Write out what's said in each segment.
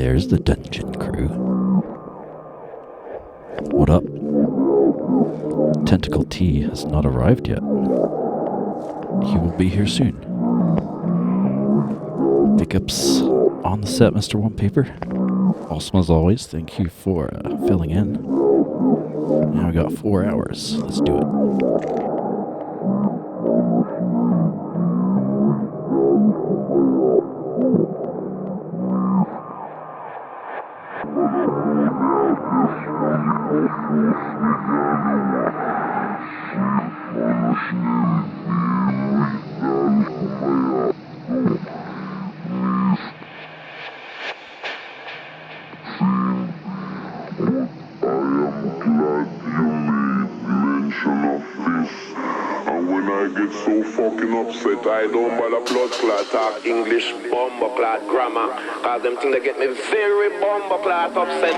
there's the dungeon crew. What up? Tent8cle T has not arrived yet. He will be here soon. Pickups on the set, Mr. One Paper. Awesome as always. Thank you for filling in. Now we got 4 hours. Let's do it. I don't bother blood clot, talk English, bomber clot, grammar. Cause them things that get me very bomber clot upset. I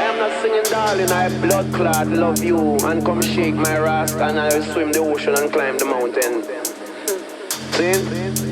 am not singing darling, I blood clot, love you. And come shake my rasta and I'll swim the ocean and climb the mountain. See?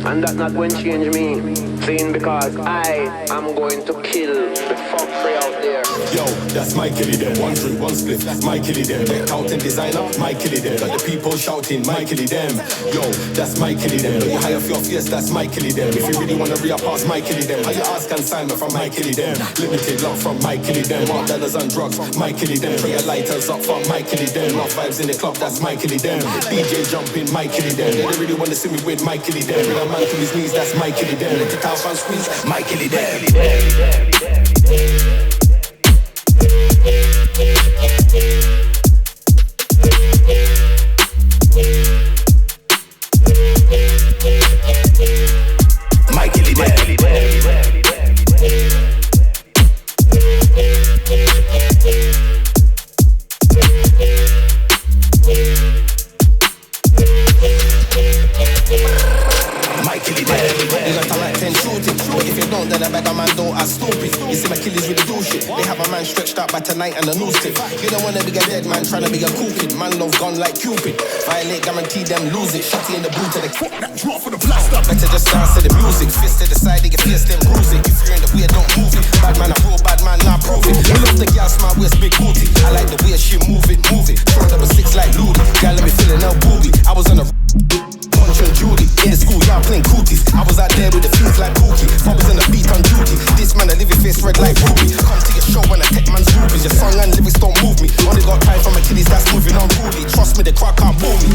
And that not going to change me. See? Because I am going to kill the fuck free out there. Yo, that's my killie them. 1 drink, 1 split, that's my killie them. Decked out in designer, my killie them. Got the people shouting, my killie them. Yo, that's my killie them. Don't you high off your face, that's my killie them. If you really wanna re-up past my killie them, how you ask consignment from my killie them. Limited love from my killie them. Mark dollars on drugs, my killie them. Prayer lighters up from my killie them. Love vibes in the club, that's my killie them. DJ jumping, my killie them. They really wanna see me with my killie them. With a man to his knees, that's my killie them. Let it out and squeeze, my killie them. Tonight and the news clip. You don't wanna be a dead man trying to be a cool kid. Man love gone like Cupid. Violate, guarantee them lose it. Shotty in the boot to the fuck that drop for the blaster. Better just dance to the music. Fist to the side, they get fierce, then bruise it. If you're in the way, don't move it. Bad man, I roll, bad man, now prove it. I love the gal, smart waist, big booty. I like the way she move it, move it. Throw double six like Ludi. Gal, let me feeling her booby. I was on a Punch and Judy. In the school, y'all playing cooties. I was out there with the fiends like Pookie. Bubbles on the beat on duty. This man, I live his face red like Ruby. Come to your show when I take man's rubies. Your song and lyrics don't move me. Only got time for my kiddies that's moving on rudely. Trust me, the crowd can't pull me.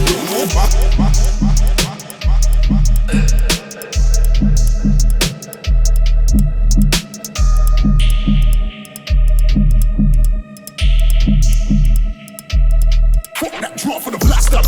Fuck that drop for the blaster.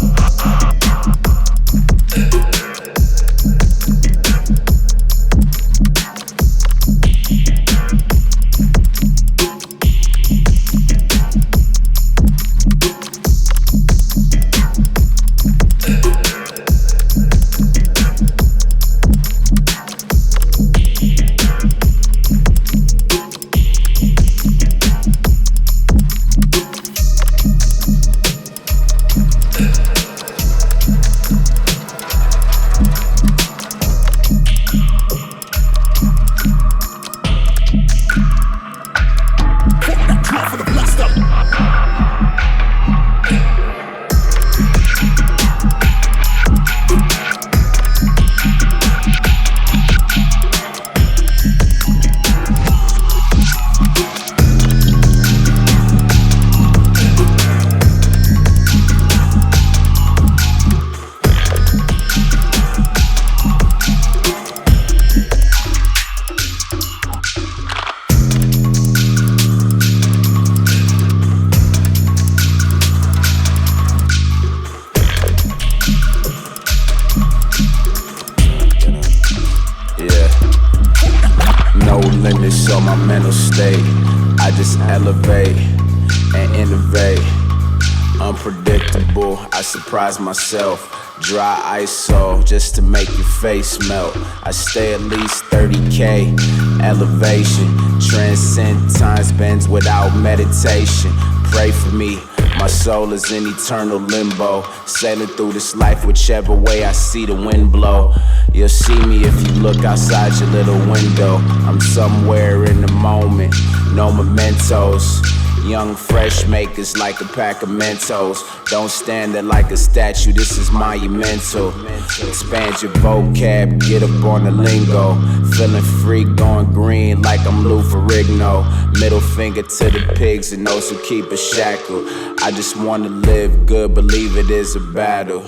Surprise myself, dry ISO just to make your face melt. I stay at least 30K elevation, transcend time spends without meditation. Pray for me, My soul is in eternal limbo, sailing through this life whichever way I see the wind blow. You'll see me if you look outside your little window. I'm somewhere in the moment, no mementos. Young fresh makers like a pack of Mentos. Don't stand there like a statue, this is monumental. Expand your vocab, get up on the lingo. Feeling free, going green like I'm Lou Ferrigno. Middle finger to the pigs and those who keep it shackled. I just wanna live good, believe it is a battle.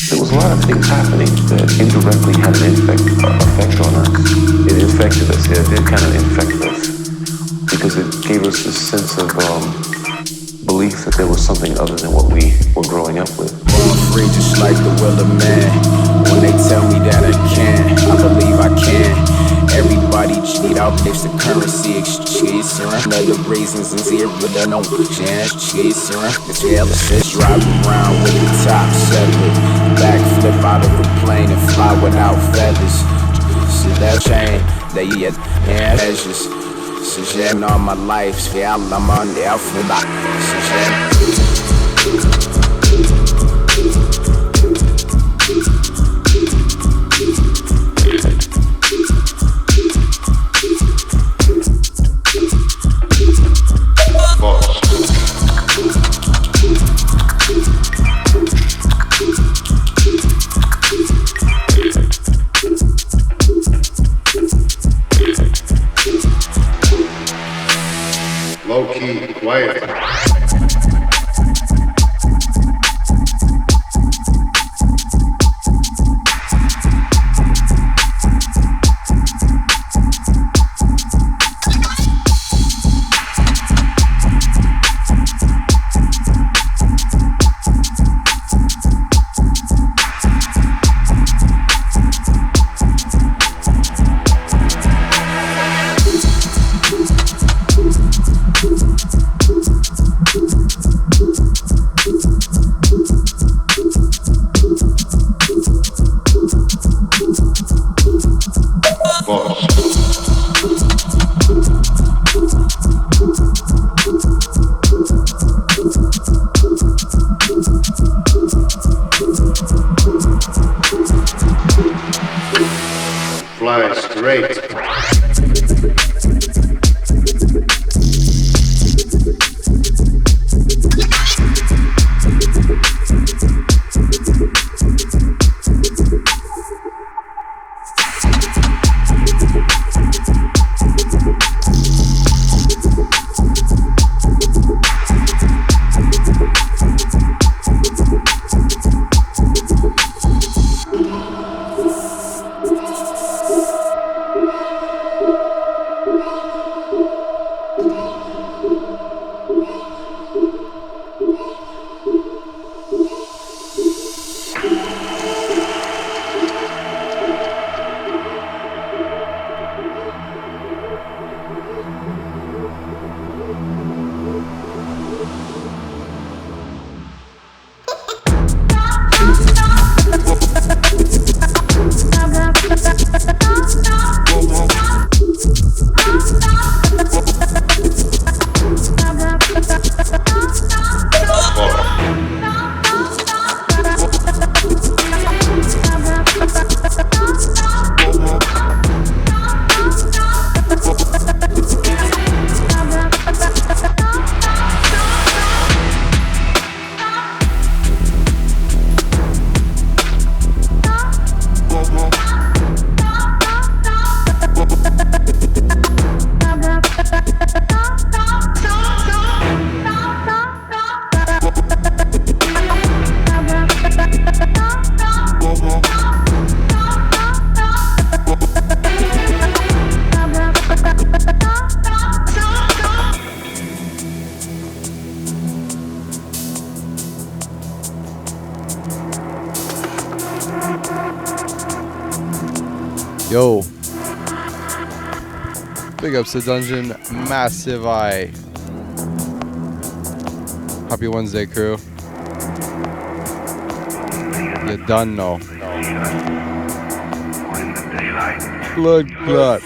There was a lot of things happening that indirectly had an effect on us. It infected us, yeah, it did kind of infect us. Because it gave us this sense of belief that there was something other than what we were growing up with. Born free just like the will of man. When they tell me that I can, I believe I can. Everybody cheat out, it's the currency exchange. Another reasons is here, but I don't chance chaser. It's jealous, driving around with the top seven. Backflip out of a plane and fly without feathers. See that chain, they yet measures. So j'aime all my life, c'est à la monde, alphabet. So j'aime. Low-key, quiet. Fly straight. Yo. Big ups to Dungeon, massive eye. Happy Wednesday, crew. You done know. Blood clot.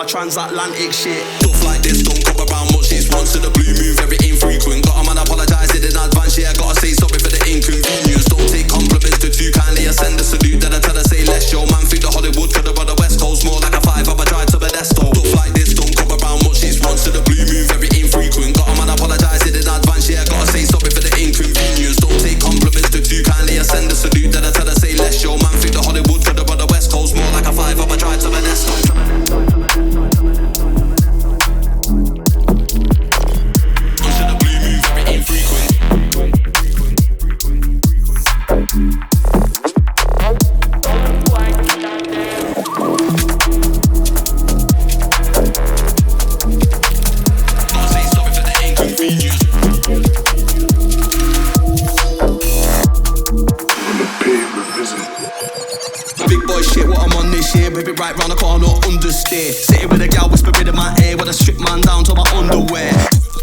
Transatlantic shit. Stuff like this don't come around much. It's once in the blue moon, very infrequent. Got a man apologise in advance. Yeah, gotta say sorry for the inconvenience. Don't take compliments too kindly. I send a salute, then I tell her say less. Yo, man, think the Hollywood could have run the West Coast more like a 5-hour drive to Modesto. Stuff like this don't come around much. It's once in the blue moon, very infrequent. Got a man apologise in advance. Yeah, gotta say sorry for the inconvenience. Don't take compliments too kindly. I send a salute, then I tell her say less. Yo, man, think the Hollywood could have run the West Coast more like a 5-hour drive to Modesto. it right round the corner, understeer. Sitting with a gal whispering in my ear, with a strip man down to my underwear.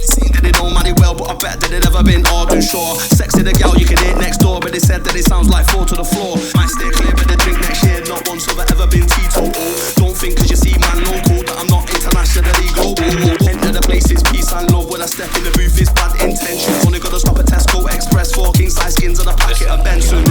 Seen that they know money well, but I bet that they've never been hard and sure. Sexy the gal you can hear next door, but they said that it sounds like fall to the floor. Might stay clear, but they drink next year. Not once have I ever been teetotal. Don't think cause you see man local that I'm not internationally global. Enter the place, it's peace and love. When I step in the booth, it's bad intentions. Only gotta stop at Tesco Express for king size skins and a packet of Benson.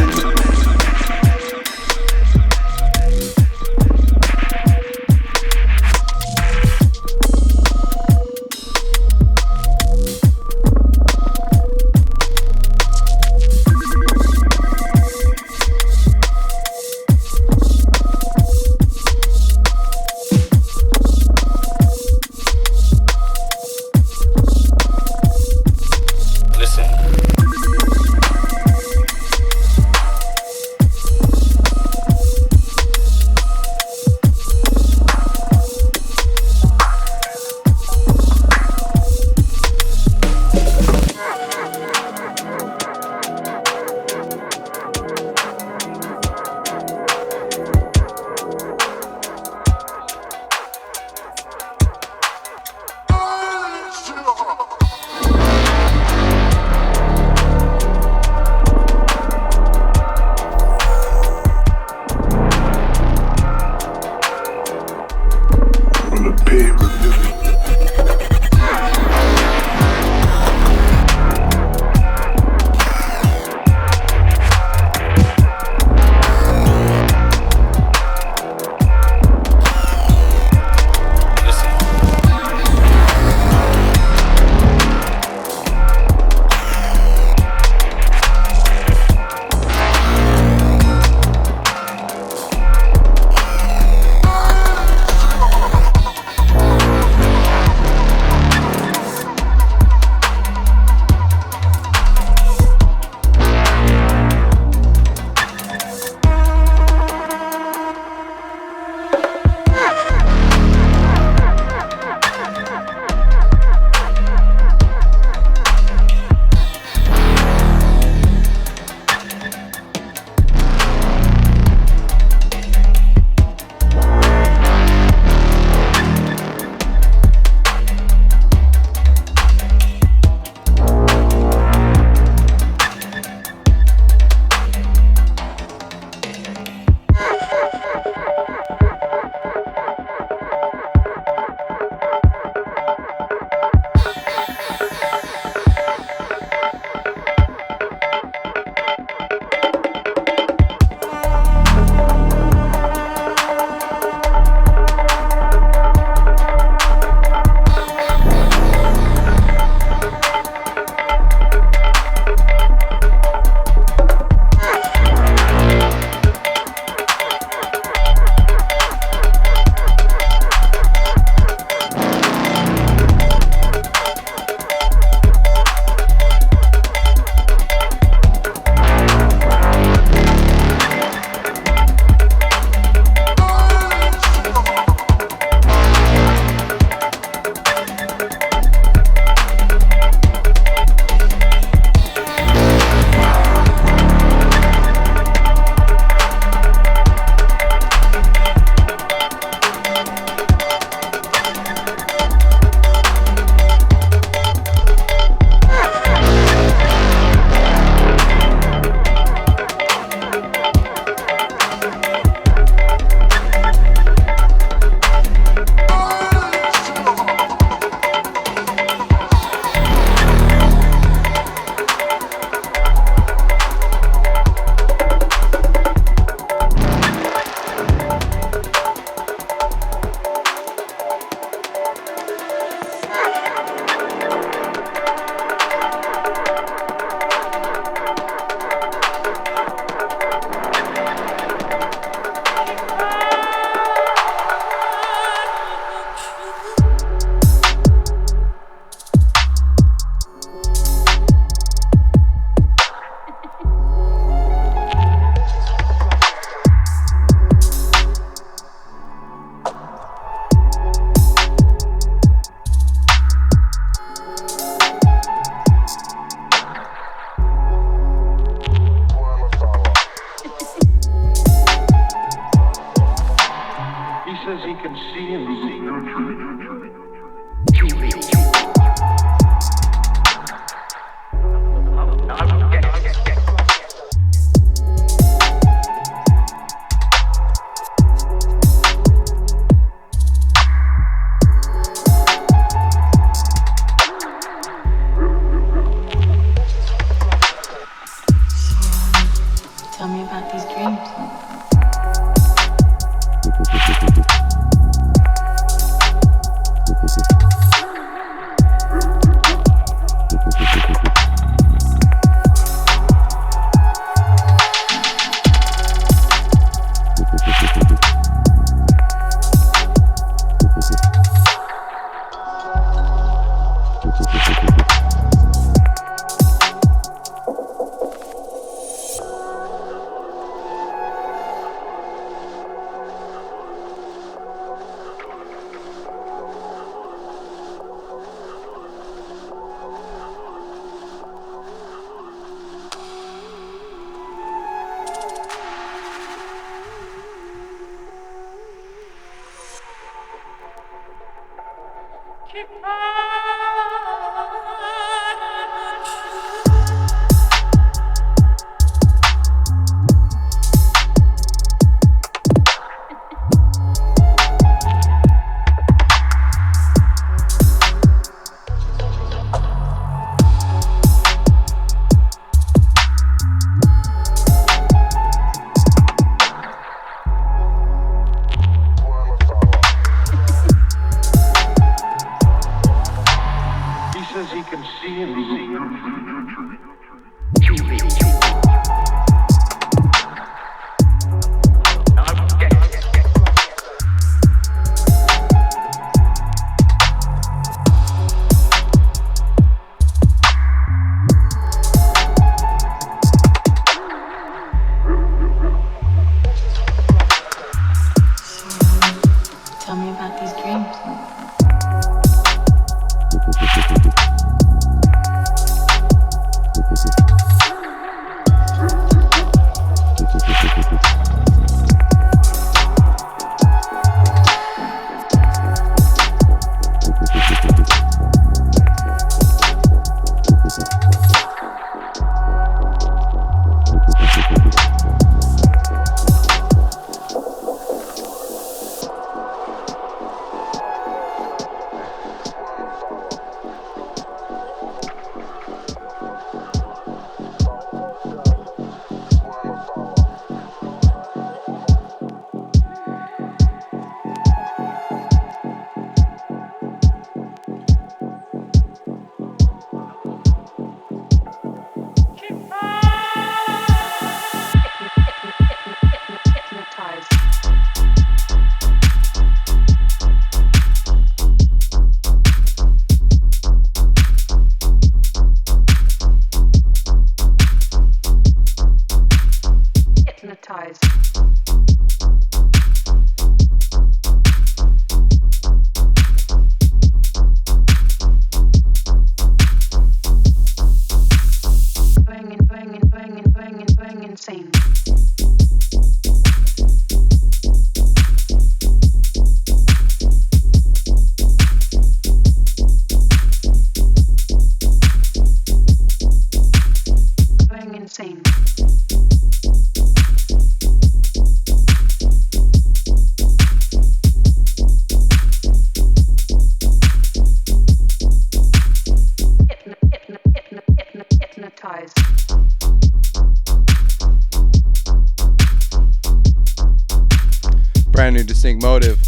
Brand new distinct motive.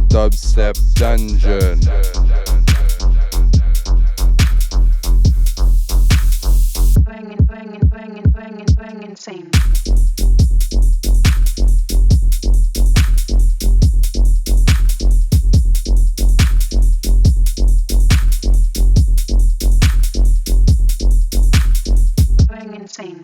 Dubstep Dungeon. Going insane. Going insane.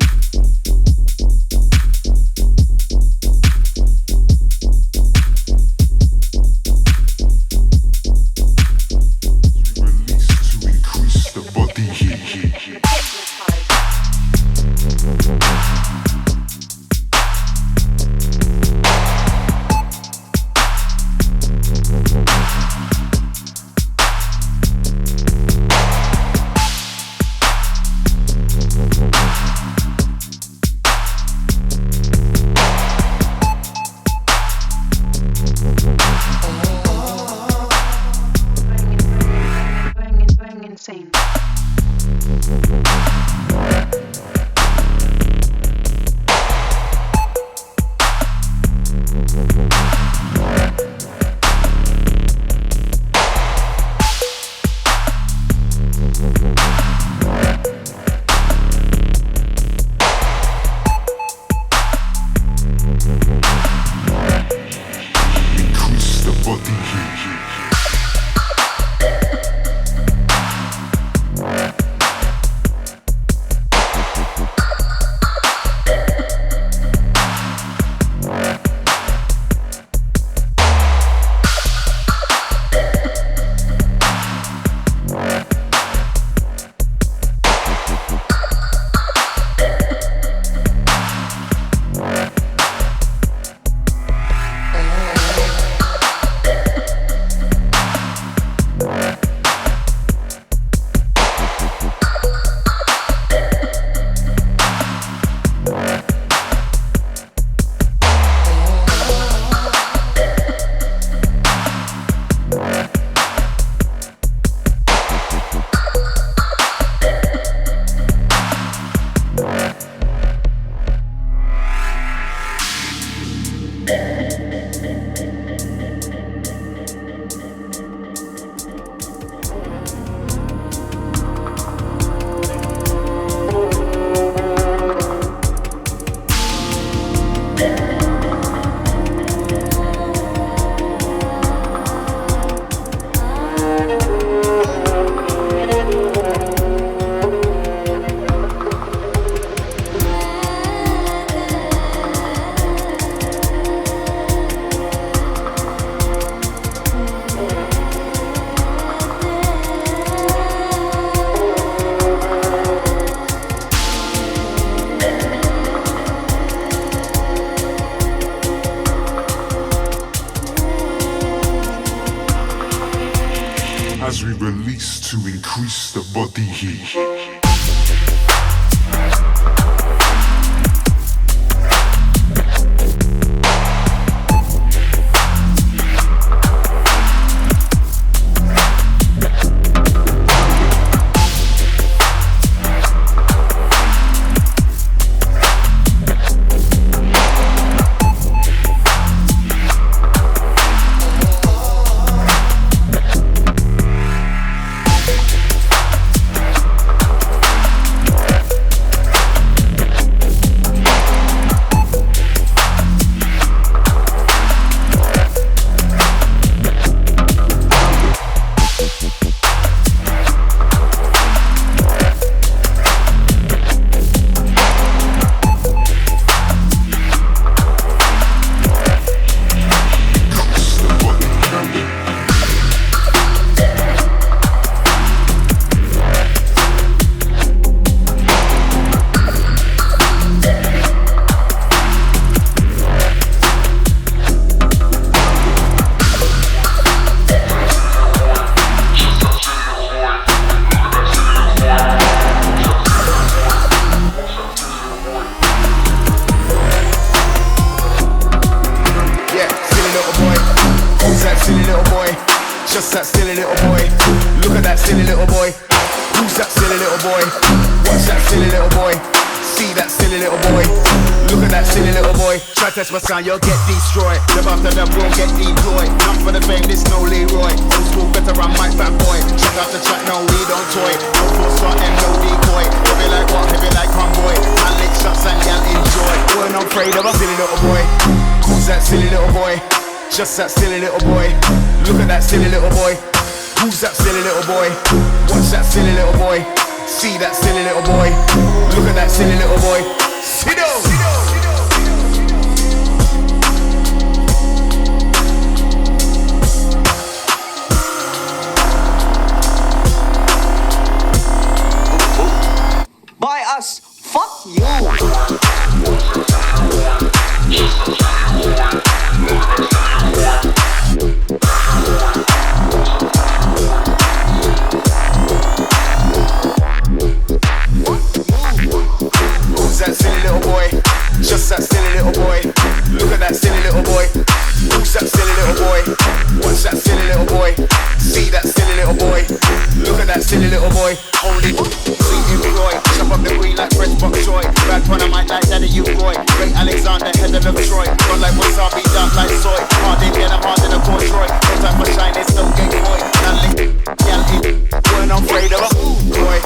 As we release to increase the body heat. Test my sound, you'll get destroyed. Live after them, will get deployed. Not for the fame, this no Leroy. Old school veteran, my fanboy. Check out the track, no, we don't toy. No full start and no decoy. Heavy like what? Heavy like convoy. Man lick shots and y'all enjoy. We're not afraid of a silly little boy. Who's that silly little boy? Just that silly little boy. Look at that silly little boy. Who's that silly little boy? Watch that silly little boy. See that silly little boy. Look at that silly little boy. Sit down. Fuck you. Who's that silly little boy? Just that silly little boy. Look at that silly little boy. Who's that silly little boy? Watch that silly little boy. See that silly little boy. Look at that silly little boy. Holy sweet employ. Chop up the green like fresh box joy. Bad on a mic like Daddy you Roy. Great Alexander, head of Troy. Gone like wasabi, dark like soy. Hard in here, I'm hard in the core Troy. No time for shine, it's no gay boy. None lick, we're not afraid of a boy.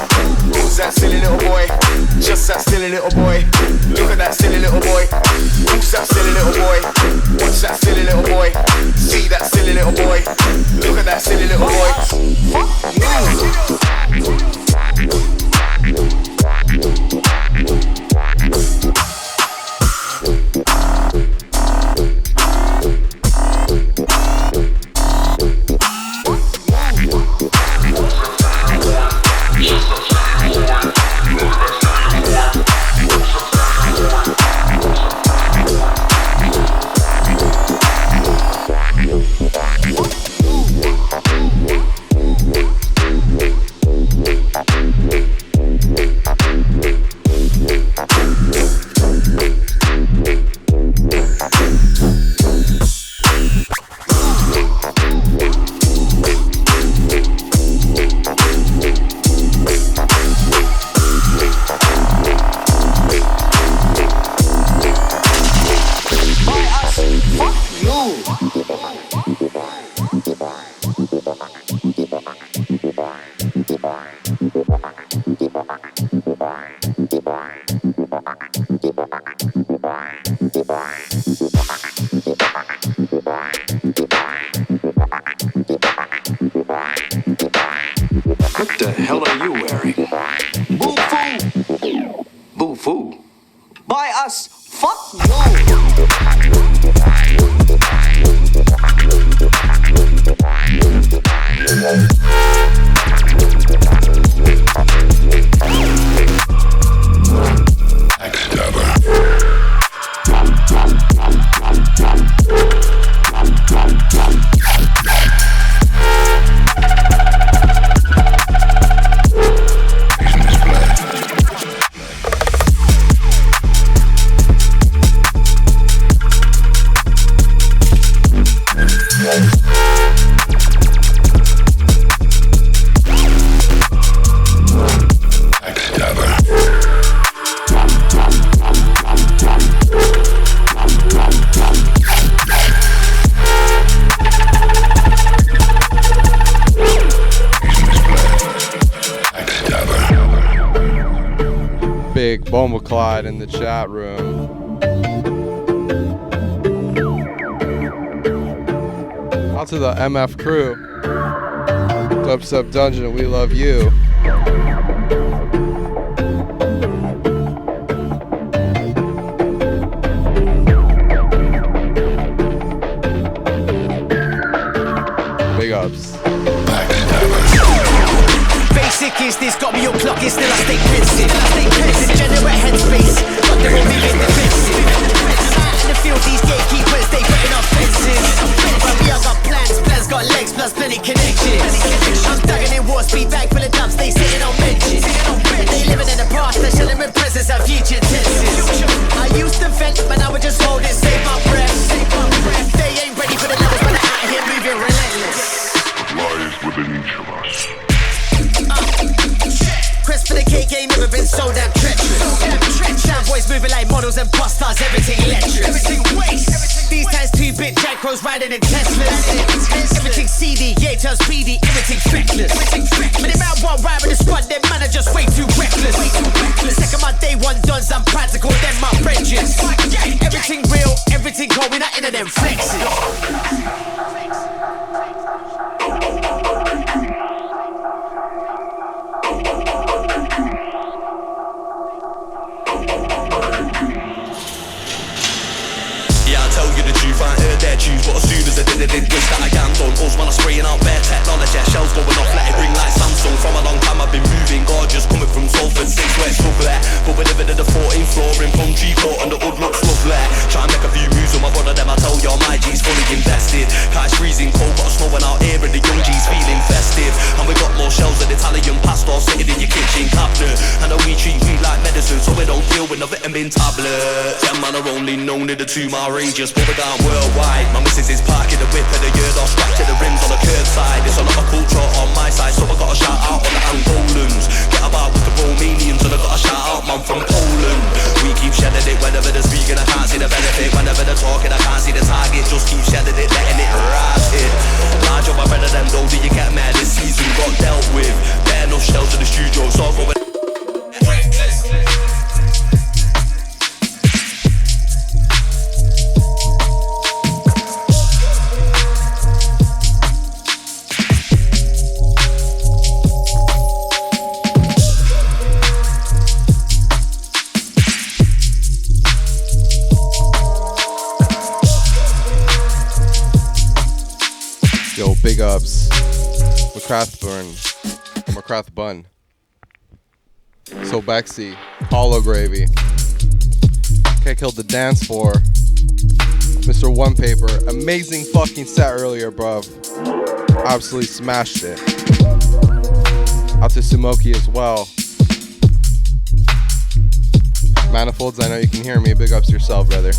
Who's that silly little boy? Just that silly little boy. Look at that silly little boy. Who's that silly little boy? Watch that silly little boy. See that silly little boy. Look at that silly little boy. Bye. by us. Fuck you. Bomba in the chat room. Out to the MF crew. Dubstep Dungeon, we love you. Big ups. Basic is this, got me on clock, is still I stay pensive. Degenerate headspace, but they're all moving defensive. In the field, these gatekeepers, they putting up fences. But we all got plans got legs, plus plenty connections. I'm thugging in war speed, bag full of dubs, they sitting on benches. They living in the past, they're chilling with presents and future tenses. I used to vent, but now I just hold it, save my breath. They ain't ready for the levels, but they're out here moving relentless. Lies within each of us. Quest for the cake ain't never been so damn treacherous. Sound boys moving like models and pop stars, everything electric. Everything waste. These times 2-bit Jack Rose riding in Teslas. Everything CD, yeah, turn speedy, everything feckless. But them out one ride with the squad, them man are just way too reckless. Second my day one dons, I'm practical, then my bridges. Everything real, everything cold, we not into them flexes. But as soon as I did wish that I am done. Us when I'm spraying out bare technology, shells going off, let it ring like Samsung. From a long time I've been moving, gorgeous, coming from Salford, 6 where it's lovely. But we're living in the 14th floor in Plumtree Court and the hood looks lovely. Try and make a few moves with my brother, them I tell you my G's fully invested. Cause it's freezing cold, but it's snowing out here and the young G's feeling festive. And we got more shells than Italian pasta sitting in your kitchen cabinet. And we treat weed like medicine, so we don't deal with no vitamin tablets. Them man are only known in the 2 mile radius, but we down worldwide. My missus is parking the whip of the year, off strapped to the rims on the curbside. There's a lot of culture on my side, so I got a shout out on the Angolans. Get about with the Romanians, and I got a shout out man from Poland. We keep shedding it whenever they're speaking, I can't see the benefit. Whenever they're talking, I can't see the target. Just keep shedding it, letting it ride it. Large of my better than though, do you get mad? This season got dealt with. There no shells in the studio, so I'll go with Big ups. McCrath Bun. So Bexy. Hollow Gravy. Tent8cle the dance floor. Mr. One Paper. Amazing fucking set earlier, bruv. Absolutely smashed it. Out to Sumoki as well. Manifolds, I know you can hear me. Big ups yourself, brother.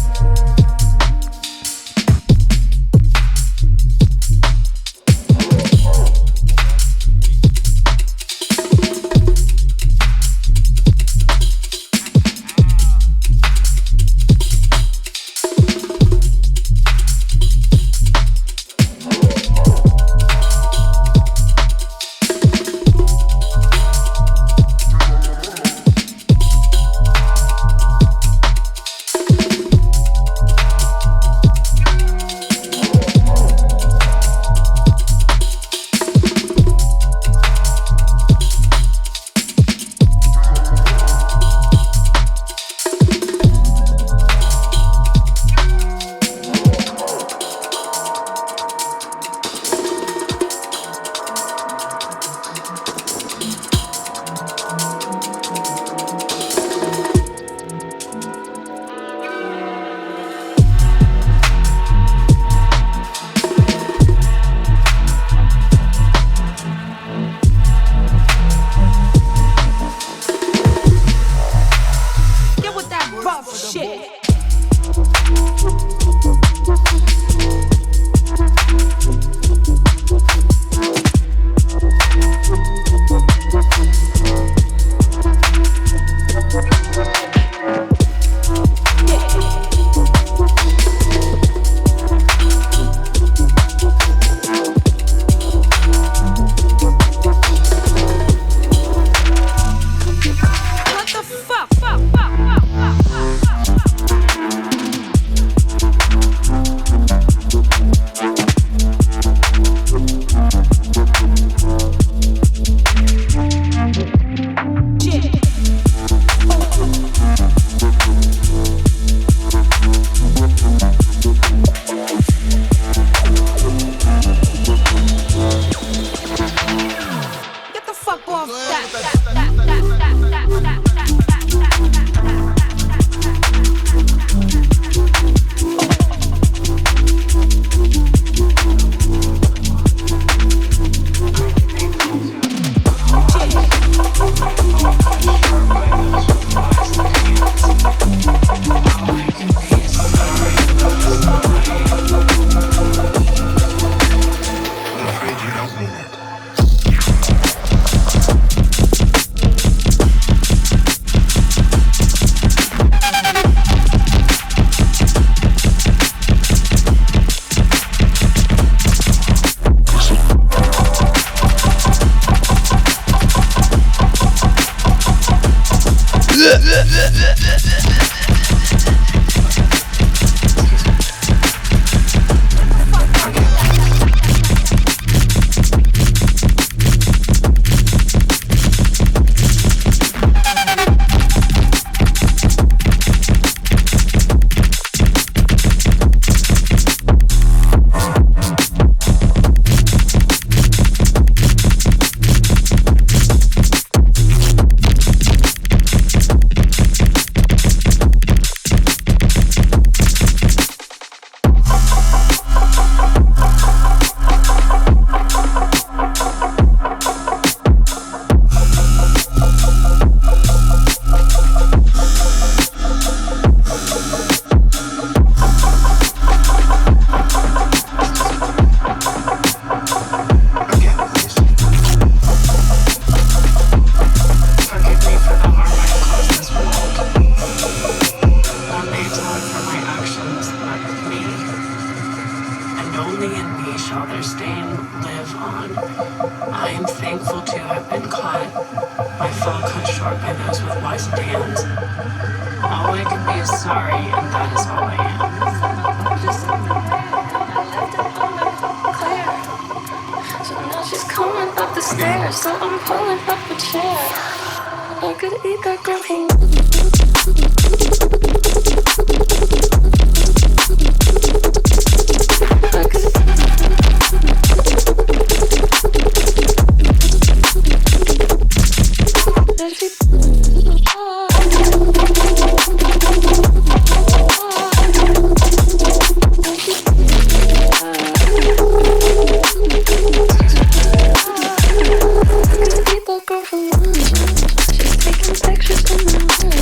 She's taking pictures in the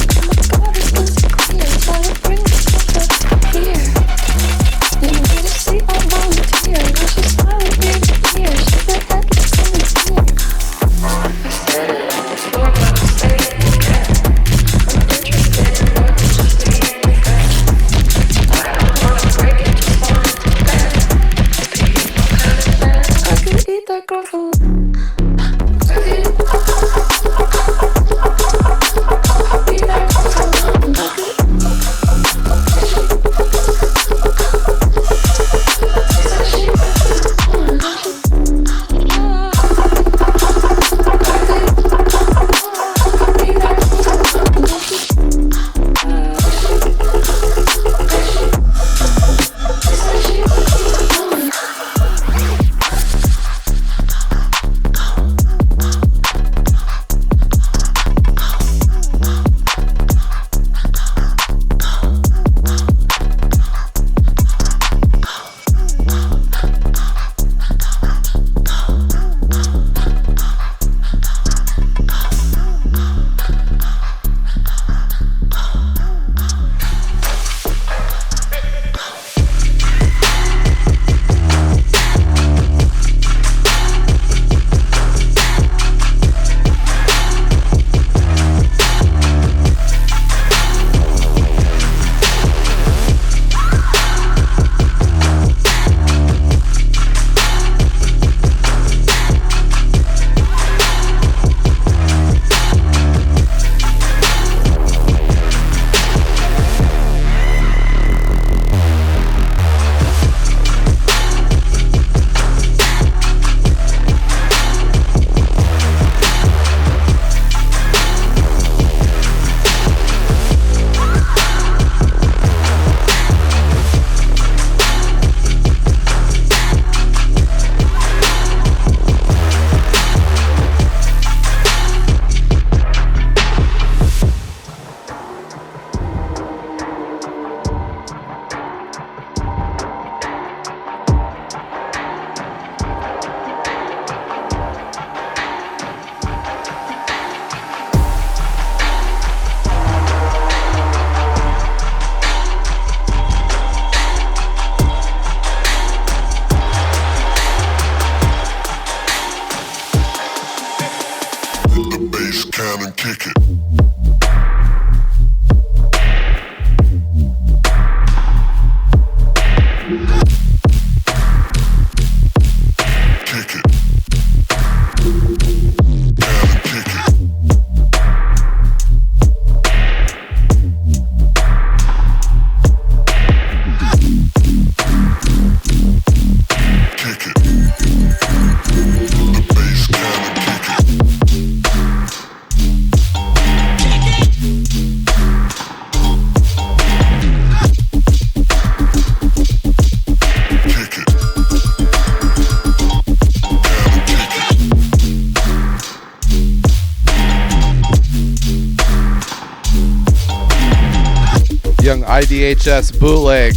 VHS bootleg.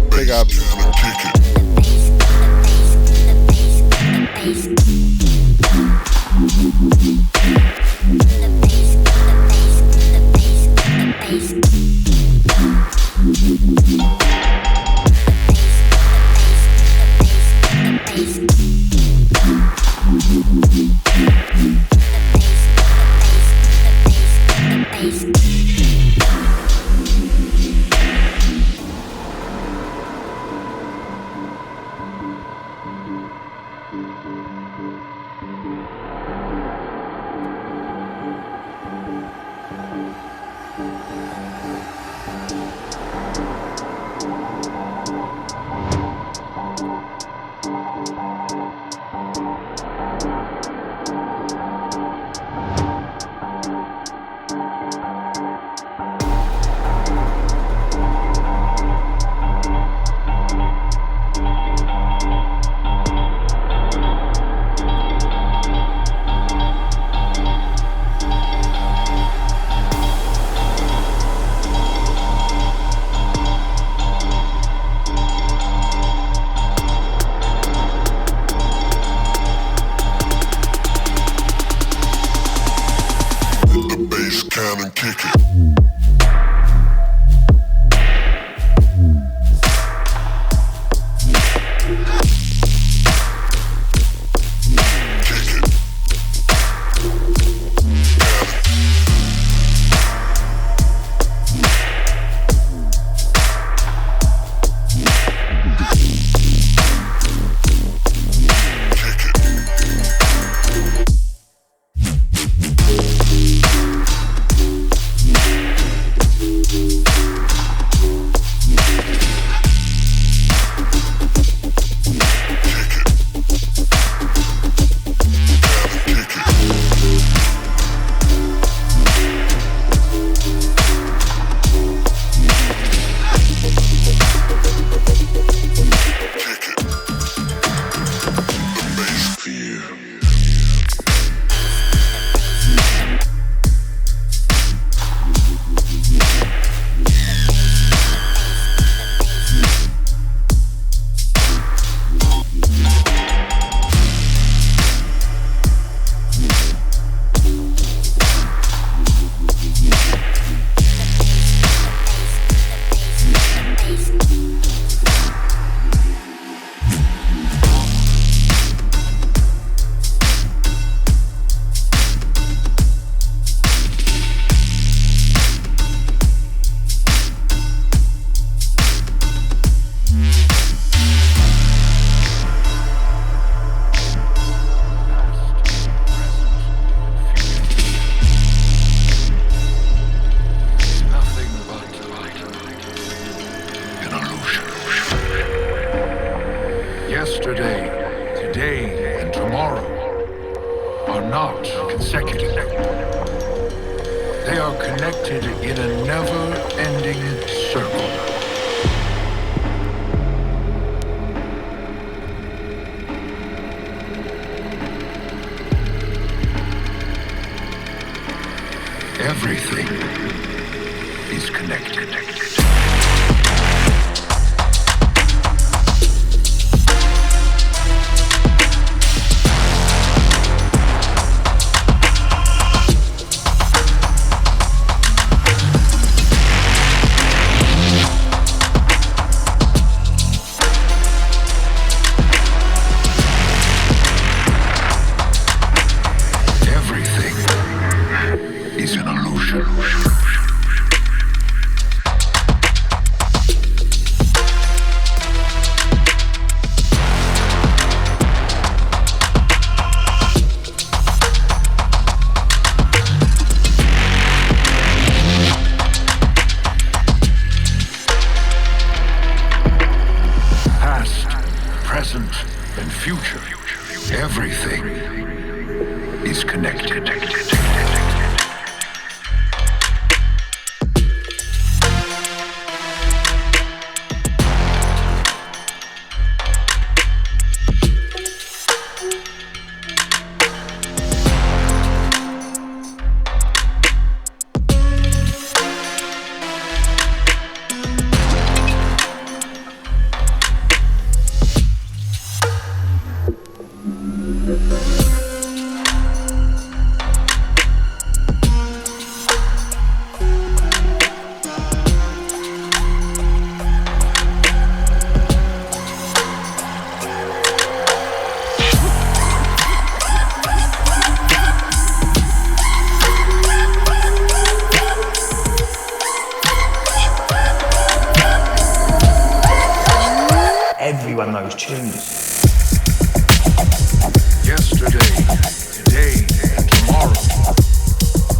Big up. tunes. Yesterday, today, and tomorrow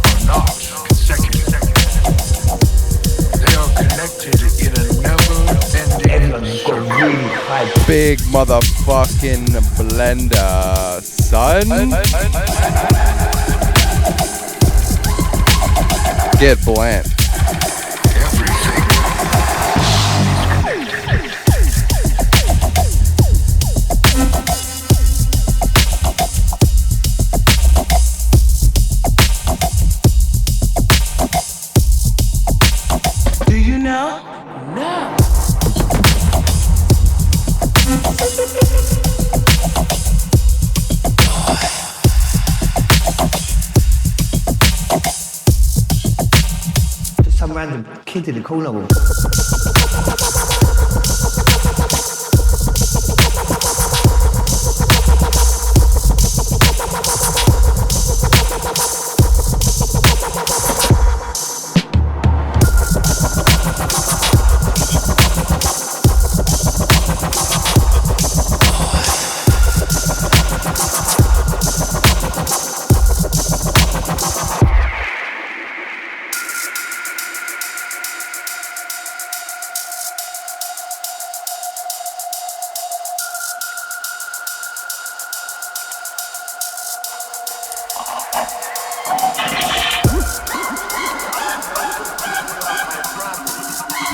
are not consecutive. They are connected in a never-ending circle. Big motherfucking blender, son. Get bland. Do you know? No. Just some random kid in the corner will.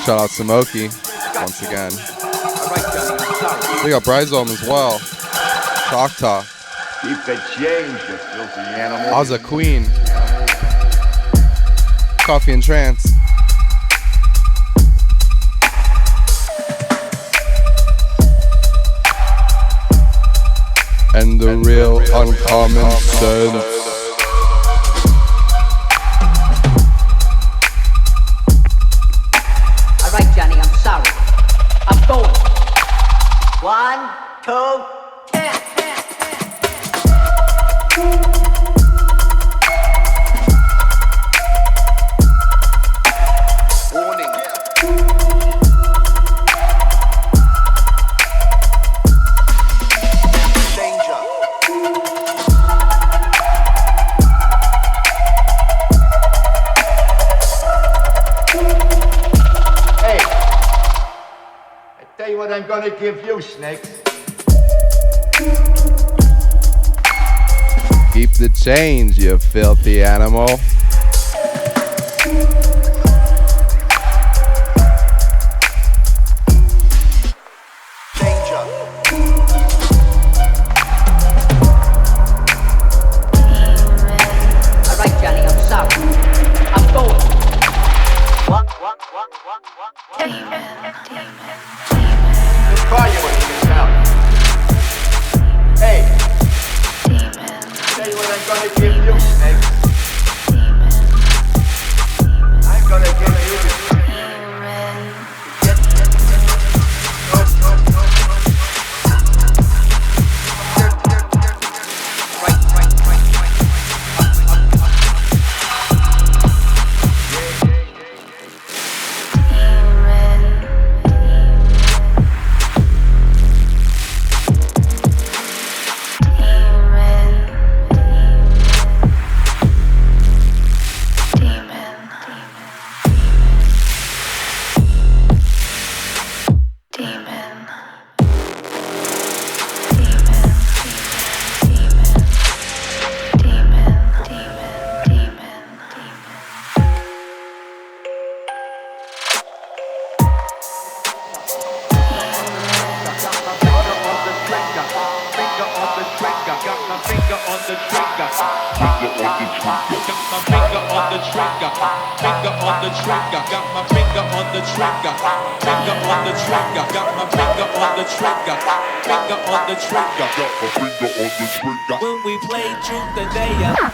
Shout out Smokey once again. We got Brysome as well. Choctaw. Keep the change, you filthy animal. Ozza Queen. Coffee and Trance. And the real uncommon sense. Alright, Johnny, I'm sorry. I'm going. 1, 2, 10. Warning. Danger. Hey, I tell you what I'm gonna give you, Snakes. Keep the change, you filthy animal. Alright, Johnny, I'm sorry. I'm going. What? Just call you when you get down. Hey, tell you what I'm gonna give you, Snakes. I'm gonna give you the When we play truth and dare.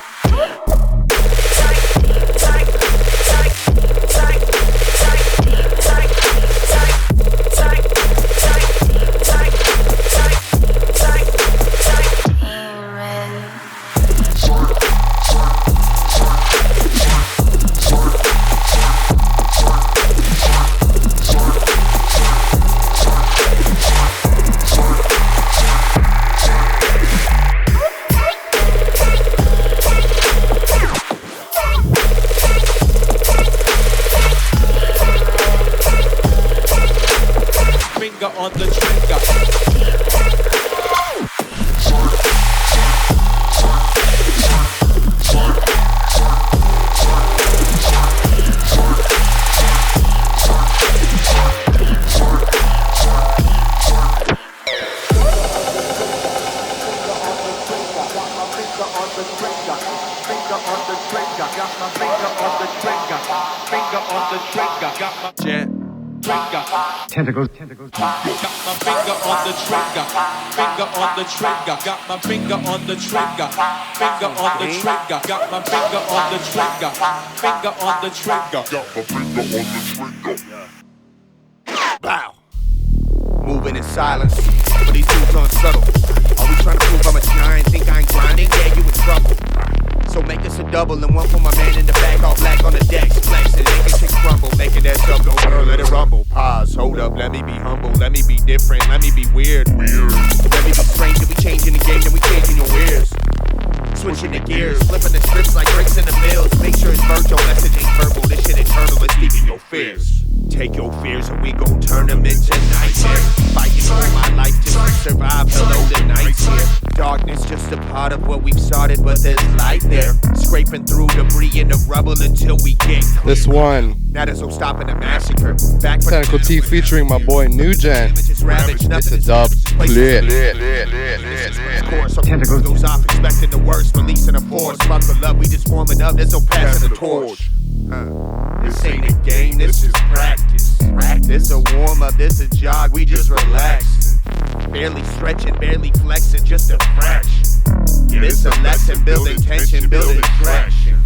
on the trigger. Tentacles. Got my finger on the trigger. Finger on the trigger. Got my finger on the trigger. Finger on the trigger. Got my finger on the trigger. Finger on the trigger. Got my finger on the trigger. Bow. Moving in silence, but these dudes aren't subtle. Are we trying to prove I'm a giant? Think I ain't grinding? Yeah, you in trouble. So make us a double and one for my man in the back, all black on the decks. Flex and make it shit crumble, making that sub go girl, let it rumble. Pause, hold up, let me be humble, let me be different, let me be weird. Let me be strange, we changing the game, then we changing your ears. Switching the gears, flipping the scripts like breaks in the mills. Make sure it's Virgil, message ain't verbal, this shit internal, let's deep in your fears. Take your fears and we gon' turn them into nightmares. Fighting for my life just to survive, hello the night's here. Darkness just a part of what we've started, but there's light there. Scraping through debris in the rubble until we get clear. This one, Now there's no stopping the massacre. Back for Tent8cle T featuring my boy New Gen. It's a Dubstep. Tentacles goes off expecting the worst, releasing a force. Buckle up, we just warming up, there's no passing the torch. This ain't a game, this is practice. This a warm up, this a jog, we just relaxing. Barely stretching, barely flexing, just a fraction. This a lesson, building tension, building traction.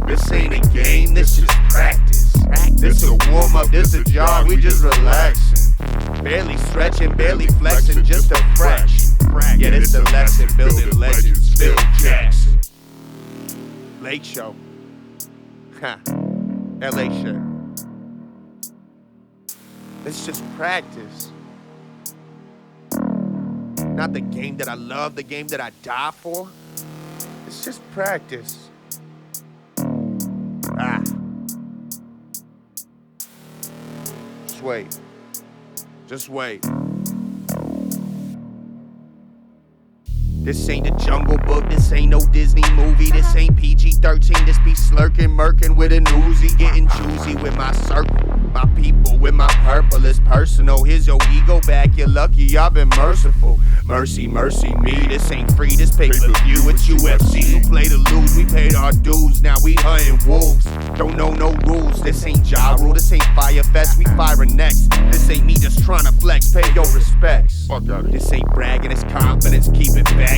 This ain't a game, this is practice. This a warm up, this a jog, we just relaxing. Barely stretching, barely flexing, just a fraction. Yeah, this a lesson, building legends, Phil Jackson. Late show. LA shit. It's just practice. Not the game that I love, the game that I die for. It's just practice. Just wait. Just wait. This ain't the Jungle Book, this ain't no Disney movie, this ain't PG-13, this be slurking, murking with an Uzi, getting choosy with my circle, my people, with my purple, it's personal, here's your ego back, you're lucky I've been merciful, mercy, mercy me, this ain't free, this pay-per-view, it's UFC, who play to lose, we paid our dues, now we hunting wolves, don't know no rules, this ain't Ja Rule, this ain't Fire Fest, we firing next, this ain't me just trying to flex, pay your respects, this ain't bragging, it's confidence, keep it factual,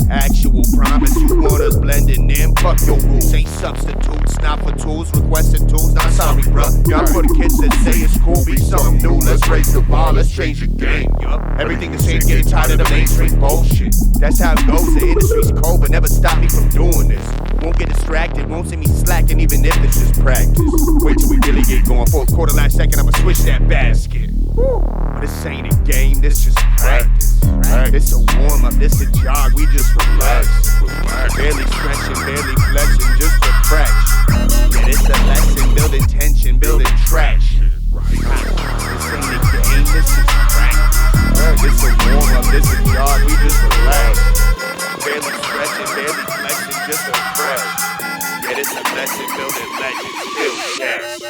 actual promise, you want us blending in, fuck your rules, ain't substitutes, not for tools, requesting tools, not sorry bruh, y'all for the kids that say it's cool, be something new, let's raise the bar, let's change the game, everything the same, getting tired of the mainstream bullshit, that's how it goes, the industry's cold, but never stop me from doing this, won't get distracted, won't see me slacking, even if it's just practice, wait till we really get going, fourth quarter, last second, I'ma switch that basket, but this ain't a game, this just practice, this a warm up, this a jog, we just relax, barely stretching, barely flexing, just a fraction, yeah, this a lesson, building tension, building traction, this ain't a game, this is practice, this a warm up, this a jog, we just relax, barely stretching, barely flexing, just a fraction, yeah, this a lesson, building legends, still gas.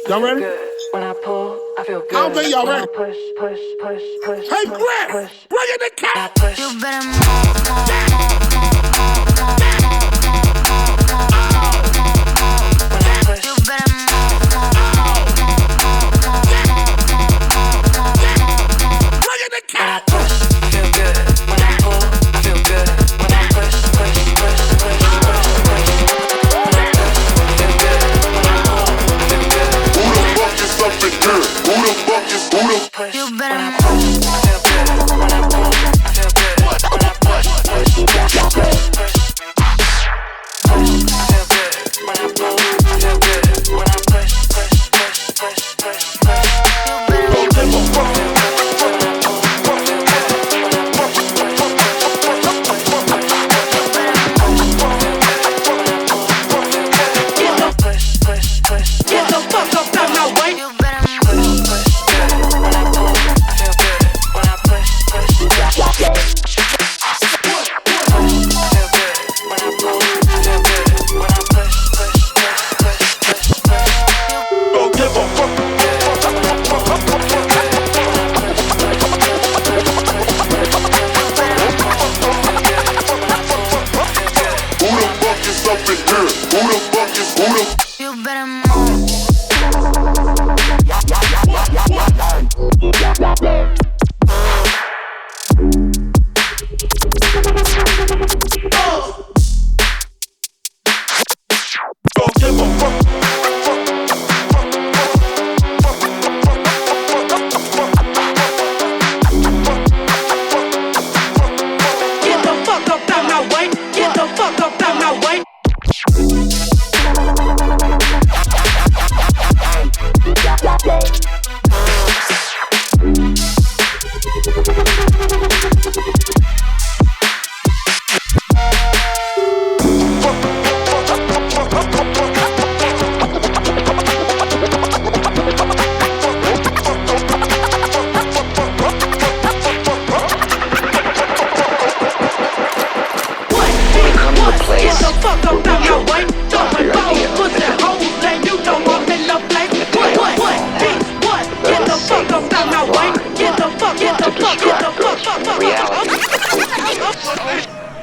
Y'all ready? When I pull, I feel good. I don't think y'all ready. Push, push, push, push. Hey, push, Greg, push. bring in the cat. Push. You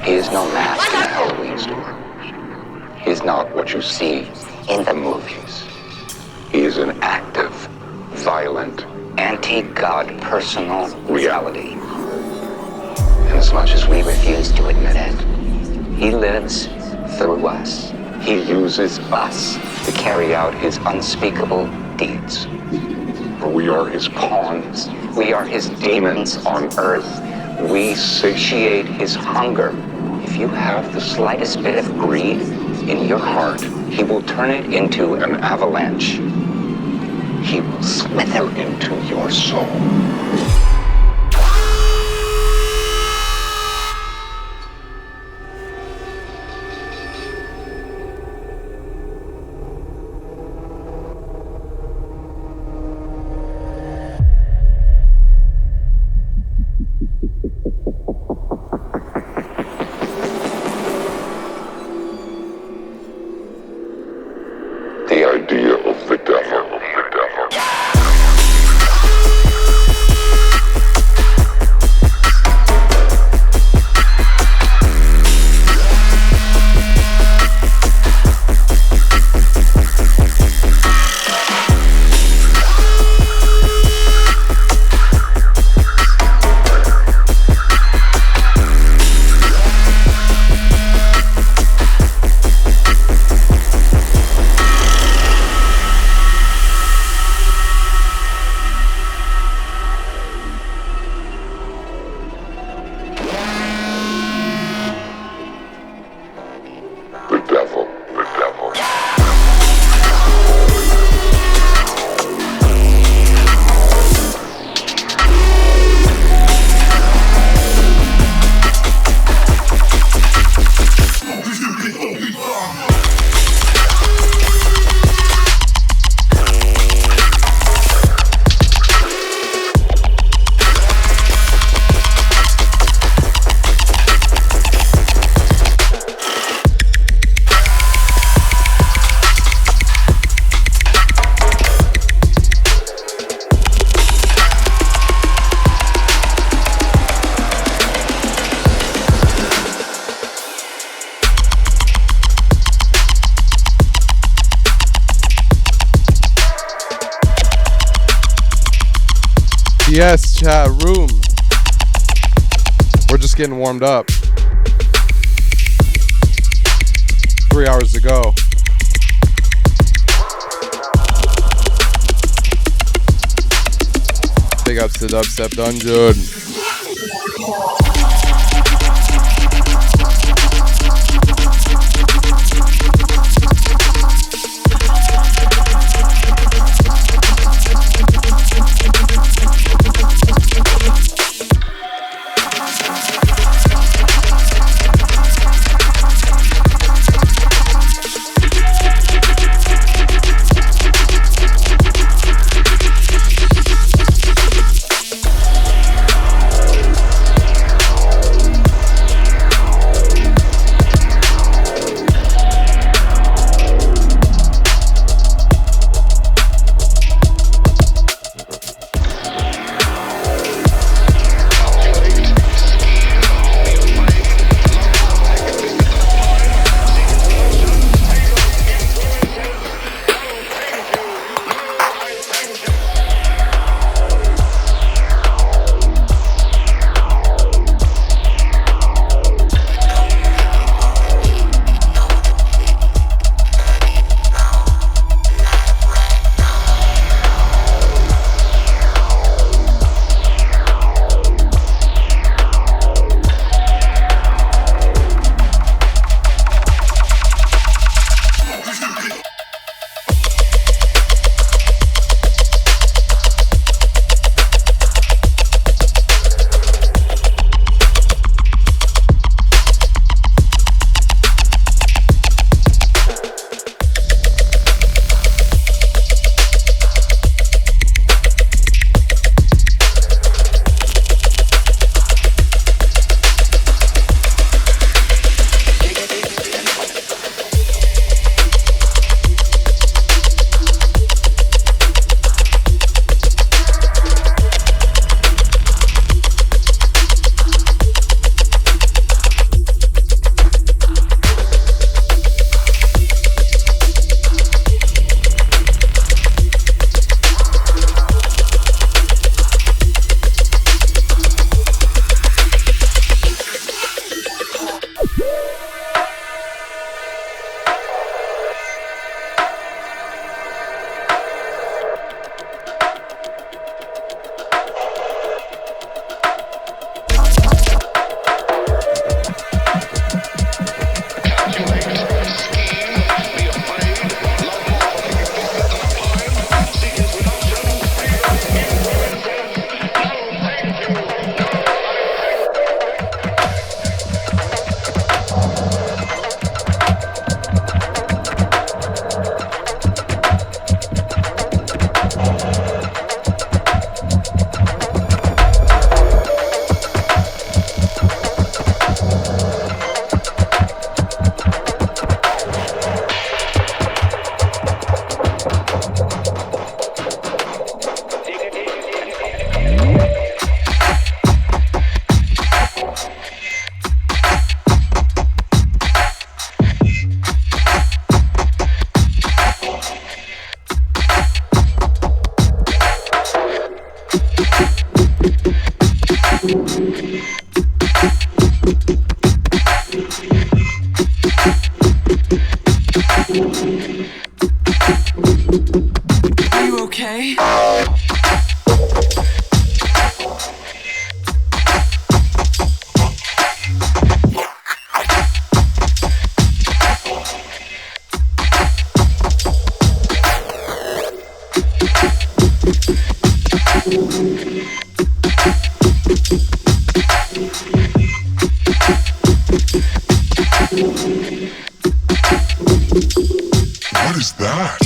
He is no mask in a Halloween store. He is not what you see in the movies. He is an active, violent, anti-God personal reality. And as much as we refuse to admit it, he lives through us. He uses us to carry out his unspeakable deeds. For we are his pawns. We are his demons on earth. We satiate his hunger. If you have the slightest bit of greed in your heart, he will turn it into an avalanche. He will slither into your soul. The idea of the devil. Yes, chat room. We're just getting warmed up. 3 hours to go. Big ups to Dubstep Dungeon. Are you okay? What is that?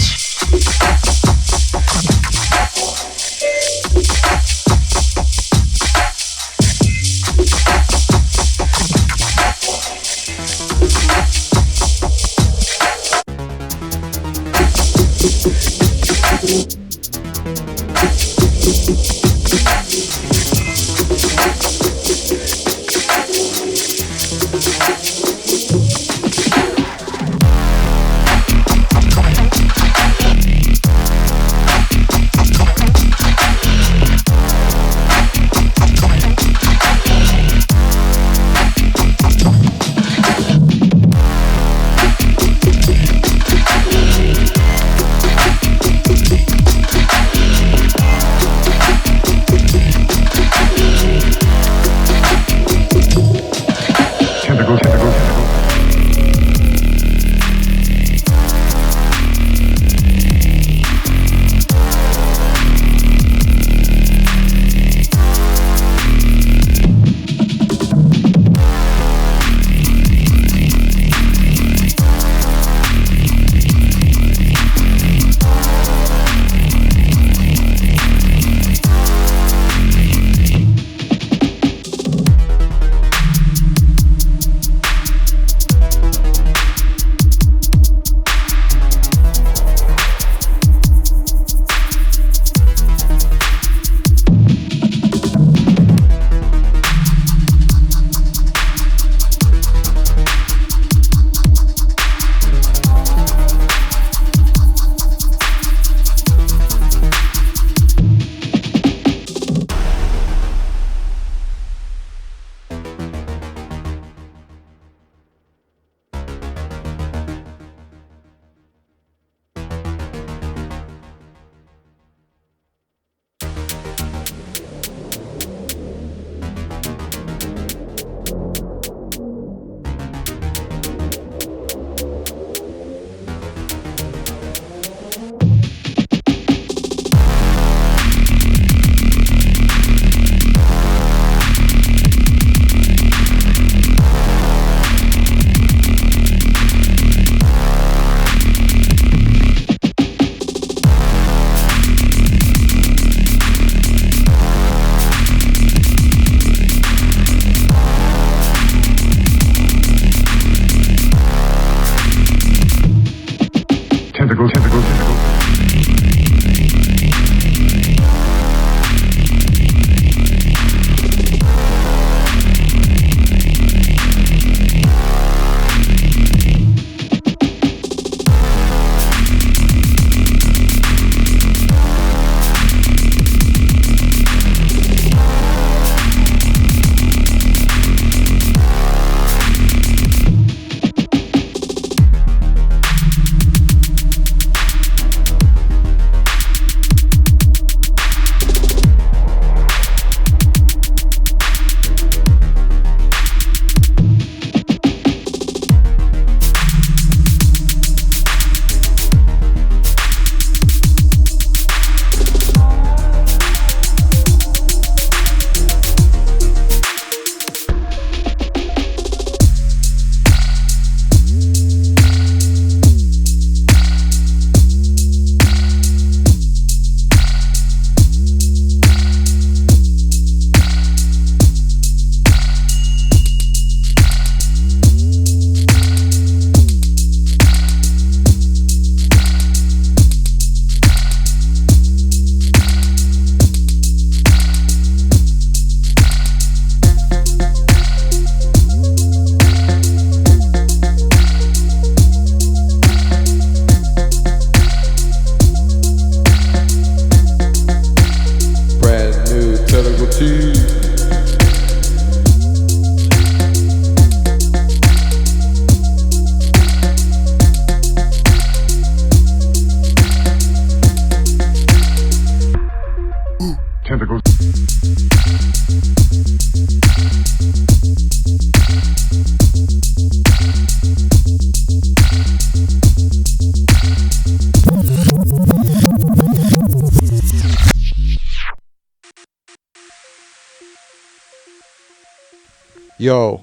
Yo,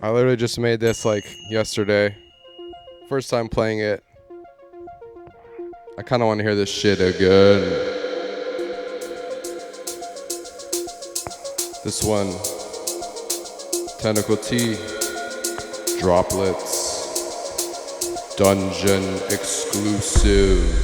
I literally just made this like yesterday. First time playing it. I kind of want to hear this shit again. This one, Tent8cle T, Droplets, Dungeon exclusive.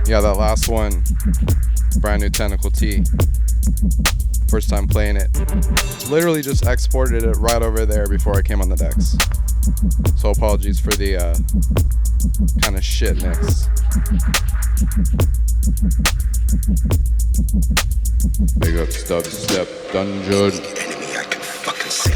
Yeah, that last one, brand new Tent8cle T. First time playing it. Literally just exported it right over there before I came on the decks. So apologies for the kind of shit mix. Big up Dubstep Dungeon. Enemy I can fucking see.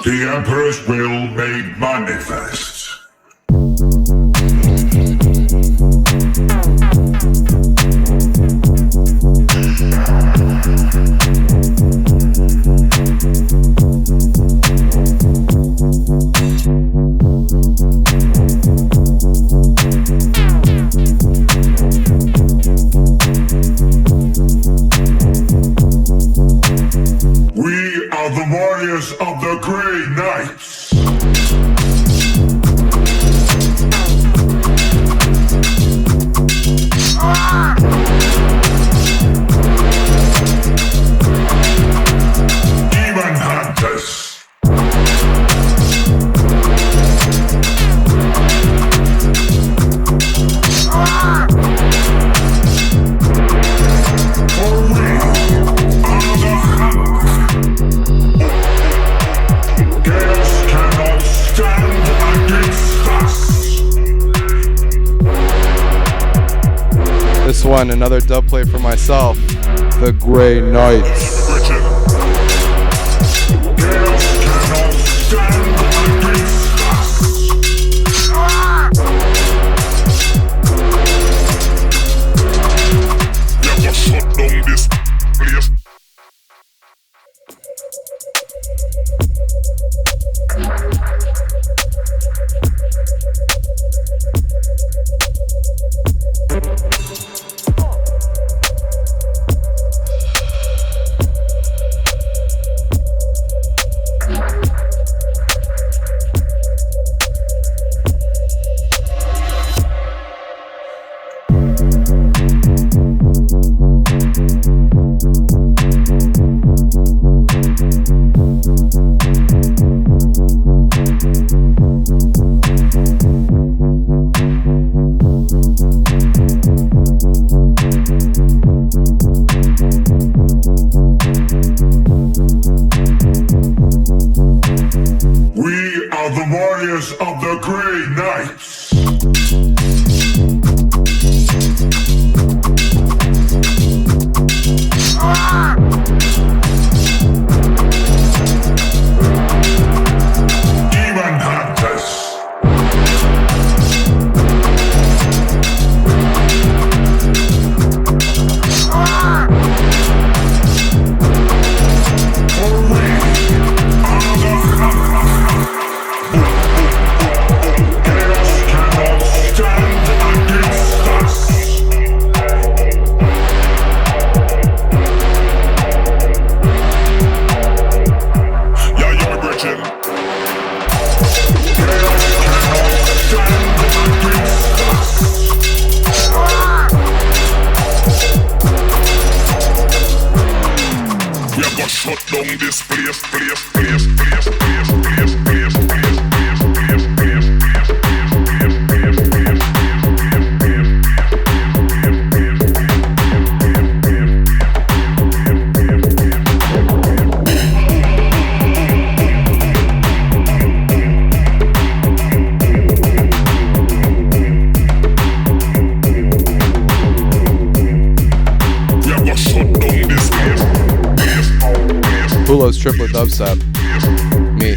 The Emperor's will made manifest. one, another dub play for myself. The Grey Knights. Shut down this place. We are the warriors of the Grey Knights. Demon Hunters. Shut down this place, place, place, place, place, place, place, place. Pulo's trip with Dubstep. Me.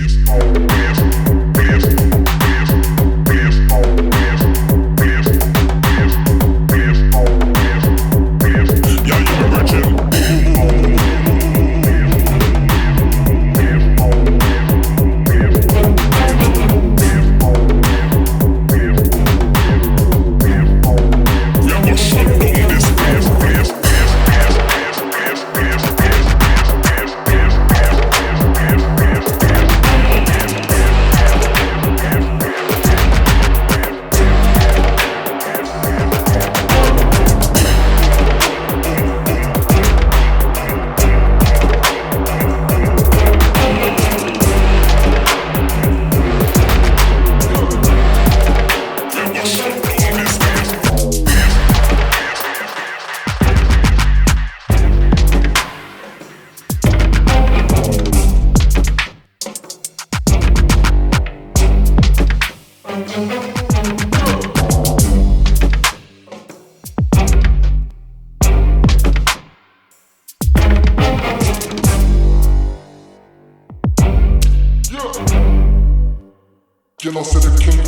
You know, say the king.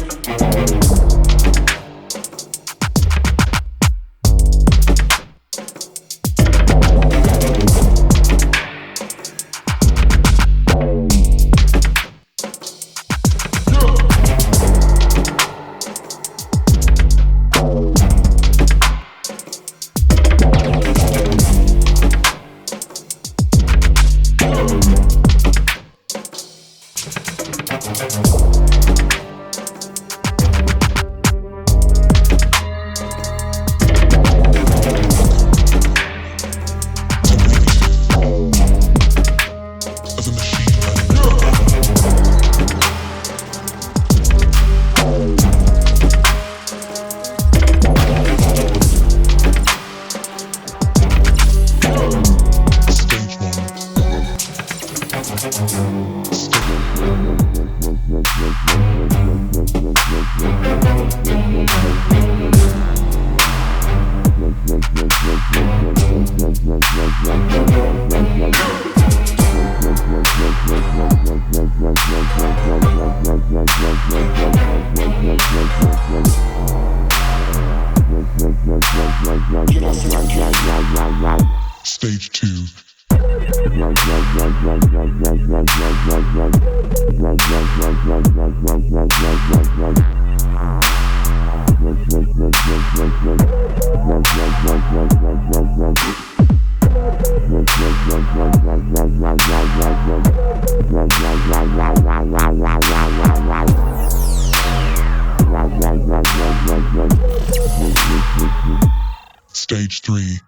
Stage 3.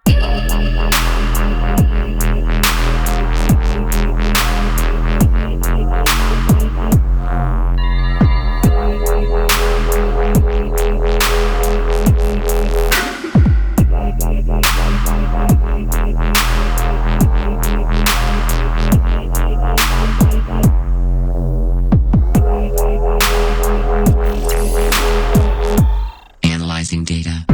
Analyzing data.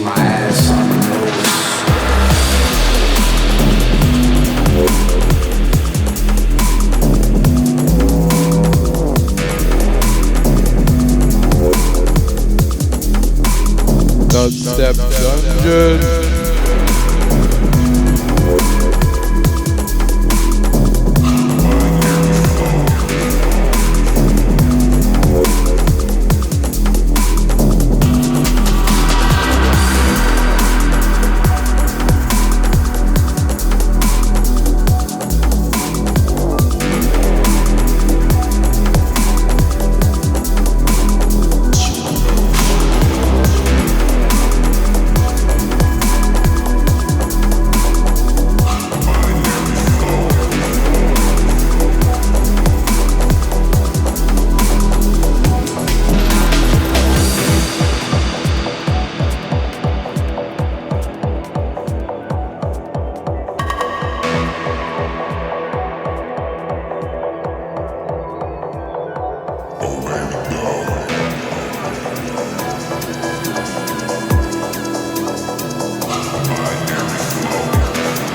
my ass on the news. Dubstep Dungeon.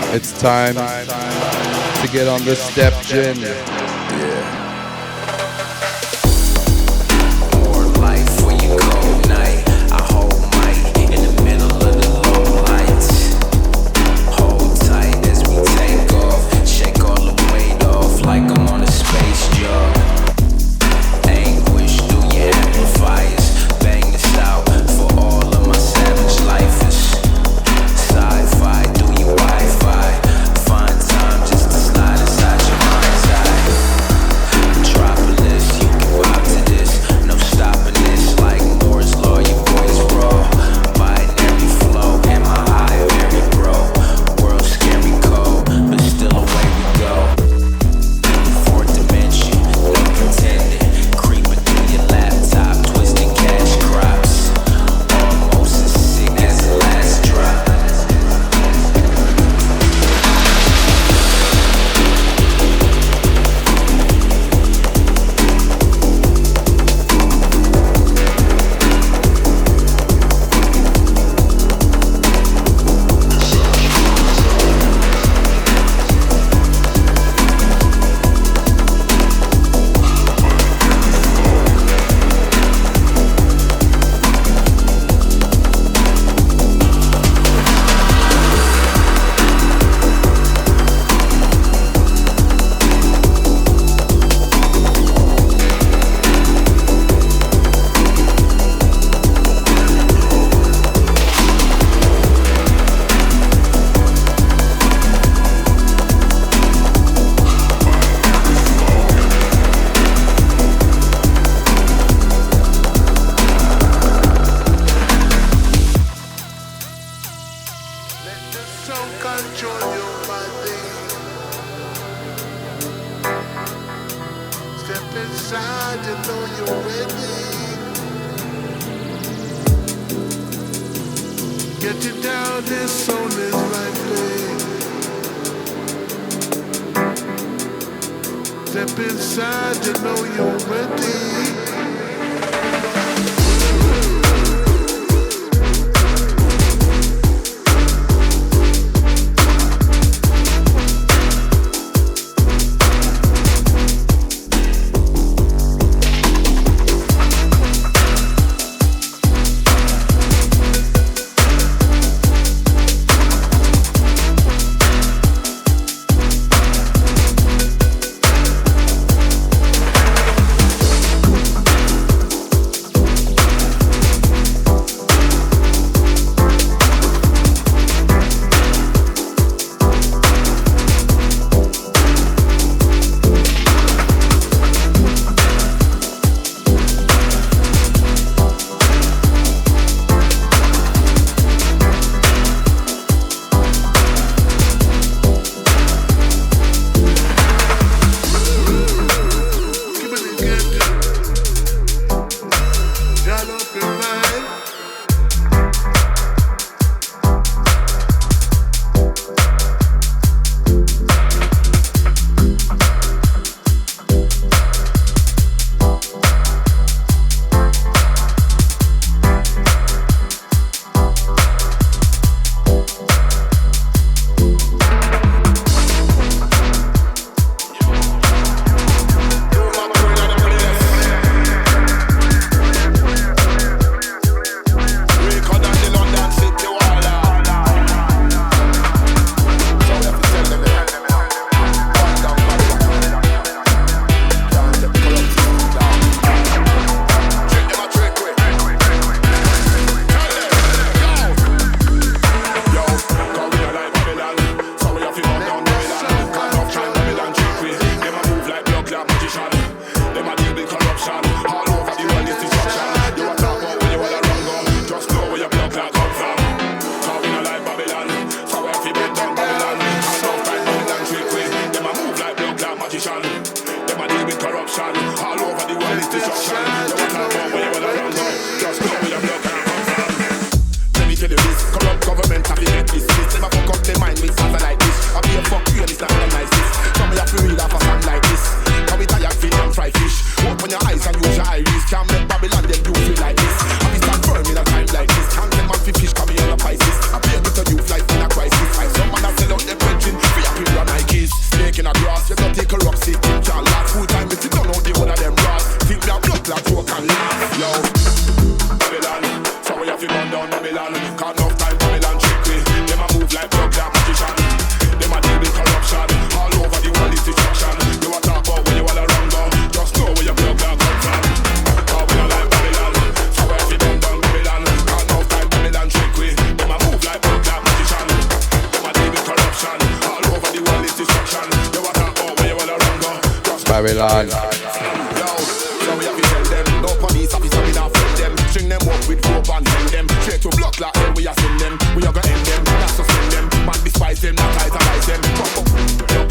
It's time to get on the step, Jin. More life when you cold night. I hold might in the middle of the low lights. Hold tight as we take off. Shake all the weight off like I'm on a space job. Anguish through your amplifiers. Bang this out for all of my savage lifers. Sci-fi through your Wi-Fi. Find time just to slide inside your mind's eye. Metropolis, you can vibe to this. No stopping this like Moore's Law. Your boy's raw. Binary flow, and my eye very bro. World scary cold, but still away we go. Fourth dimension, no pretending. Creeping through your laptop, twisting cash crops. Almost as sick as the last drop. Getting down this soul is right way. Step inside, you know you're ready. Corrupt government have to get dismissed. Never fuck up their mind with something like this. I be a fuck you and it's not a nice this. Some of you have to read off a song like this. Can we tired feed and fry fish? Open your eyes and use your iris. Can't make Babylon them do feel like this. I be stand firm in a time like this. Can't them man fi fish come here on a Pisces. I be a bit of youth life in a crisis. I some man a sell out them pension for your pair of Nikes. Snake in a grass, you don't take a rock stick. You can't last full time if you don't know the one of them brass. Think me a blood clot joke and laugh. Yo, Babylon, so we have to burn down Babylon. Can't enough time Babylon trick me. Them a move like drug like magician. Them a deal with corruption. All over the world is destruction. You a talk about when you all around go. Just know where your blood clot come from. Cause we don't like Babylon, so we have to burn down Babylon. Can't enough time Babylon trick me. Them a move like drug like magician. Them a deal with corruption. All over the world is destruction. You a talk about when you all around go. Just Babylon. String them up with rope and hang them. Straight to block like hell, we a send them. We a go end them, that's to send them. Man despise them, not italize them. Pop up,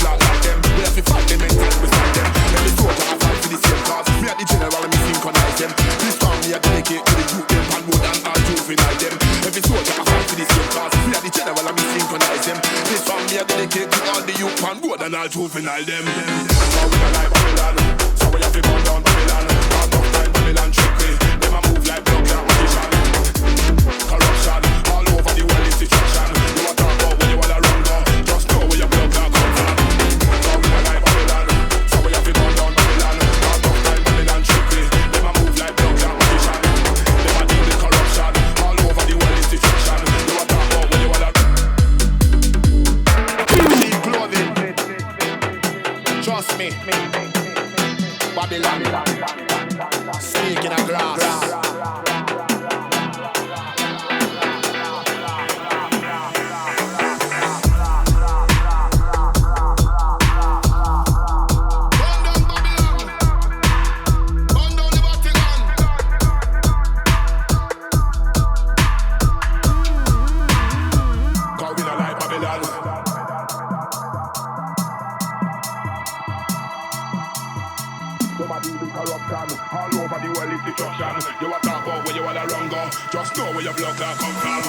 block like them. We have to fight them and time beside them. Every soldier a fight for the same cause. We are the general and we synchronize them. This time we are dedicate to the youth them. And wood and all juvenile them. Every soldier a fight for the same cause. We are the general and we synchronize them. This time we are dedicate to all the youth and wood and all juvenile them. So we don't like Babylon, so we have to burn down Babylon. All enough time Babylon trick me. Them a move like corruption, all over the world is destruction. You a talk about when you all around go. Just know where your blood clot come from. So we don't like Babylon, so we have to burn down Babylon. All enough time Babylon trick me. Them a move like blood clot magician. Them a deal with corruption, all over the world is destruction. You a talk about when you all around. Cheap clothing, trust me. Babylon, snake in a grass. All over the world is destruction. You a talk about where you all around go. Just know where your blood clot come from.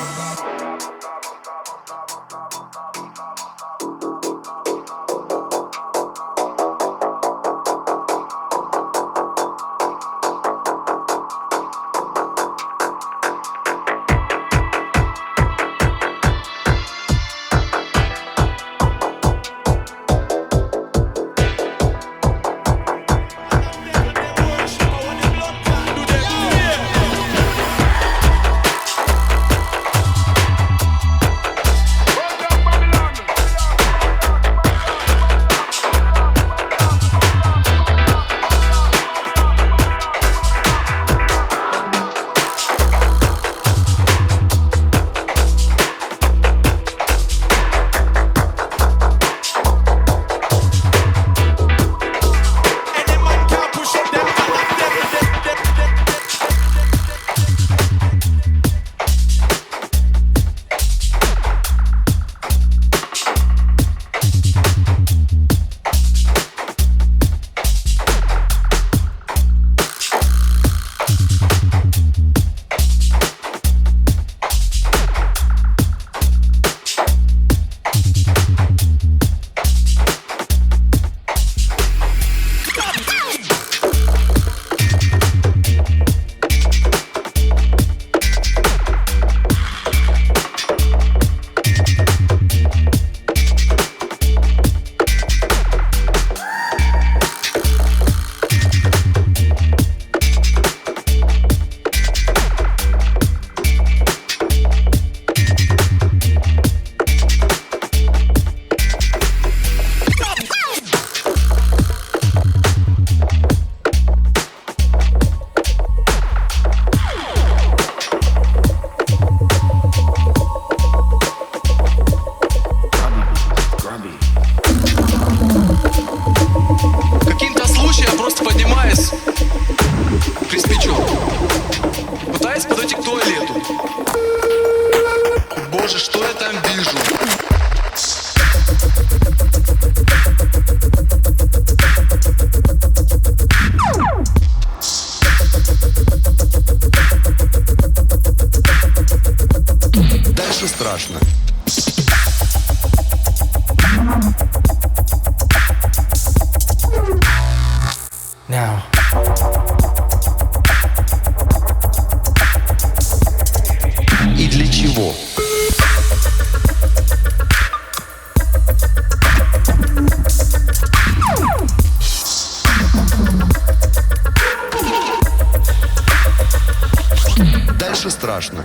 Дальше страшно. Now. И для чего? Дальше страшно.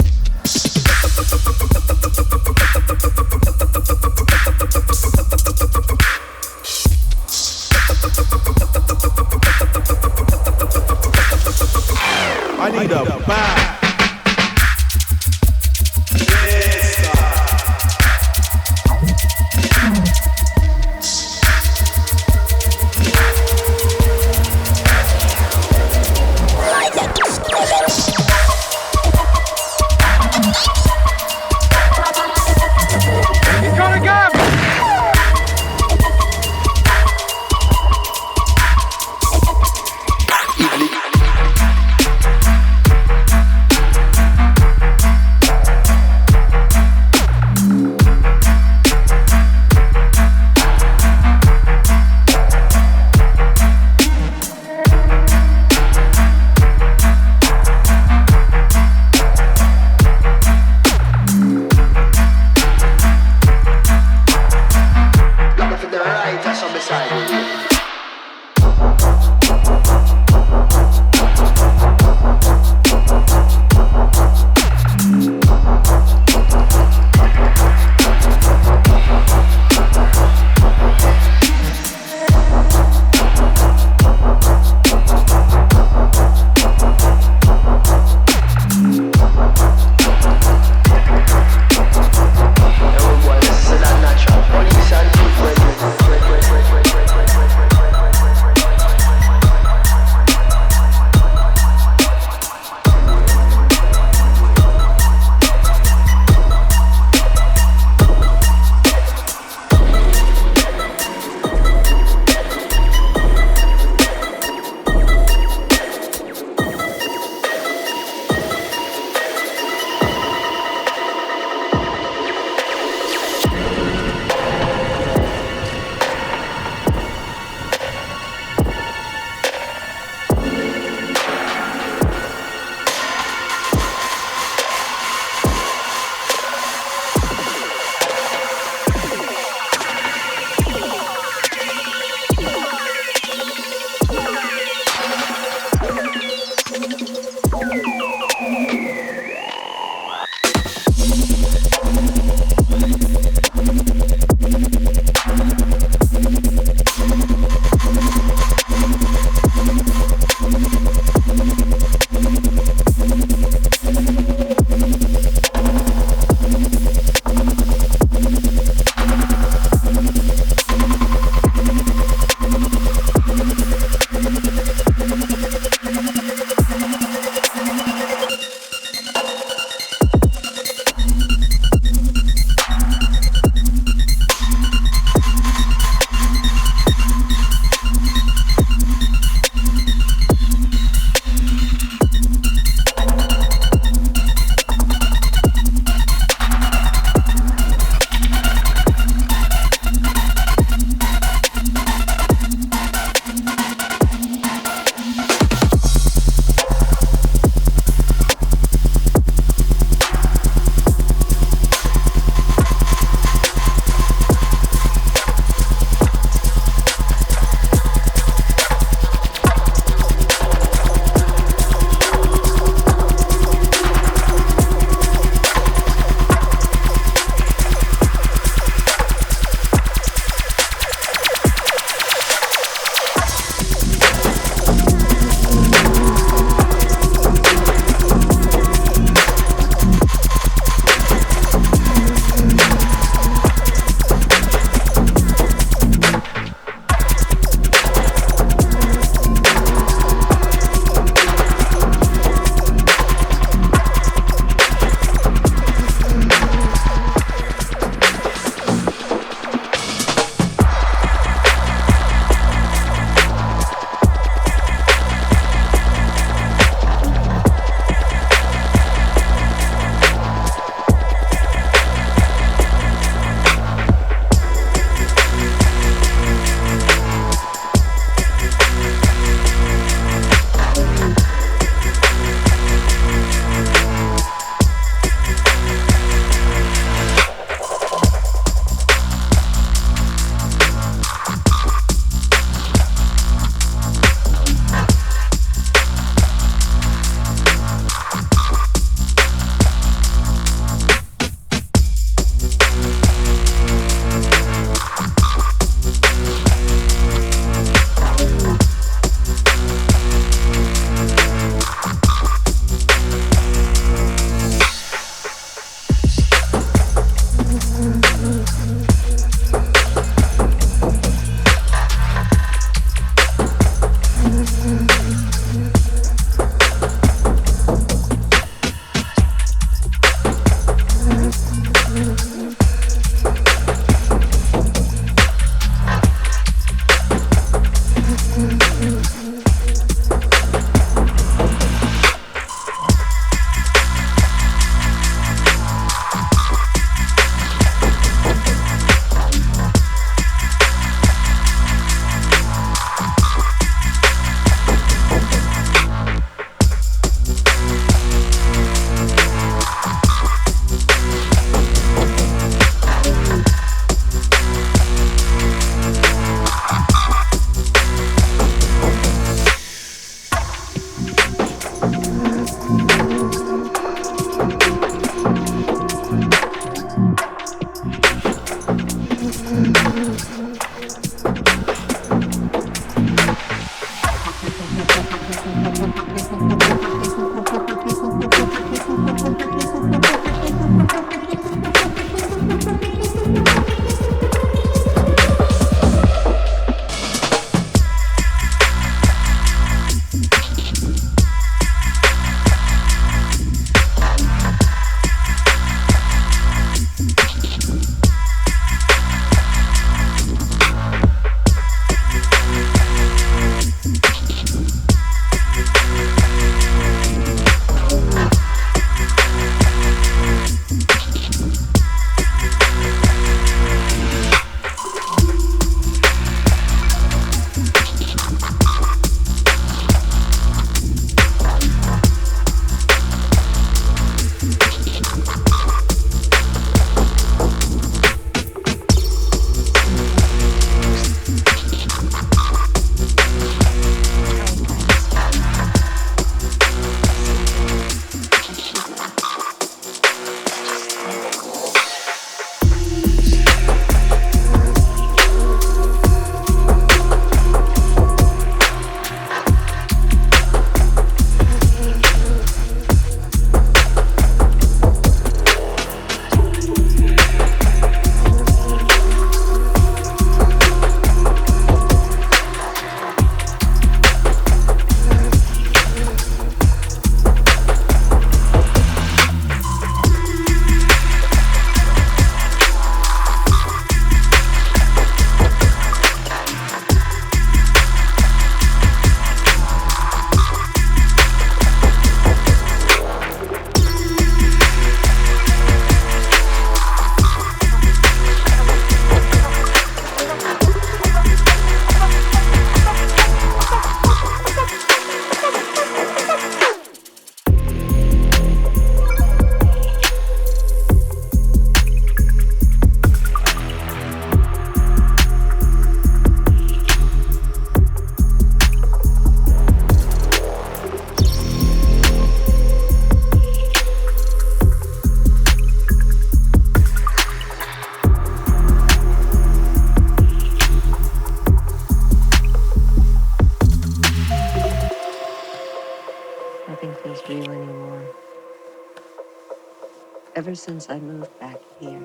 Ever since I moved back here,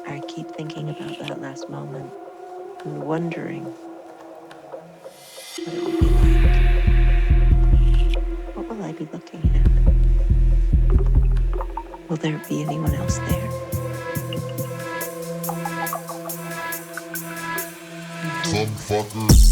I keep thinking about that last moment and wondering what it will be like. What will I be looking at? Will there be anyone else there? Some fucker.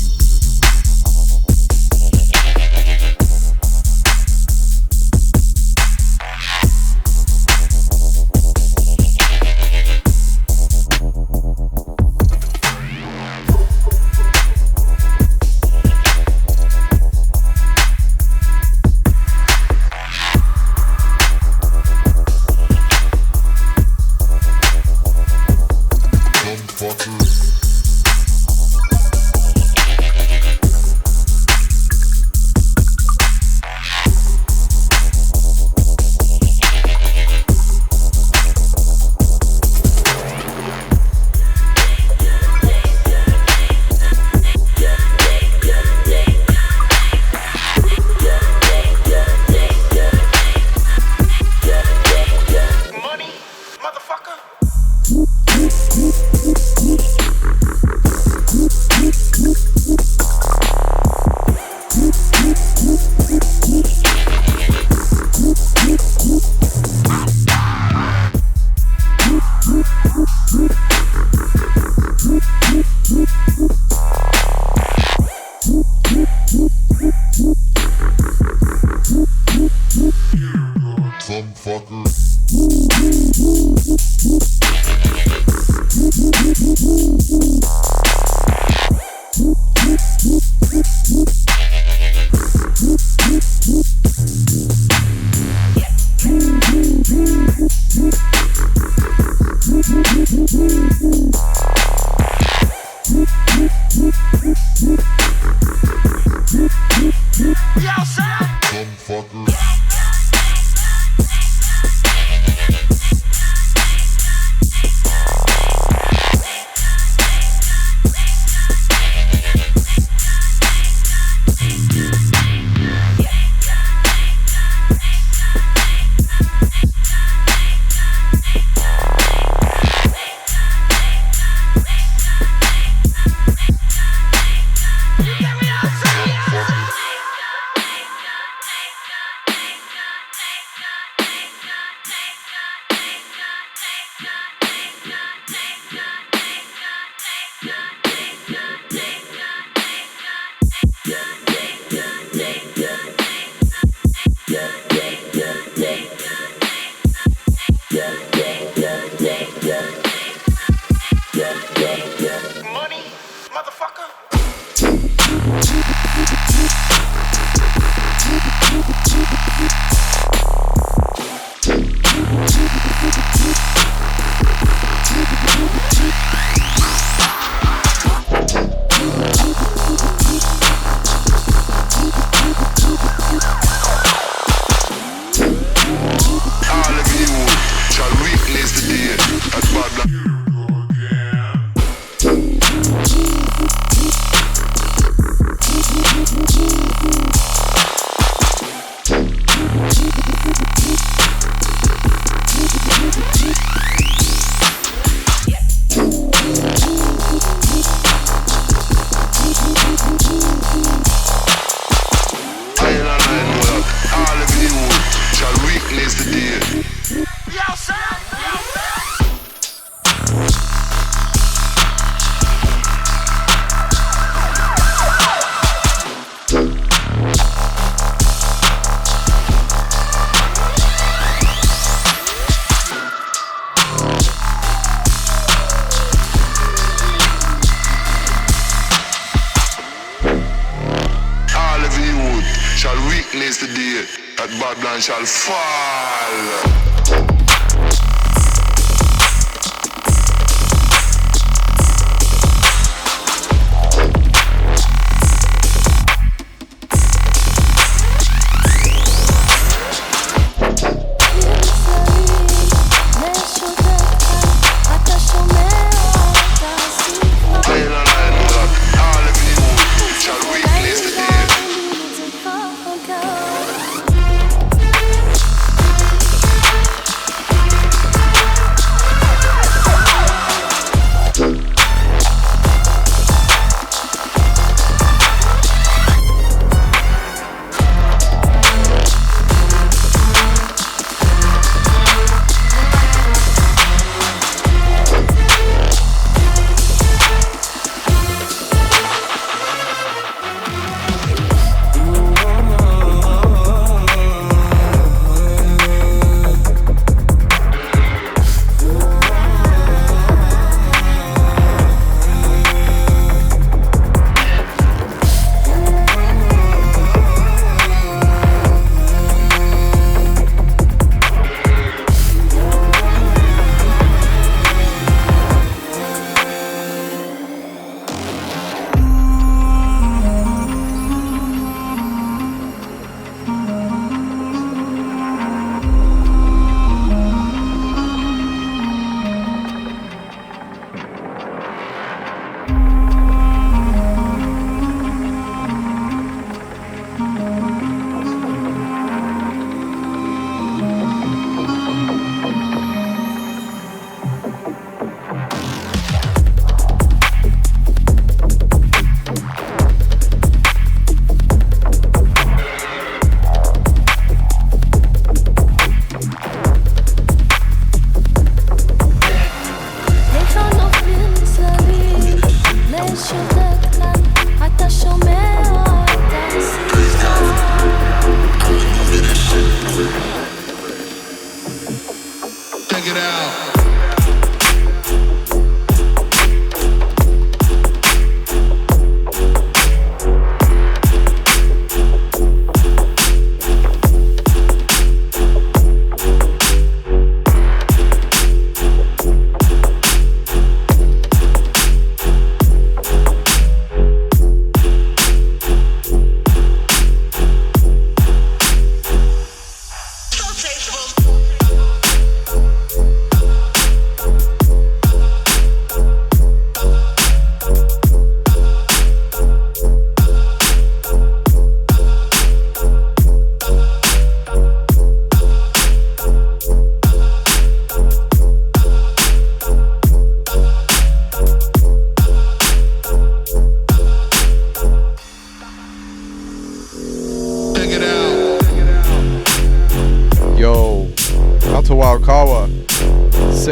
witness the day that Babylon shall fall.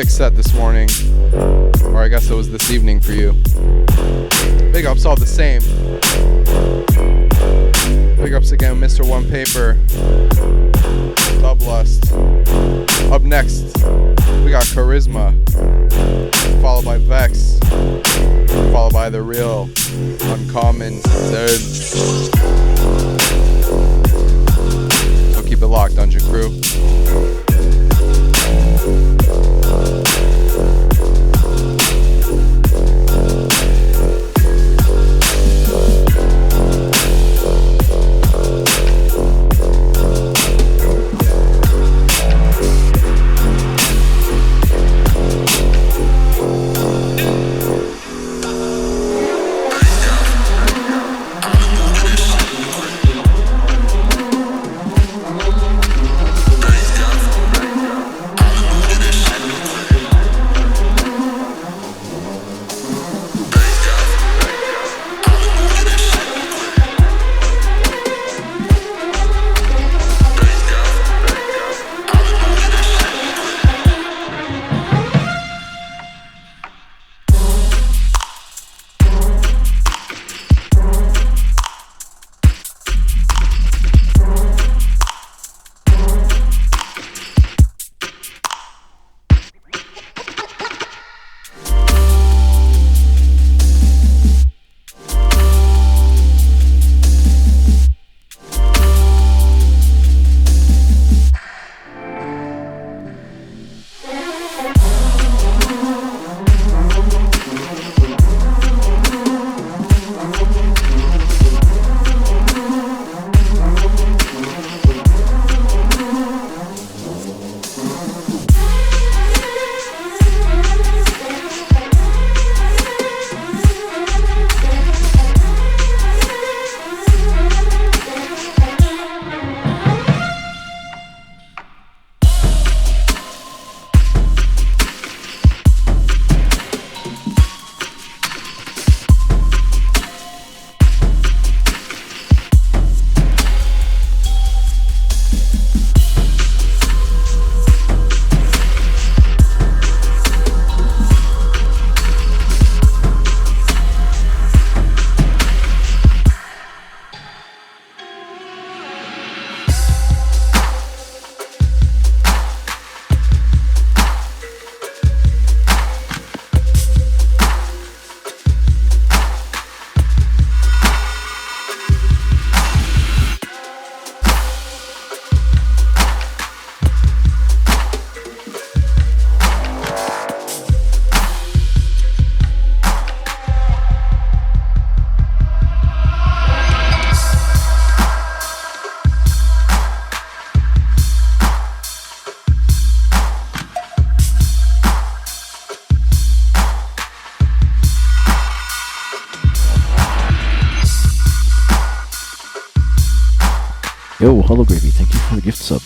Big set this morning, or I guess it was this evening for you. Big ups all the same. Big ups again, Mr. One Paper, Dublust. Up next, we got Charisma, followed by Vex, followed by the real Uncommon Zed. So keep it locked, Dungeon Crew. Yo, Hologravy, thank you for the gift sub.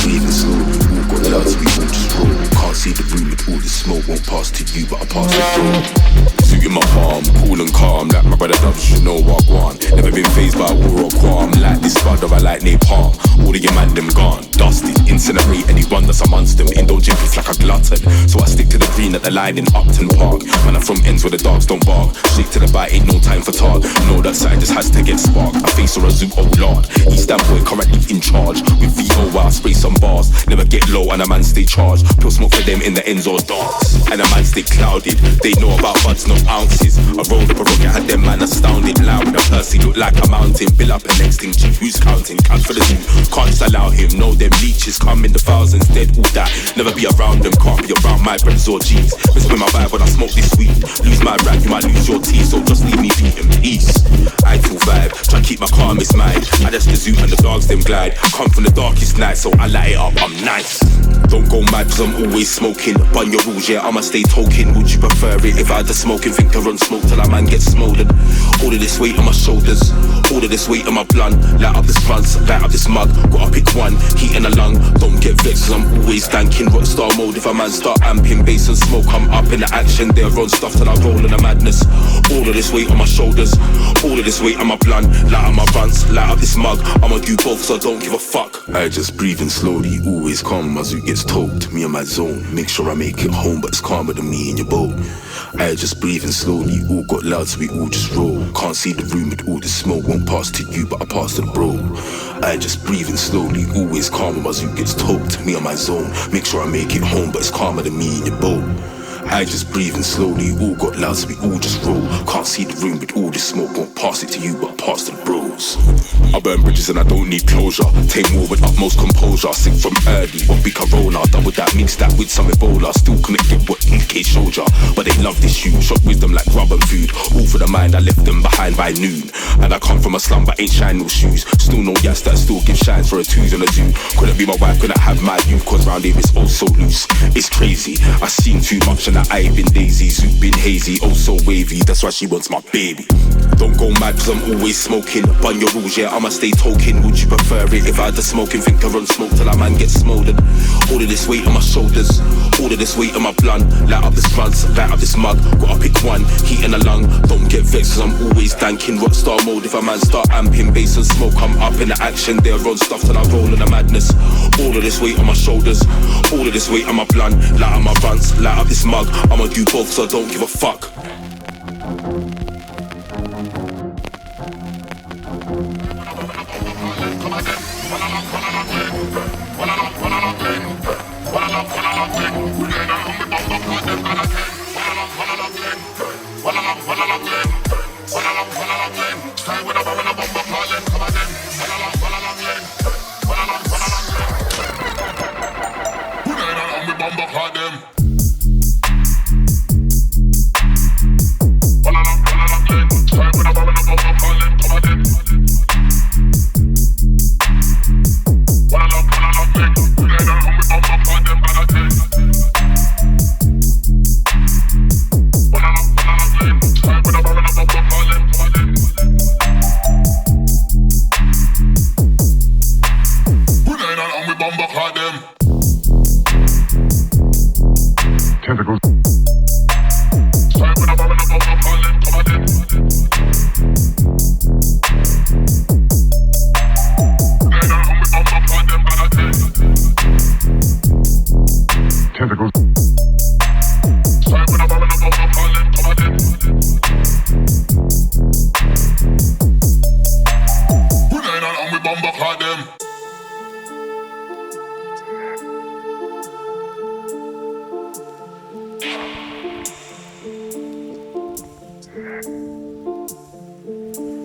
breathing slowly, all got louds, we all just roll. Can't see the room with all the smoke, won't pass to you, but I pass the door. Suit in my palm, cool and calm, like my brother Dubs, you know what I want. Never been fazed by war or qualm, like this brother, I like napalm. All of your man, them gone, dusted, incinerate anyone that's amongst them. Indulgent is like a glutton, so I stick to the green at the line in Upton Park. Man, I'm from ends where the dogs don't bark. Shake to the bite, ain't no time for talk. Know that side just has to get sparked. I face or a zoo, oh lord. East that boy currently in charge. With VO, I spray some bars. Never get low and a man stay charged. Pure smoke for them in the ends or darts. And a man stay clouded. They know about buds, no ounces. I rolled up a rocket, had them man astounded. Loud, the Percy look like a mountain. Bill up a next thing, chief, who's counting? Count for the zoo, can't just allow him. Know them leeches come in the thousands, dead all that. Never be around them, can't be around my brothers or G's. Mess with my vibe when I smoke this weed. Lose my rag, you might lose your teeth, so just leave me be in peace. I feel vibe, try keep my calmest mind. I just the zoo and the dogs them glide. Come from the darkest night, so I light it up, I'm nice. Don't go mad cause I'm always smoking. Bun your rules, yeah, I'ma stay token. Would you prefer it if I had the smoking? Think to run smoke till a man gets smoldered. All of this weight on my shoulders, all of this weight on my blunt. Light up this runs, light up this mug. Gotta pick one, heat in a lung. Don't get vexed cause I'm always danking. Rockstar mode, if a man start amping bass and smoke, I'm up in the action. They're on stuff till I roll in the madness. All of this weight on my shoulders, all of this weight on my blunt. Light up my runs, light up this mug. I'ma do both so I don't give a fuck. I just breathing slowly, always calm as it gets told. Me and my zone, make sure I make it home, but it's calmer than me in your boat. I just breathing slowly, all got loud so we all just roll. Can't see the room with all the smoke, won't pass to you but I pass to the bro. I just breathing slowly, always calm as it gets told. Me and my zone, make sure I make it home, but it's calmer than me in your boat. I just breathing slowly, all got loud so we all just roll. Can't see the room with all this smoke, won't pass it to you but I pass to the bros. I burn bridges and I don't need closure. Take more with utmost composure. Sing from early, what big corona. Double that, mix that with some Ebola. Still couldn't get what EK showed ya, but they love this shoe. Shot wisdom like rub and food. All for the mind, I left them behind by noon. And I come from a slum but ain't shine no shoes. Still no yes that still give shines for a twos and a zoo. Couldn't be my wife, couldn't have my youth, cause round here it's all so loose. It's crazy, I seen too much and I ain't been daisy. Zoot been hazy, oh so wavy, that's why she wants my baby. Don't go mad cause I'm always smoking. Bun your rules, yeah, I'ma stay token. Would you prefer it if I had the smoking? Think to run smoke till a man gets smoldered. All of this weight on my shoulders, all of this weight on my blunt. Light up this runs, light up this mug. Gotta pick one, heat in a lung. Don't get vexed cause I'm always danking. Rockstar mode, if a man start amping bass and smoke, I'm up in the action. They're on stuff till I roll in the madness. All of this weight on my shoulders, all of this weight on my blunt. Light up my runs, light up this mug. I'ma do both so I don't give a fuck.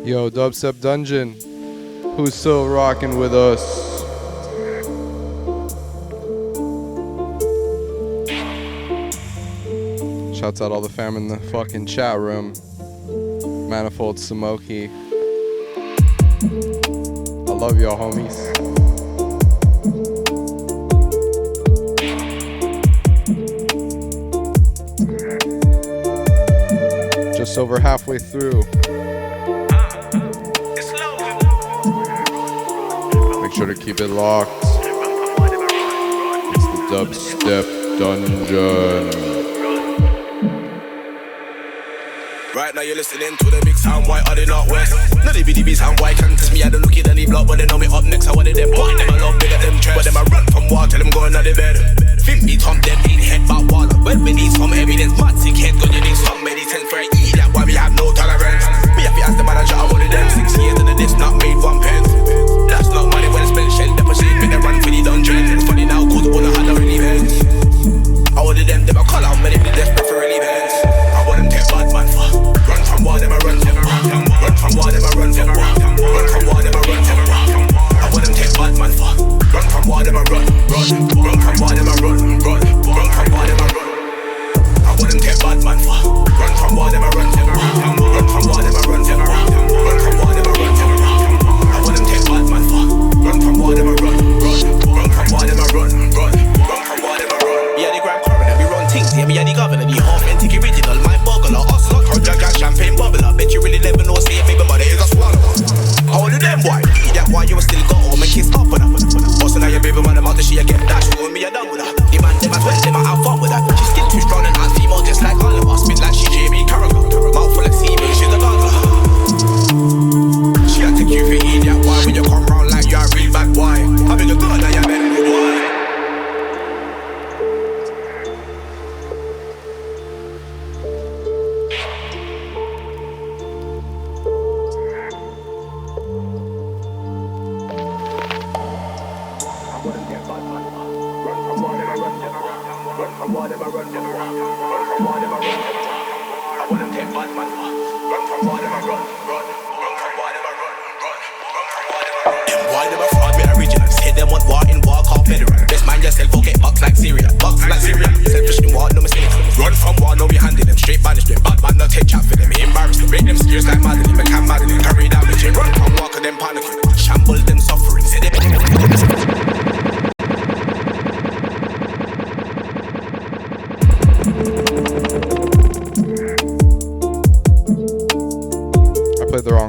Yo, Dubstep Dungeon, who's still rocking with us? Shouts out all the fam in the fucking chat room. Manifold Smoky. I love y'all, homies. Just over halfway through. Make sure to keep it locked. Dubstep Dungeon. Right now you're listening to the big sound, why are they not west? No DVDB sound, why can't test me, I don't look at any block, but they know me up next, I wanted them, boy, them I love bigger them chest. But them I run from war till them going out the bed. Fin beat on them, beat head back wall. When we need some evidence, mad sick head, good you need some medicine for a eat, that's why we have no tolerance. Me have to ask the manager, I wanted them 6 years and this not made 1 pence. That's not money when it's spent, shell deposit, when they run for the dungeon. It's funny now, cause all I had no events. I wanted them, I call out, many be desperate for events. I want them take bad man for. Run from war, them I run from. Run from war, them I run from. Run from war, them I run from. I want them take bad man for. Run from war, them I run. Run from war, them I run. Run from war, them I run. I want them take bad man for. Run from war, them I run from. Run from war, them I run from. Run from war, them I run from. I want them take bad man for. Run from war, them I run. Run from war, them I run. Run from war, them I run. Yeah, the grand coroner, we run things. Yeah, me and the governor, the authentic original, my boggler. Oslo, Jack, champagne bubbler. Bet you really never know, say baby mother is a swallower. How do them boy? Eat that why you still go home and kiss up with her. Also now your baby mother mouth, she get dash. With me, I done with her. The man, them as well, them I have fun with her. She skin too strong and hot female, just like all of us. Spit like she Jamie Carragher. Mouth full of semen, she's a goggler. She got take you for eat that why when you come round like you're a real bad boy. I beg your God, now you're better boy.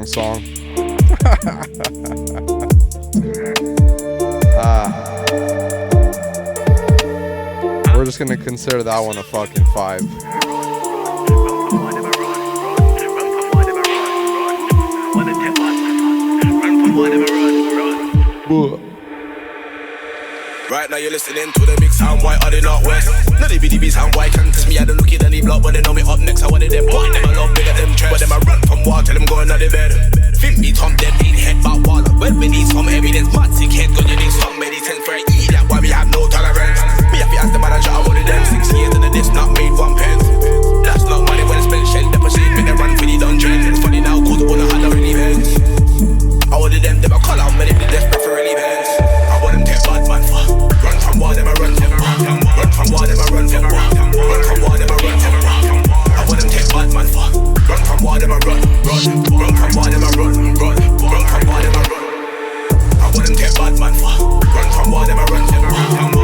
Song. We're just gonna consider that one a fucking 5. Right now you're listening to the big sound, why are they not west? No DVDB sound, why can't test me, I don't look at any block, but they know me up next, I wanted them, boy, them I love bigger them chest. But them I run from war till them going out the bed. Fin beat on them, beat head back wall. When we need some evidence, mad sick head, good you need some medicine for a eat, that's why we have no tolerance. Me have to ask the manager, I wanted them 6 years and this not made 1 pence. That's not money when it's spent, shell deposit, when they run for the dungeon. It's funny now, cause all I had no events. I wanted them I call out, many be desperate for events. I want them take bad man for. Run from war, them I run from. Run from war, them I run from. Run from war, them I run from. I want them take bad man for. Run from war, them I run. Run from war, them I run. Run from war, them I run. I want them take bad man for. Run from war, them I run from.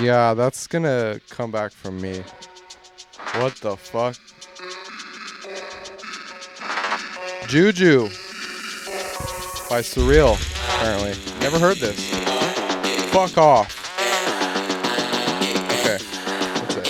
Yeah, that's gonna come back from me. What the fuck? Juju by Surreal, apparently. Never heard this. Fuck off. Okay, that's it.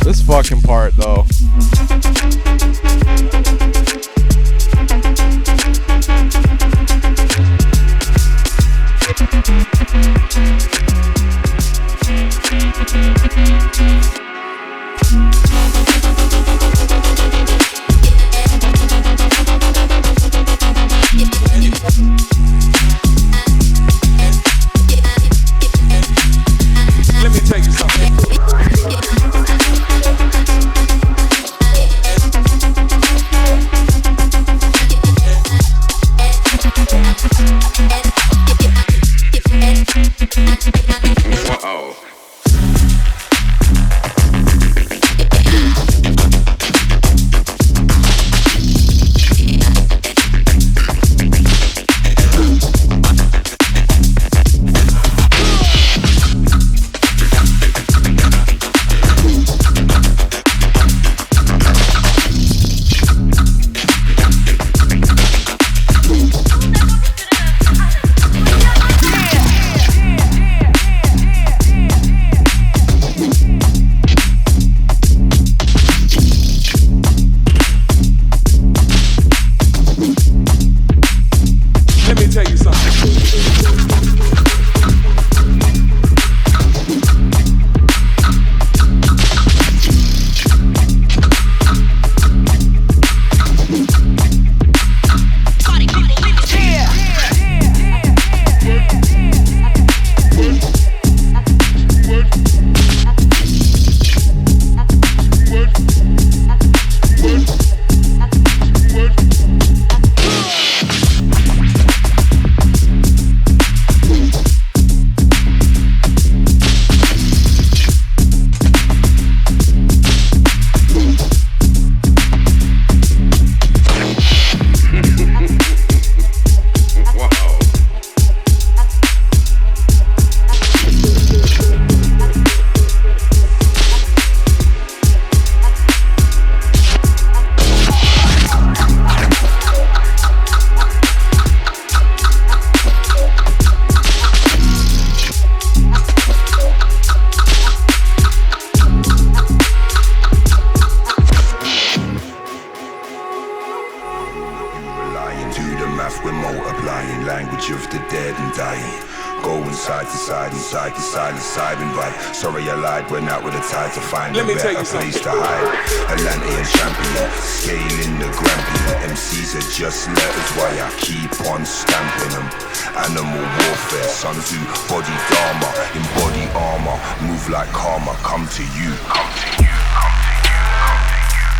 This fucking part though. Let me tell you something. Whoa. Let me tell you We're multiplying language of the dead and dying. Going side to side and side to side and side and right. Sorry I lied, went out with a tide to find a better place to hide. Atlantean champion, scaling the Grampian. MCs are just letters, why I keep on stamping them. Animal warfare, Sun Tzu, body dharma, in body armor. Move like karma, come to you, come to you, come to you, come to you.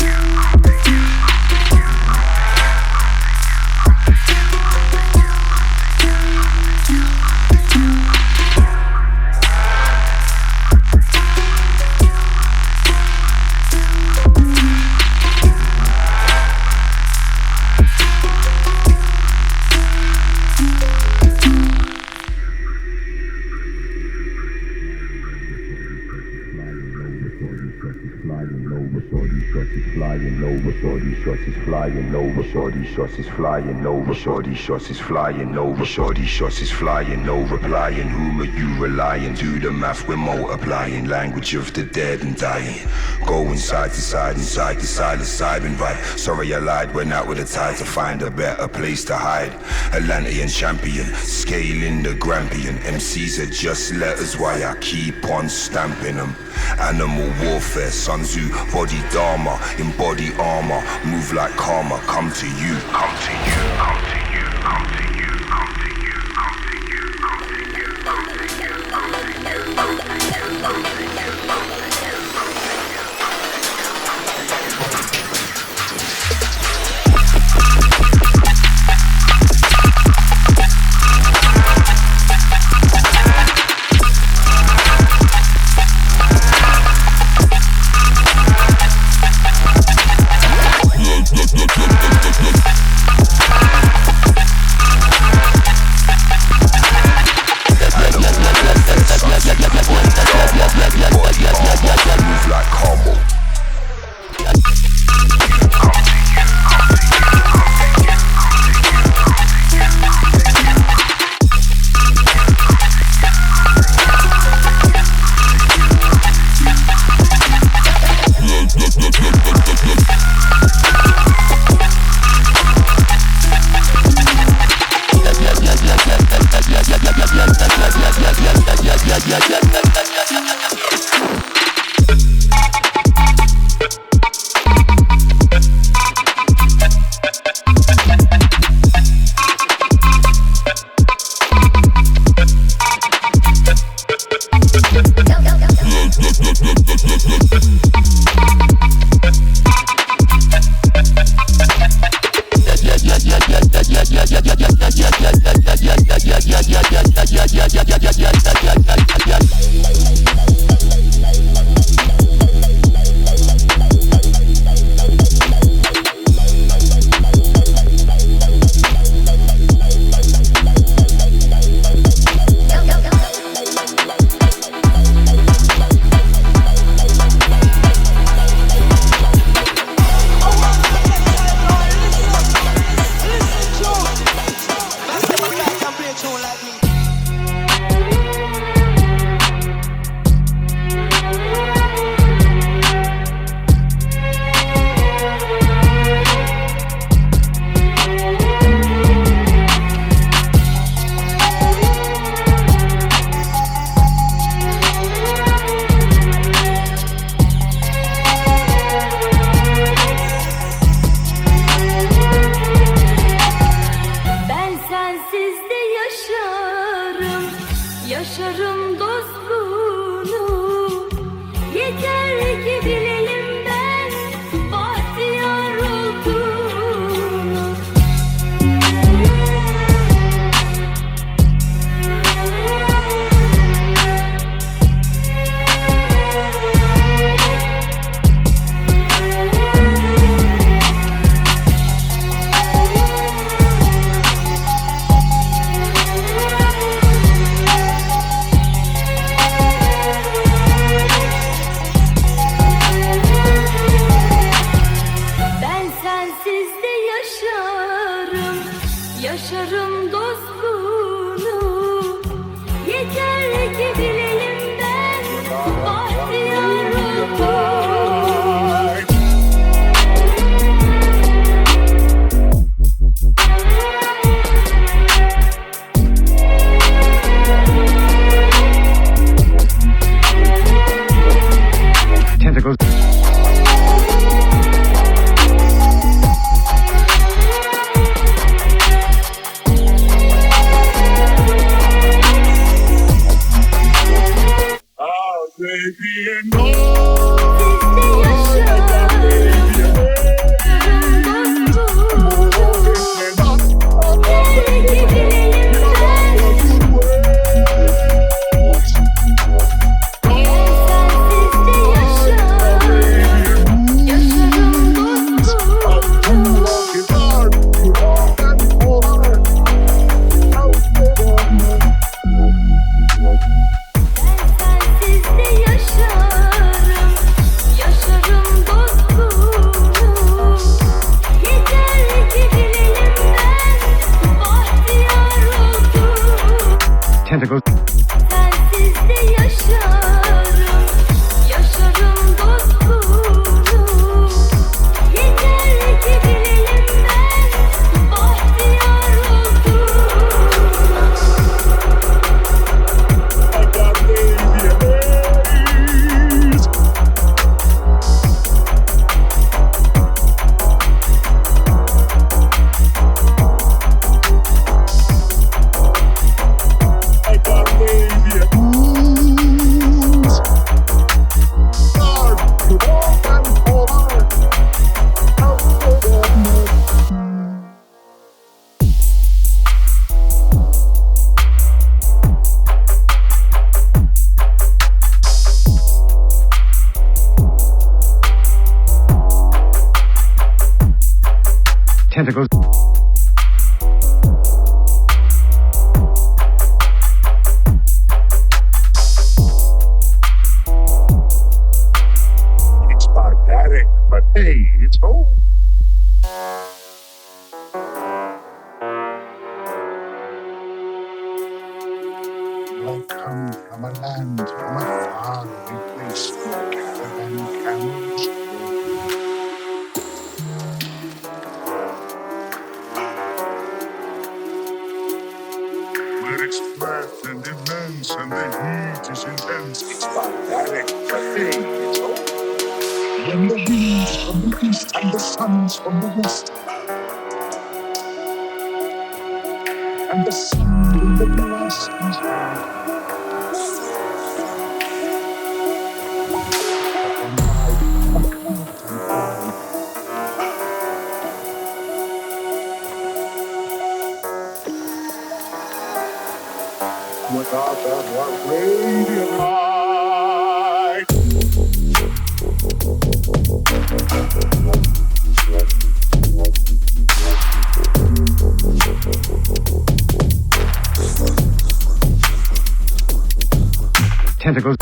shots is flying over, shorty shots is flying over, shorty shots is flying over, shorty shots is flying over, replying, whom are you relying? Do the math, we're multiplying, language of the dead and dying, going side to side, inside the silent siren vibe. Sorry I lied, went out with the tide to find a better place to hide. Atlantean champion, scaling the Grampian, MCs are just letters, why I keep on stamping them. Animal warfare, Sun Tzu, body dharma, embody armor, move like karma, come to you, come to you, come to you, come to you, come to you, come to you, come to you, come to you, come to you, come to you, come to you. Tentacles. Tentacles. Tentacles. It's barbaric, but hey, it's home. I come from a land, from a faraway place where caravan camels where it's flat and immense and the heat is intense. It's barbaric, but hey, it's home. When the winds from the east and the suns from the west, and the sun in the grass is red. Without that radiant light, Tentacles.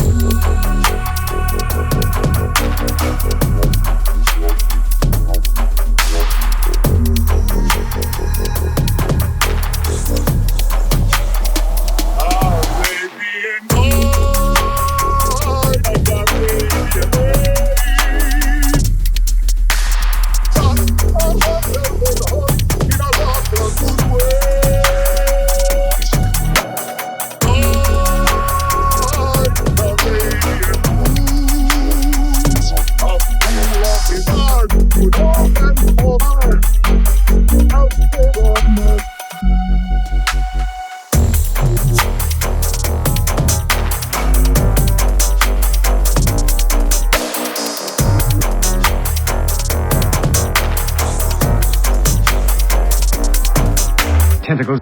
Tentacles.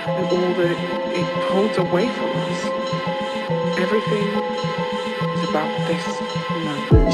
and all that it holds away from us. Everything is about this moment.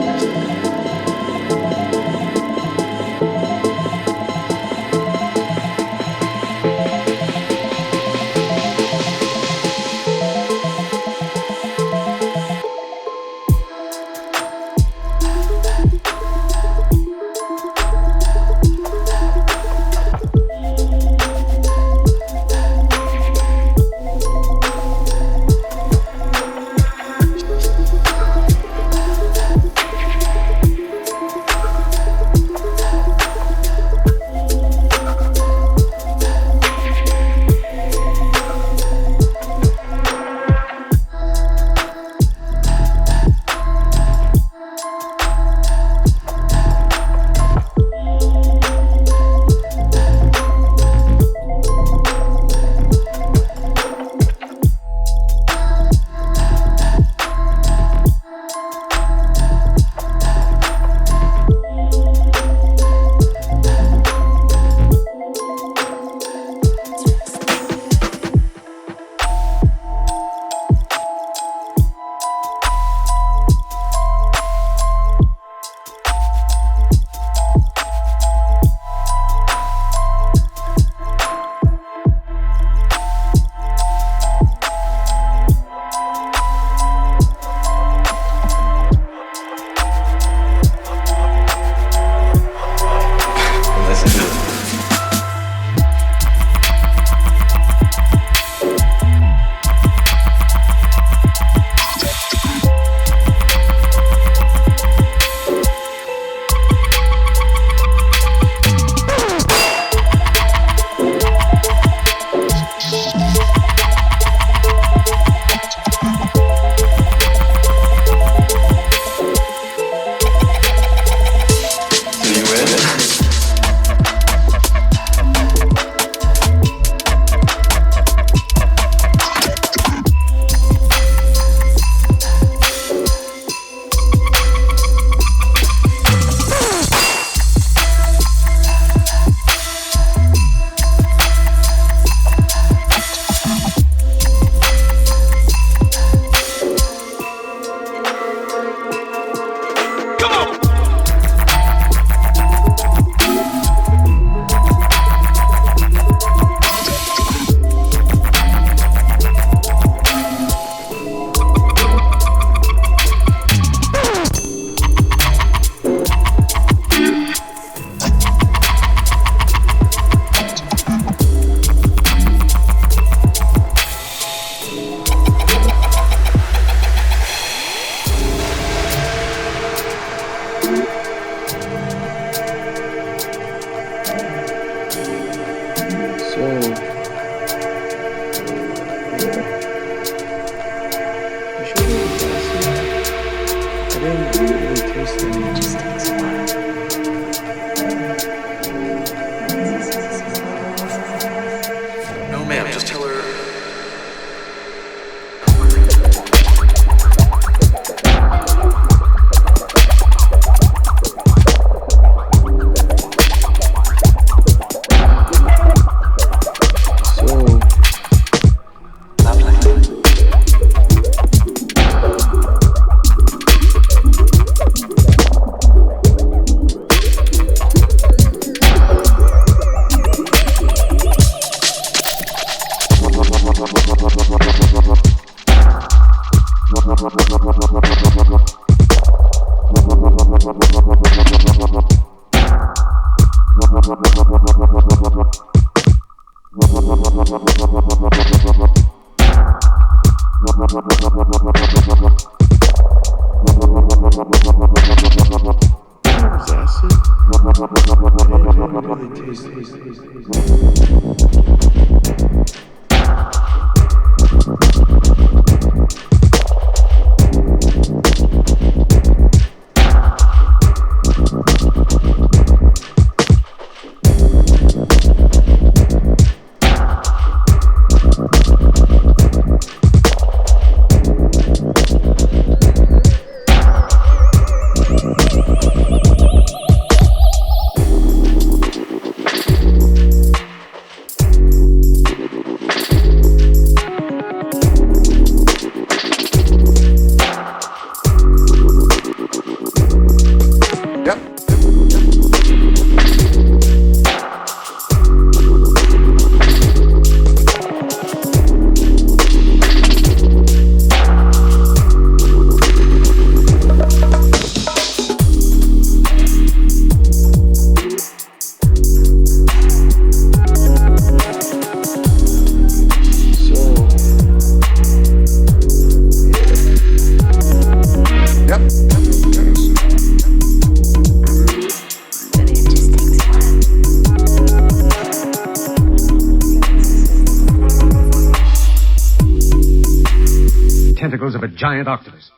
tentacles of a giant octopus.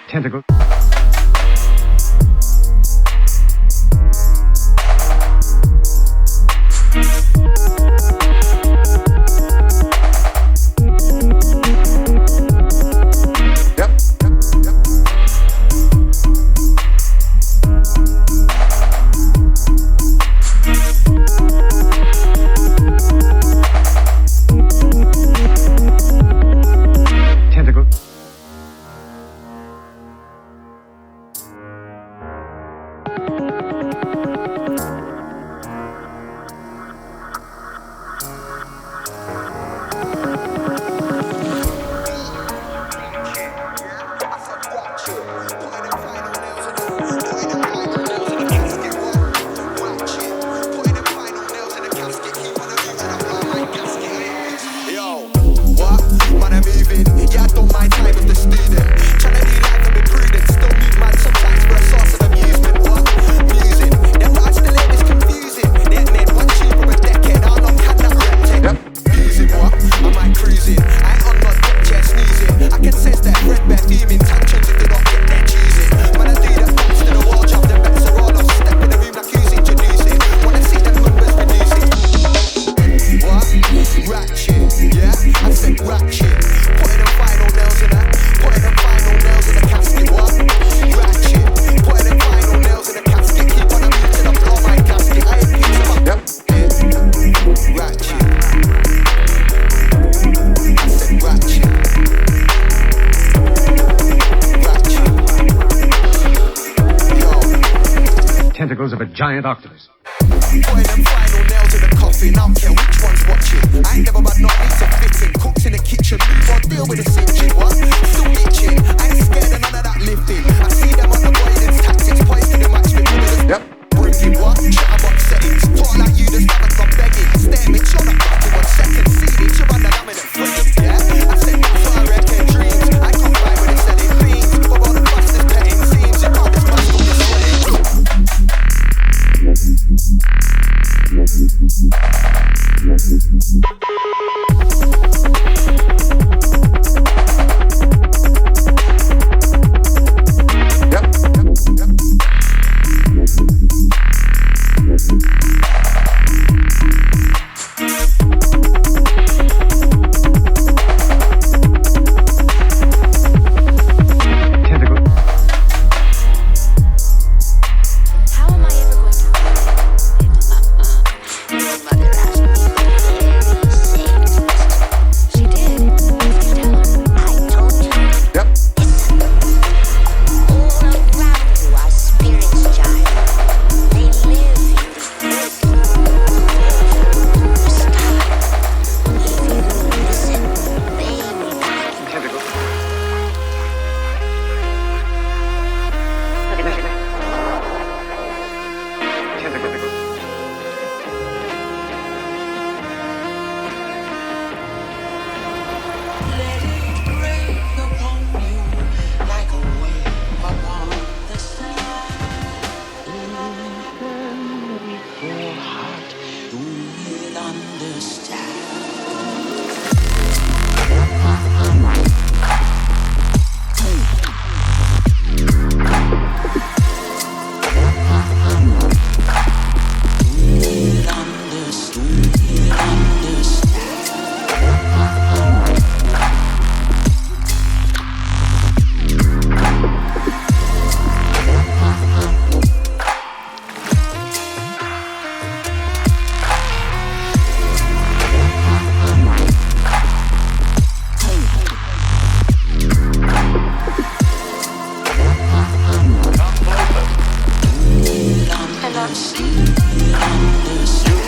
Tentacle. Tentacles of a giant octopus. Putting them final nails in the coffin. I don't care which one's watching. I ain't never had no need to fit in. Cooks in the kitchen, move on, deal with the singeing. What? Still itching. I ain't scared of none of that lifting. I see them on the avoidance tactics, poised to the match with me. Yep. Bringing what? Chatterbox settings. Talk like you just haven't gone begging. Stare, make sure that back in 1 second. See it, you're on the laminate frame. Yeah? I said that's what I reckon dreams. I come by with it selling beans. For all the busters petting scenes. You can't just mask up this way.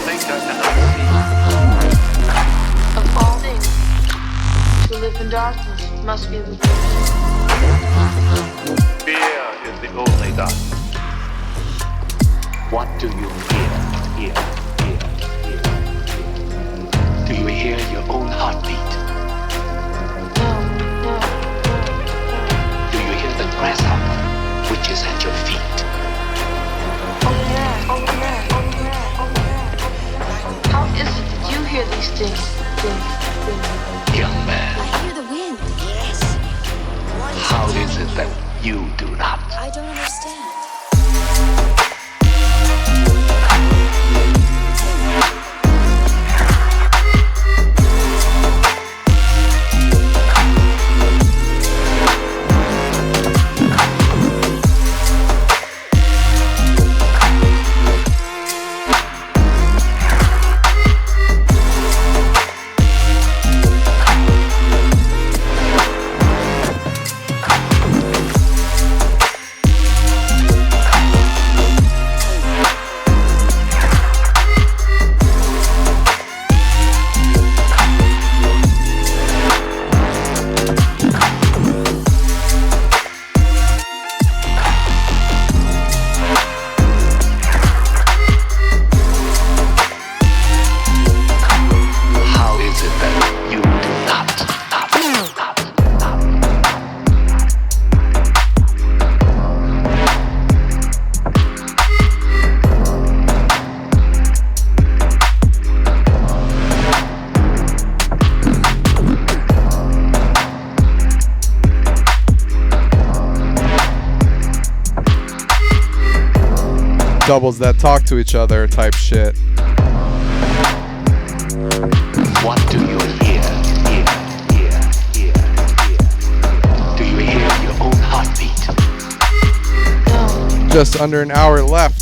think I cannot see? Of all things, to live in darkness must be the Fear is the only darkness. What do you hear? Do you hear your own heartbeat? Do you hear the grasshopper which is at your feet? How is it that you hear these things? Young man, I hear the wind. Yes. how is it that you do not? I don't understand. Doubles that talk to each other type shit. What do you hear? Do you hear your own heartbeat? Just under an hour left.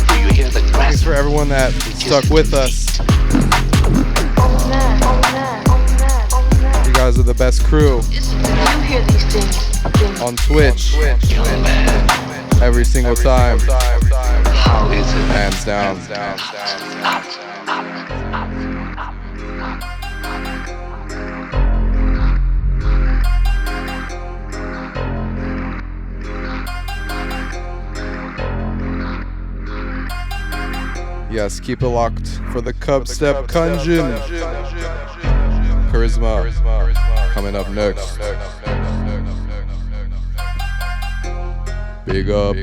Do you hear the Thanks for everyone that stuck with us. You guys are the best crew You hear these things. on Twitch. Every single time. How is it? Hands down. Yes, keep it locked for the Dubstep Kunjin. Charisma coming up next. Big up.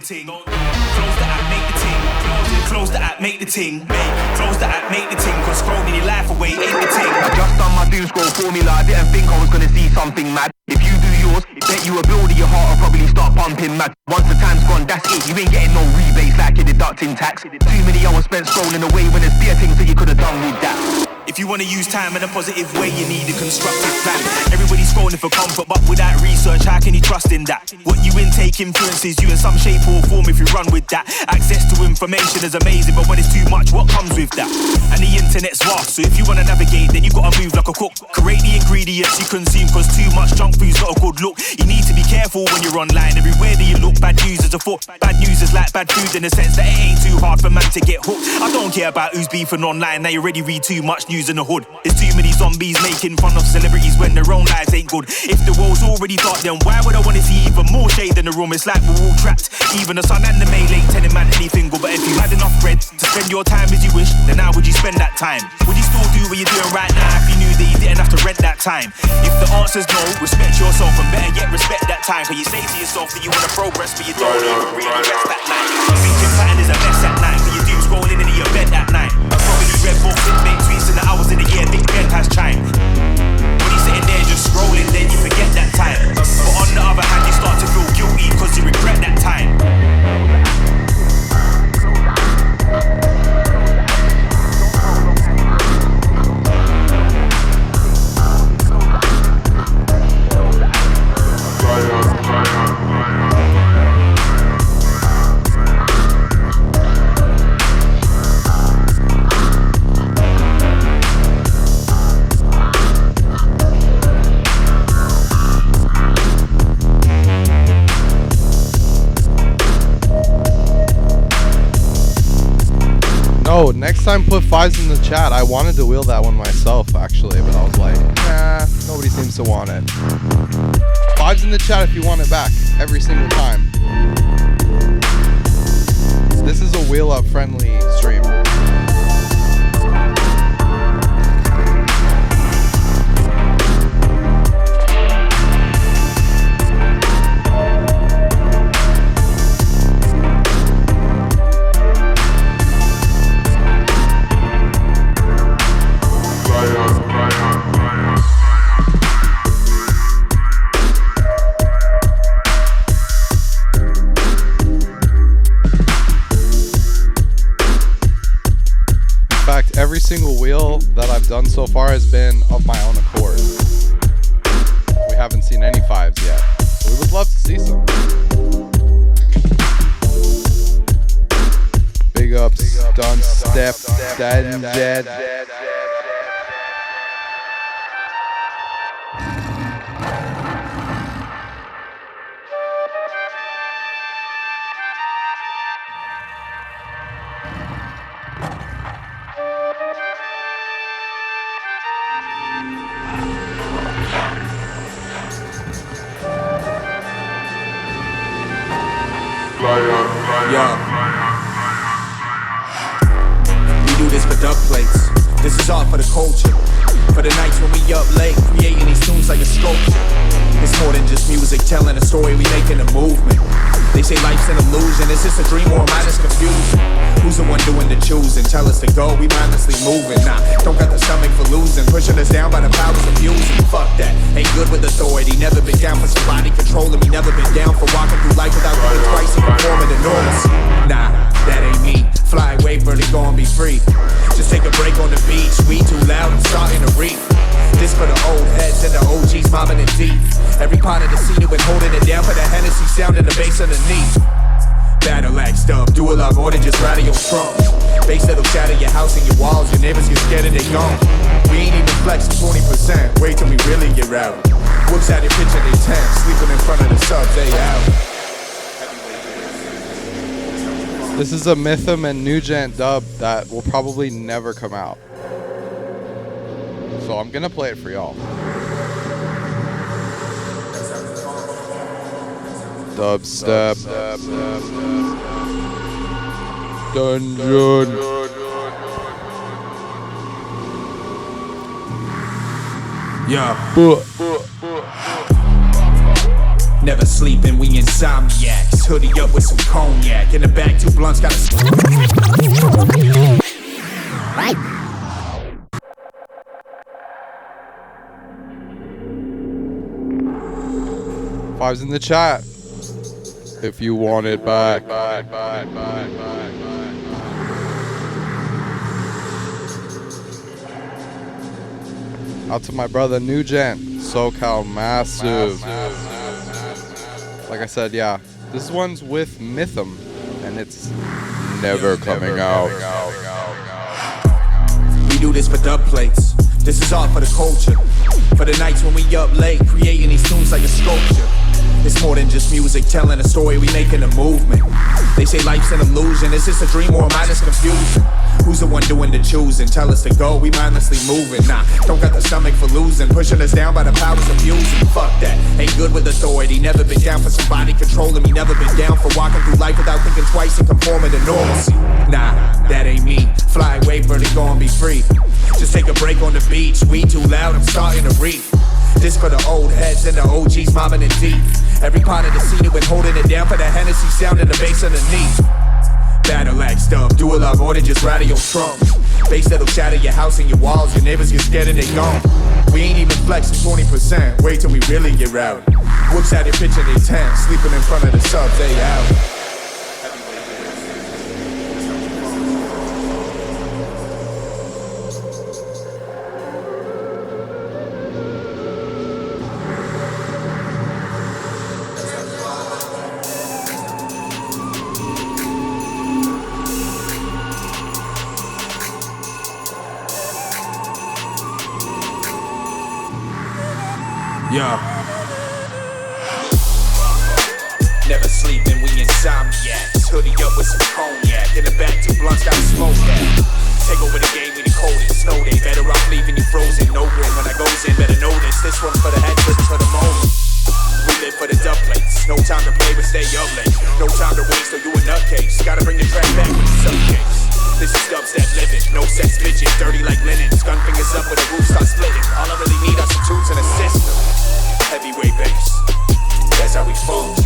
ting. Flows that make the ting. Flows that make the ting. Flows that make the ting. Cause scrolling your life away ain't the ting. I just done my doom scroll formula. I didn't think I was gonna see something mad. If you do yours, bet you a build of your heart. I'll probably start pumping mad. Once the time's gone, that's it. You ain't getting no rebates like you're deducting tax. Too many hours spent scrolling away when there's better things that you could have done with that. If you wanna use time in a positive way, you need a constructive plan. Everybody's scrolling for comfort, but without research, how can you trust in that? What you intake influences you in some shape or form if you run with that. Access to information is amazing, but when it's too much, what comes with that? And the internet's vast, so if you wanna navigate, then you gotta move like a cook. Create the ingredients you consume, cause too much junk food's not a good look. You need to be careful when you're online, everywhere that you look. Bad news is a thought. Bad news is like bad food in the sense that it ain't too hard for man to get hooked. I don't care about who's beefing online. Now you already read too much news in the hood. There's too many zombies making fun of celebrities when their own lives ain't good. If the world's already dark, then why would I want to see even more shade in the room? It's like we're all trapped. Even the sun and the May ain't telling man anything good. But if you had enough bread to spend your time as you wish, then how would you spend that time? Would you still do what you're doing right now if you knew that you didn't have to rent that time? If the answer's no, respect yourself and better yet respect that time. Cause you say to yourself that you want to progress, but you don't even really rest that night. You think your pattern is a mess at night, but you doom scrolling into your bed that night. I probably read more clickbait tweets in the hours in the year Big Ben has chimed. When you're sitting there just scrolling, then you forget that time. But on the other hand, you start to feel guilty cause you regret that time. Oh, next time put 5s in the chat. I wanted to wheel that one myself actually, but I was like, nah, nobody seems to want it. 5s in the chat if you want it back every single time. This is a wheel up friendly stream. Every single wheel that I've done so far has been of my own accord. We haven't seen any 5s yet. So we would love to see some. Big ups, Dubstep, Dead. We do this for dub plates. This is art for the culture. For the nights when we up late, creating these tunes like a sculpture. It's more than just music, telling a story, we making a movement. They say life's an illusion, is this a dream or mindless confusion? Who's the one doing the choosing? Tell us to go, we mindlessly moving. Nah, don't got the stomach for losing, pushing us down by the powers abusing. Fuck that, ain't good with authority. Never been down for somebody controlling me. Never been down for walking through life without thinking twice and conforming to norms. Nah, that ain't me. Fly away, burn it, go and be free. Just take a break on the beach. We too loud and starting to reap. This for the old heads and the OGs mobbing it deep. Every part of the scene who been holding it down for the Hennessy sound and the bass underneath. Battle axe dub, do a lot more than just rattle your trunk. Bass that'll shatter your house and your walls. Your neighbors get scared and they gone. We ain't even flexing 20%. Wait till we really get out. Whoops out your pitching they tent, sleeping in front of the subs, they out. This is a Mythum and Nugent dub that will probably never come out. So I'm gonna play it for y'all. Dubstep. Dungeon. Yeah. Never sleeping, we insomniacs. Hoodie up with some cognac. In the back, 2 blunts got a... Fives in the chat if you want it back. Out to my brother Nugent, SoCal Massive. Like I said, yeah, this one's with Mythum, and it's never coming out. We do this for dub plates. This is art for the culture. For the nights when we up late, creating these tunes like a sculpture. It's more more than just music, telling a story, we making a movement. They say life's an illusion, is this a dream or am I just confusing? Who's the one doing the choosing? Tell us to go, we mindlessly moving. Nah, don't got the stomach for losing, pushing us down by the powers of using. Fuck that, ain't good with authority. Never been down for somebody controlling me. Never been down for walking through life without thinking twice and conforming to normalcy. Nah, that ain't me. Fly away, birdie, go and be free. Just take a break on the beach. We too loud, I'm starting to reap. This for the old heads and the OGs mobbing it deep. Every part of the scene who been holding it down for the Hennessy sound and the bass underneath. Battle act stuff, do a lot more than just radio trump. Bass that'll shatter your house and your walls. Your neighbors get scared and they gone. We ain't even flexing 20%. Wait till we really get rowdy. Whoops out here pitching they tent, sleeping in front of the subs, they out. Yeah. Never sleeping, we insomniacs. Hoodie up with some cognac. In the back, 2 blunts, got a smoke that. Take over the game, we the coldest. Snow day, better off leaving you frozen. No grin when I goes in, better know this. This one's for the head, this is for the moment. We live for the Dublust. No time to play, but stay up late. No time to waste, or you a nutcase. Gotta bring the track back with the suitcase. This is Dubstep living, no sex bitches, dirty like linen. Gun fingers up with a roof start splitting. All I really need are some tools and a system. Heavyweight bass, that's how we function.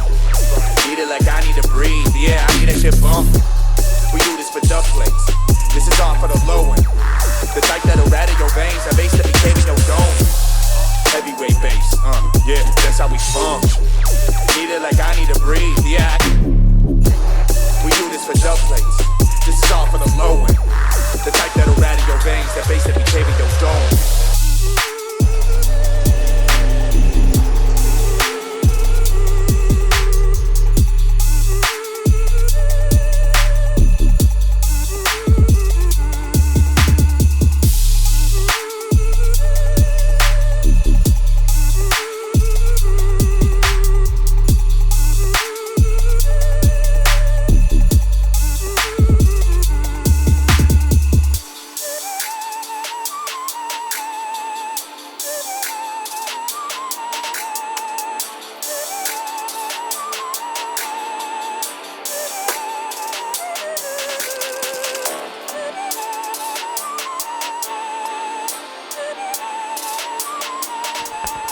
Need it like I need to breathe, yeah, I need that shit bump. We do this for duck plates, this is all for the low end. The type that'll rattle your veins, that bass that be caving your dome. Heavyweight bass, yeah, that's how we function. Need it like I need to breathe, yeah. We do this for duck plates, this is all for the low end. The type that'll rattle your veins, that bass that be caving your dome.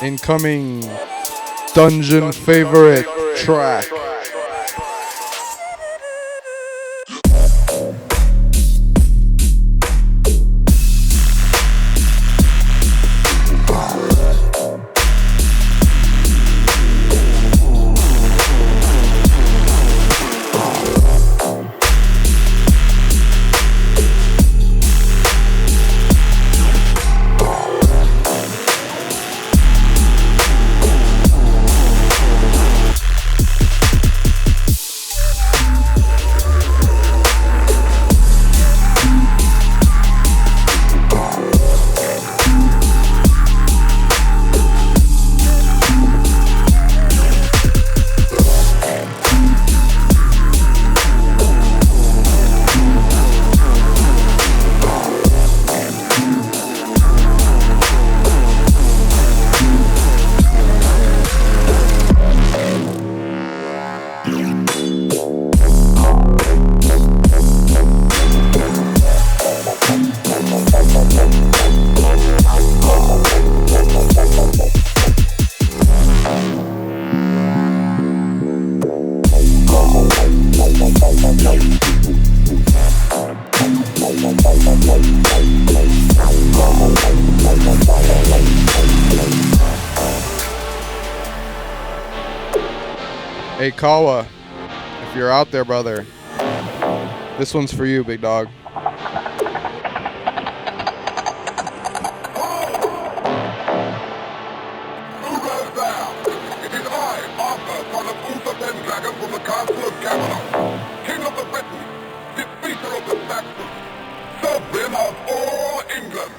Incoming dungeon favorite track. Hey Kawa, if you're out there, brother, this one's for you, big dog. King of the Britons, defeater of the Saxons, sovereign of all England.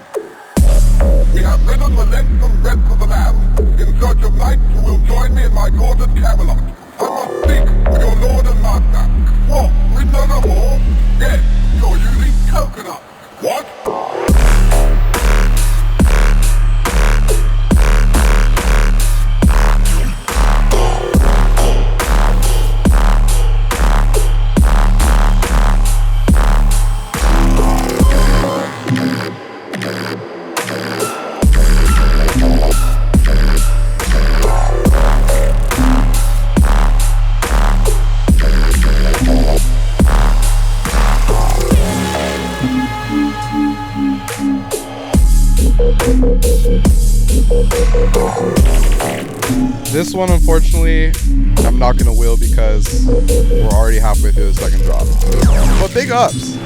We have ridden the length and breadth of the land in search of knights who will join me in my court at Camelot. This one, unfortunately, I'm not gonna wheel because we're already halfway through the second drop. But big ups.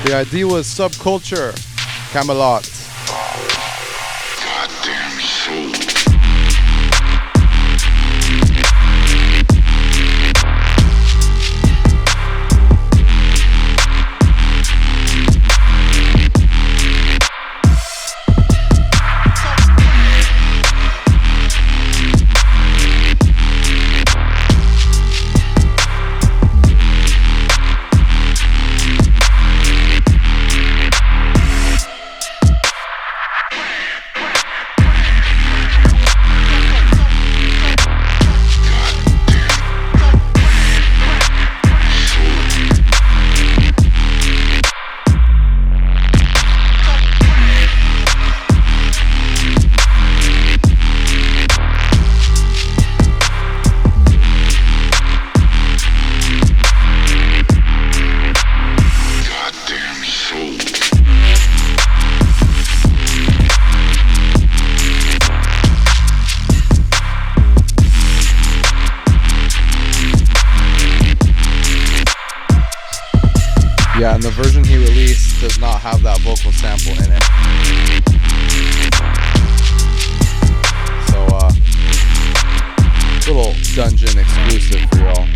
The idea was subculture, Camelot. Goddamn soul. Yeah, and the version he released does not have that vocal sample in it. So, little dungeon exclusive for y'all.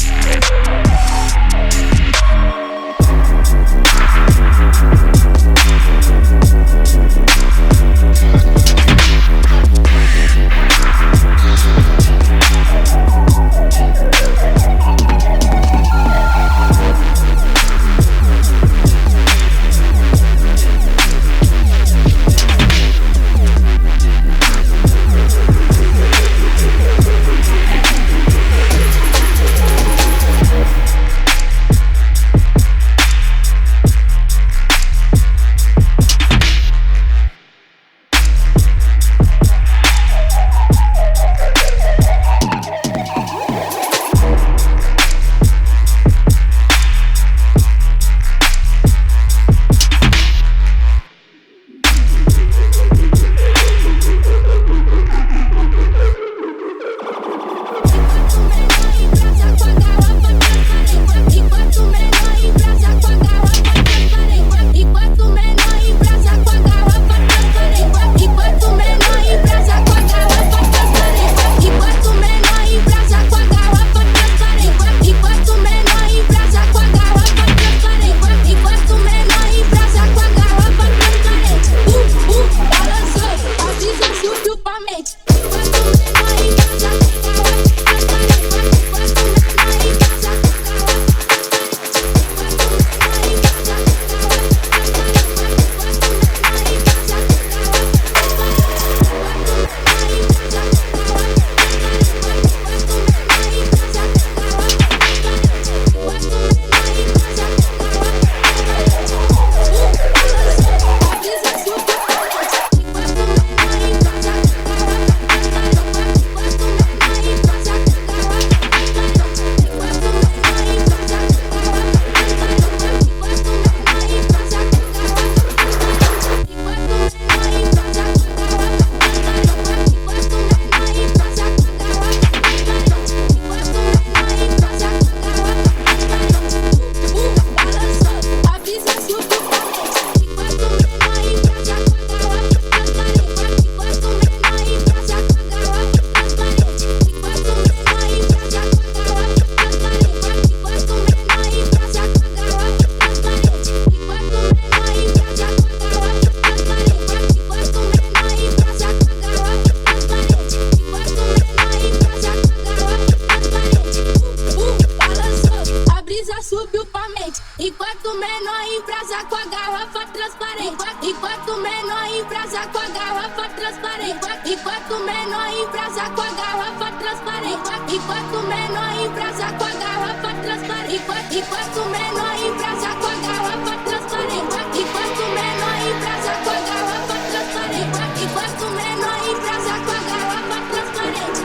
com a garrafa transparente. Enquanto menor embrasa com a garrafa transparente. Enquanto menor embrasa com a garrafa transparente. Enquanto menor embrasa com a garrafa transparente. Enquanto menor embrasa com a garrafa transparente. Enquanto menor embrasa com a garrafa transparente.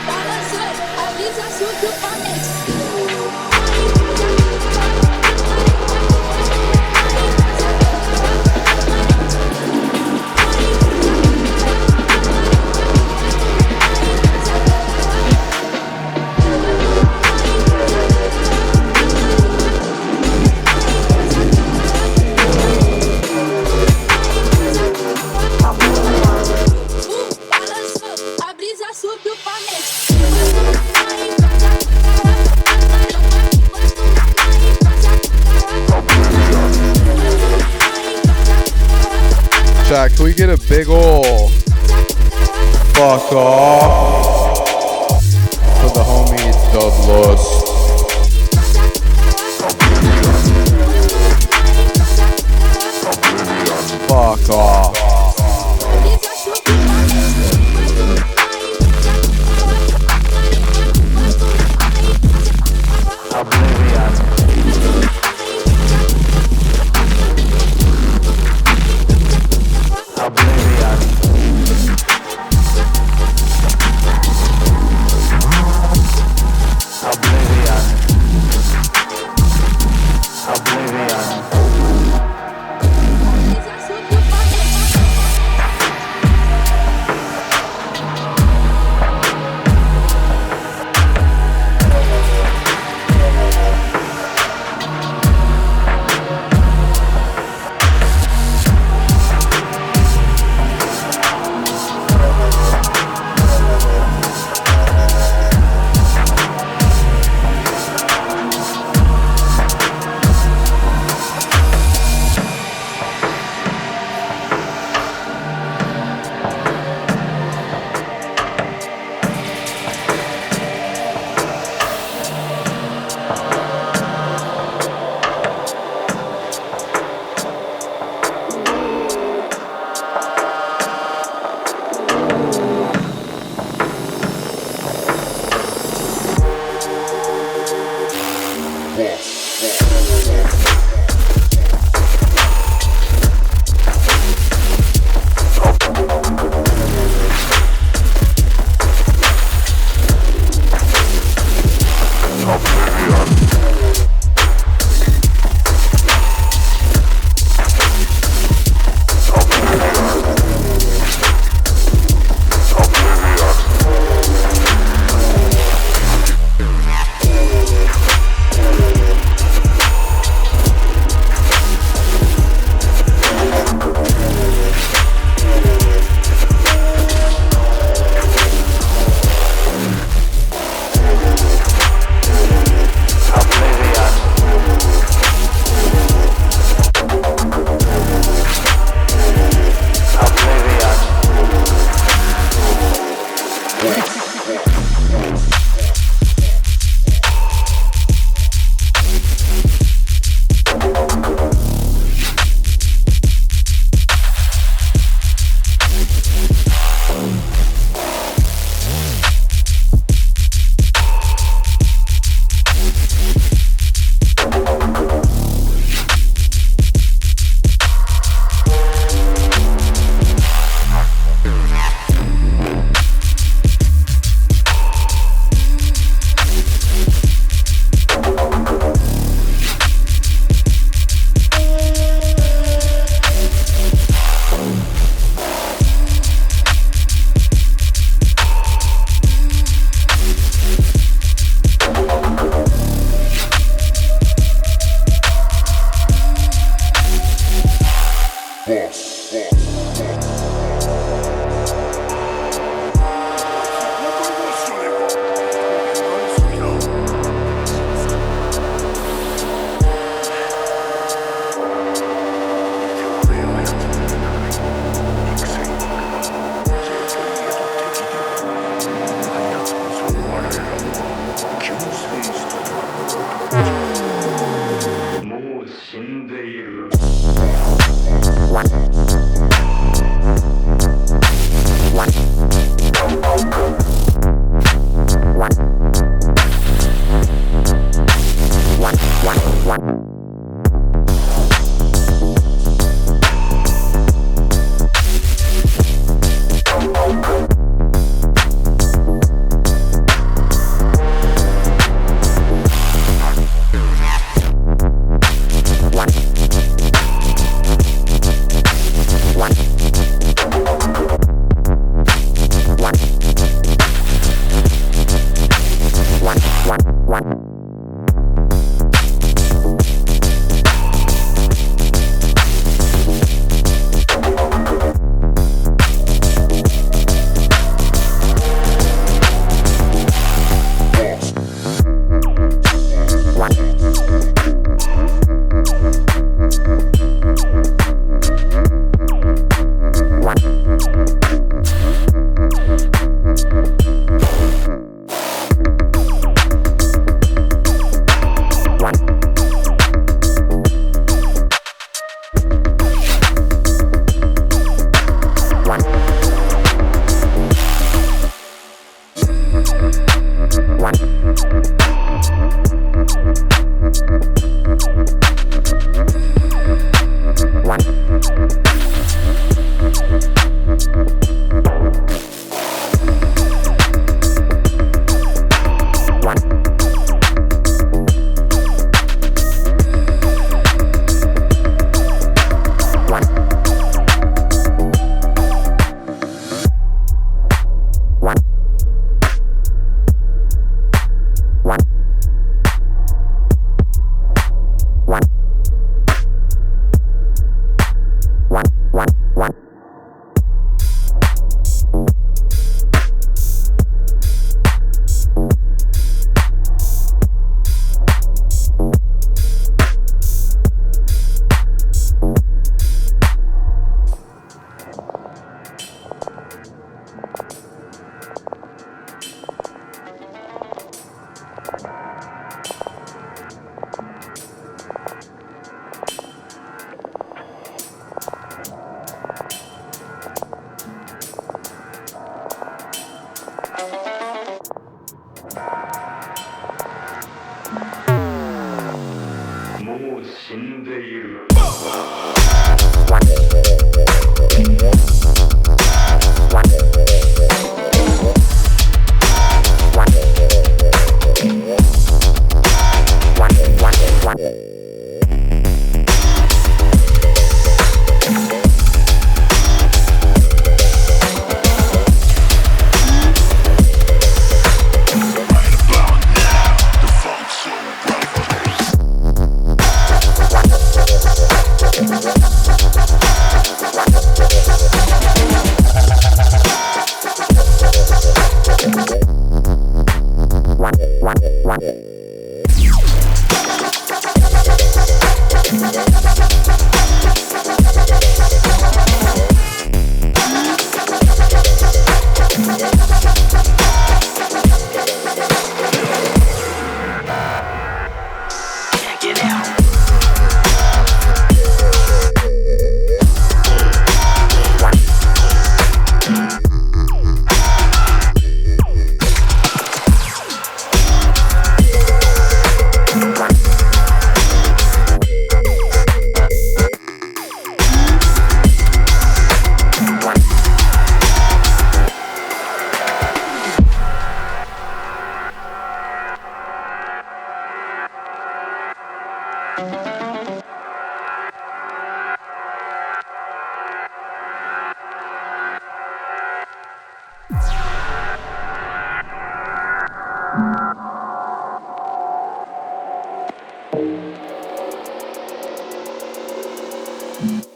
Balançou, a brisa subiu pra mente. A brisa subiu pra mente. Jack, can we get a big ol' fuck off for the homie Dublust? Fuck off.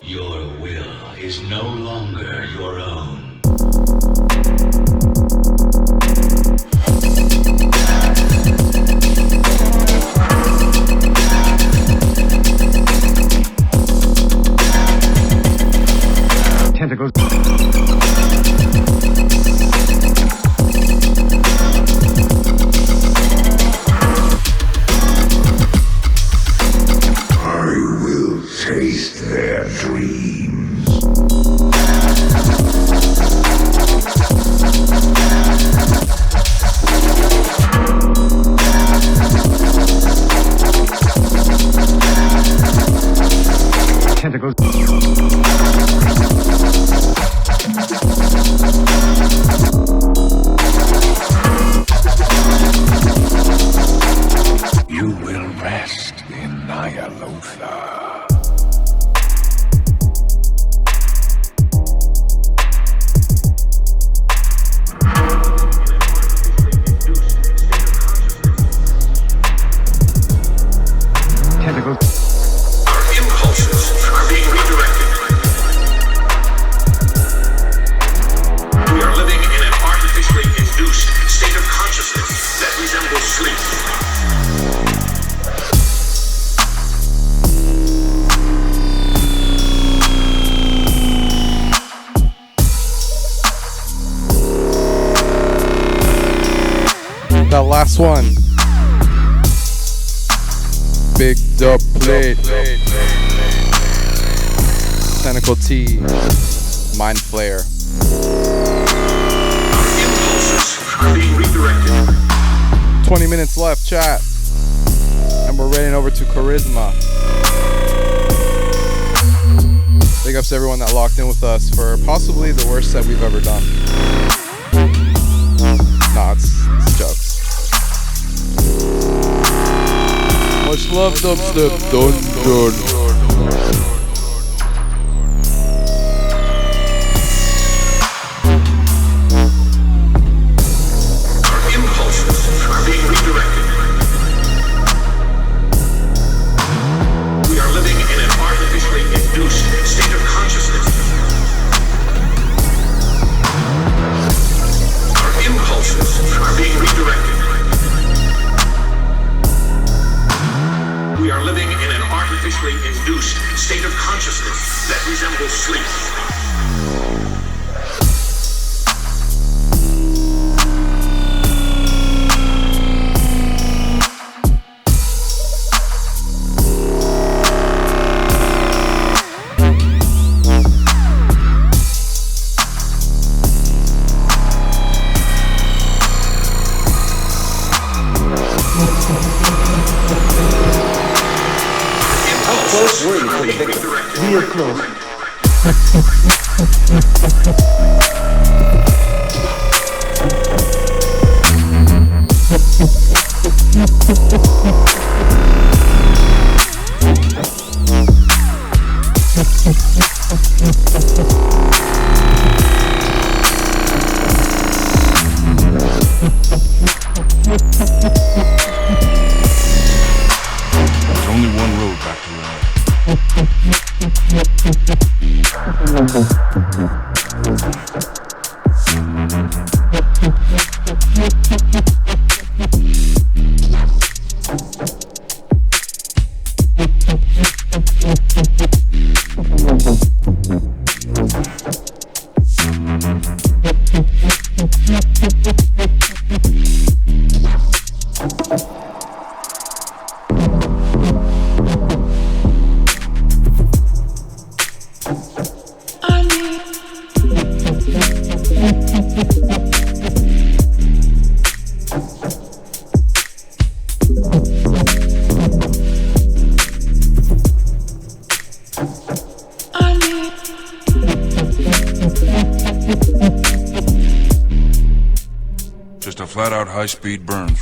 Your will is no longer your own. Tentacles. I will taste their dreams. Tentacles. You will rest in Nyalotha. Tentacles. Our impulses are being redirected. We are living in an artificially induced state of consciousness that resembles sleep. That last one. Big dub plate. Tent8cle, Mind Flayer. Our impulses are being redirected. 20 minutes left, chat. And we're heading over to Charisma. Big ups to everyone that locked in with us for possibly the worst set we've ever done. Nah, it's jokes. Much love, Dubstep. Dun, dun. Induced state of consciousness that resembles sleep. Real close. There's only one road back to life. Just a flat-out high-speed burn.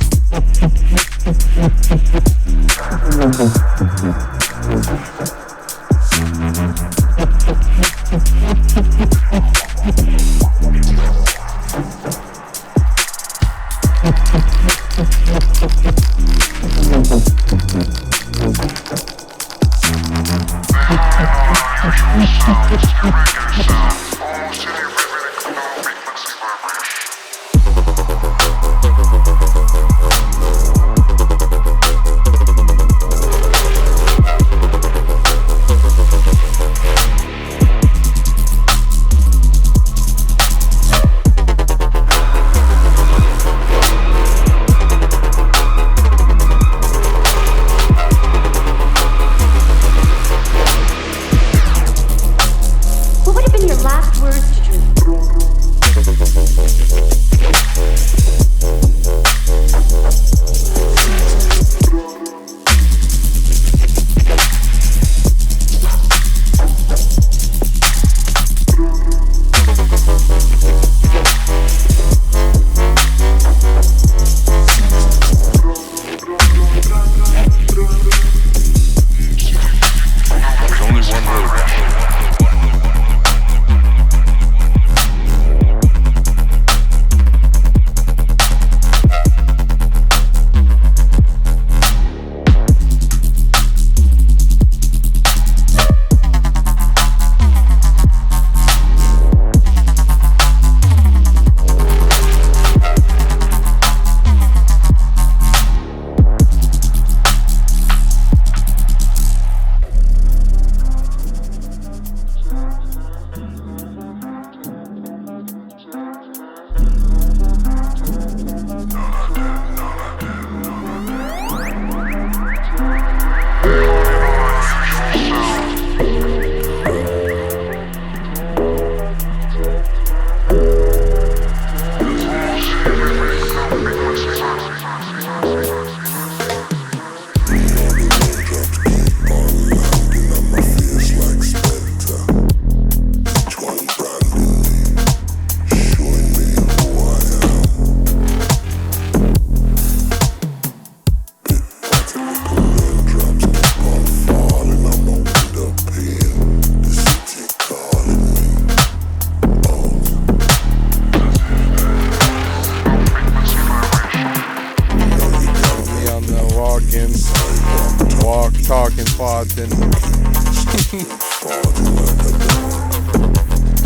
walk, talking, farting.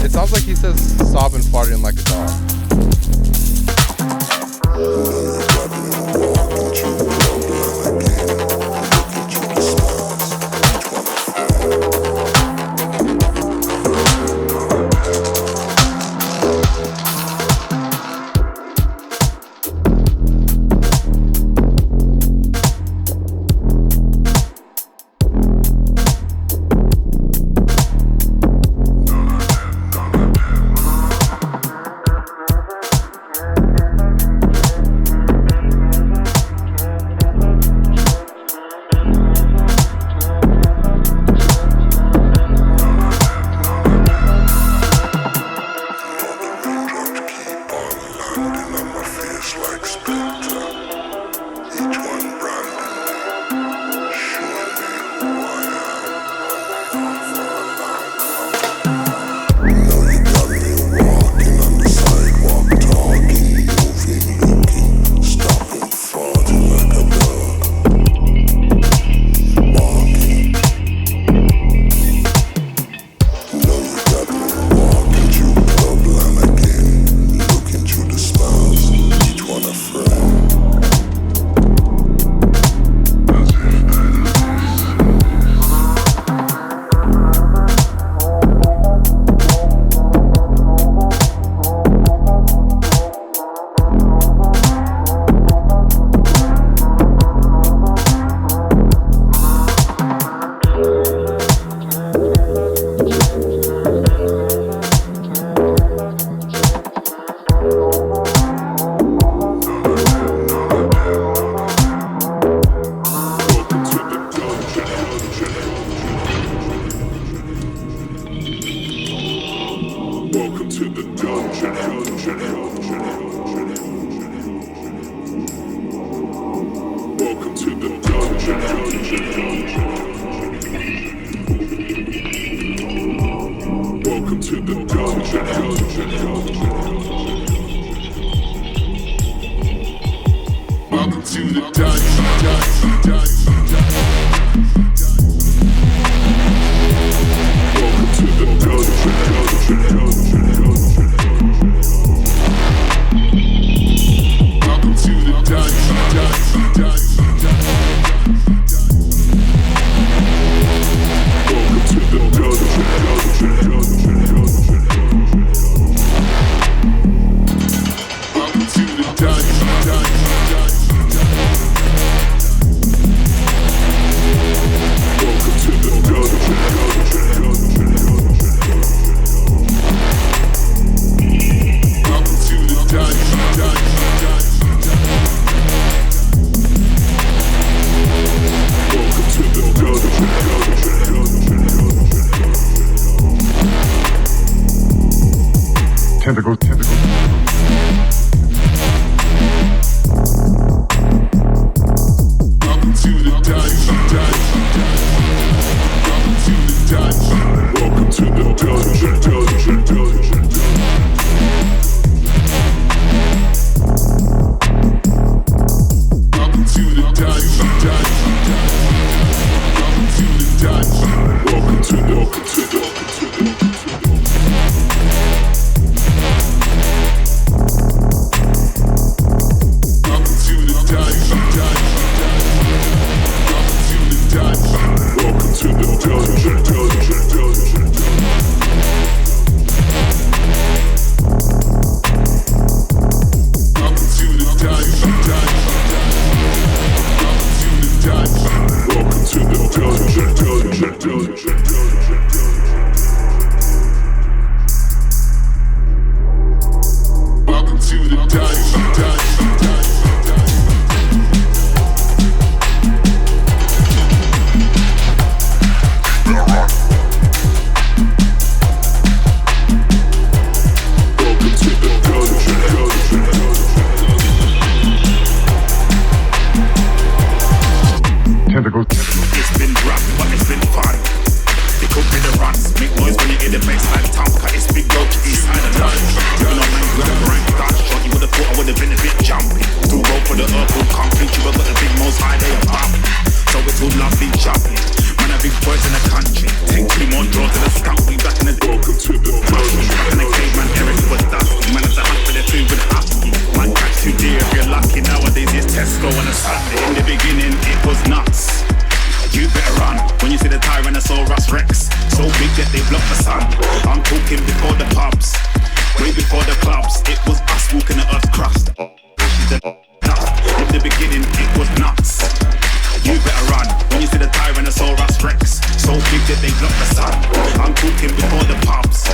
It sounds like he says sobbing, farting like a dog. go on a Sunday. In the beginning, it was nuts. You better run when you see the Tyrannosaurus Rex. So big that they block the sun. I'm talking before the pubs, way before the clubs. It was us walking the earth's crust. In the beginning, it was nuts. You better run when you see the Tyrannosaurus Rex. So big that they block the sun. I'm talking before the pubs,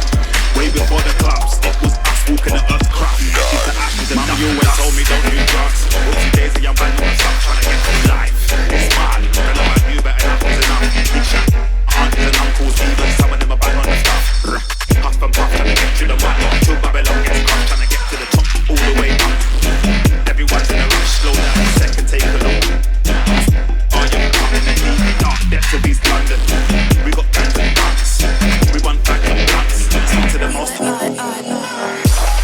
way before the clubs. It was us walking the earth's crust. Mama, you always told me don't do drugs. All 2 days of your band on the sun trying to get through life. It's fun, tell about you, but enough is enough. Big shot, aunties and uncles, even some of them are bang on the stuff. Puff and puff trying to get to the mic. Till Babylon gets crushed, trying to get to the top, all the way up. Everyone's in a rush, slow down a second, take a look. Are you coming in the deep dark depths of East London? We got guns and guns, we want back and guns. Speak to the most.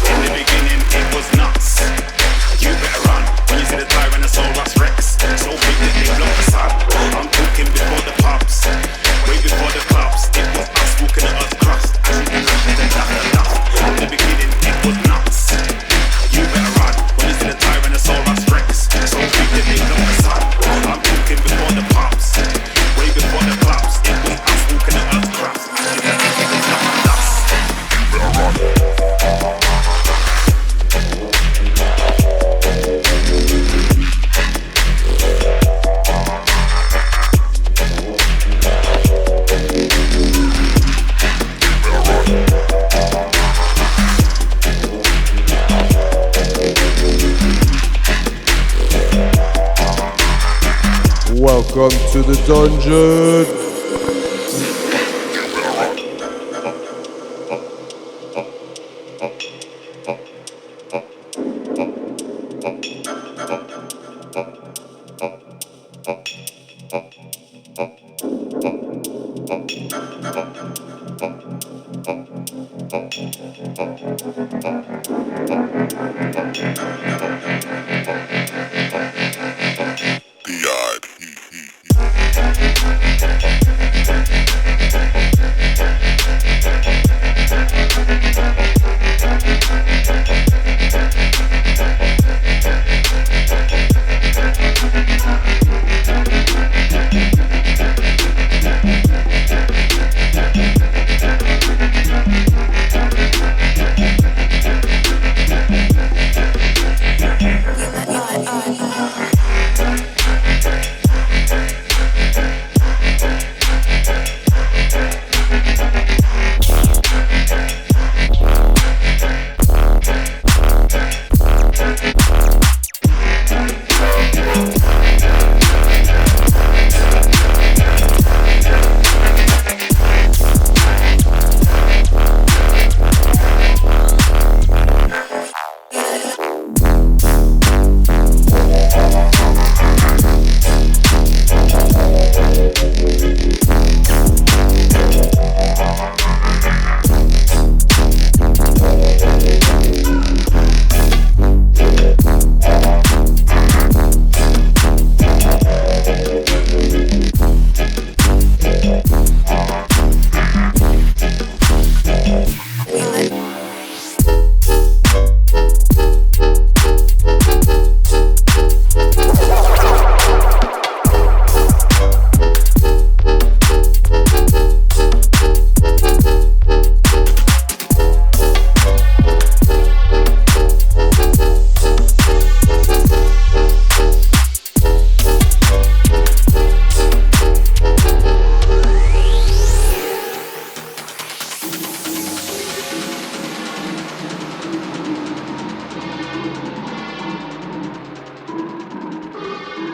In the beginning, it was nuts. You better run when you see the Tyrannosaurus Rex. So big that they block the sun. I'm talking before the pubs, way before the clubs. It was us walking the earth's crust. In the beginning, it was nuts. You better run when you see the Tyrannosaurus Rex. So big that they block the sun. I'm talking before the pubs, way before the clubs. It was us walking the earth's crust. Welcome to the dungeon.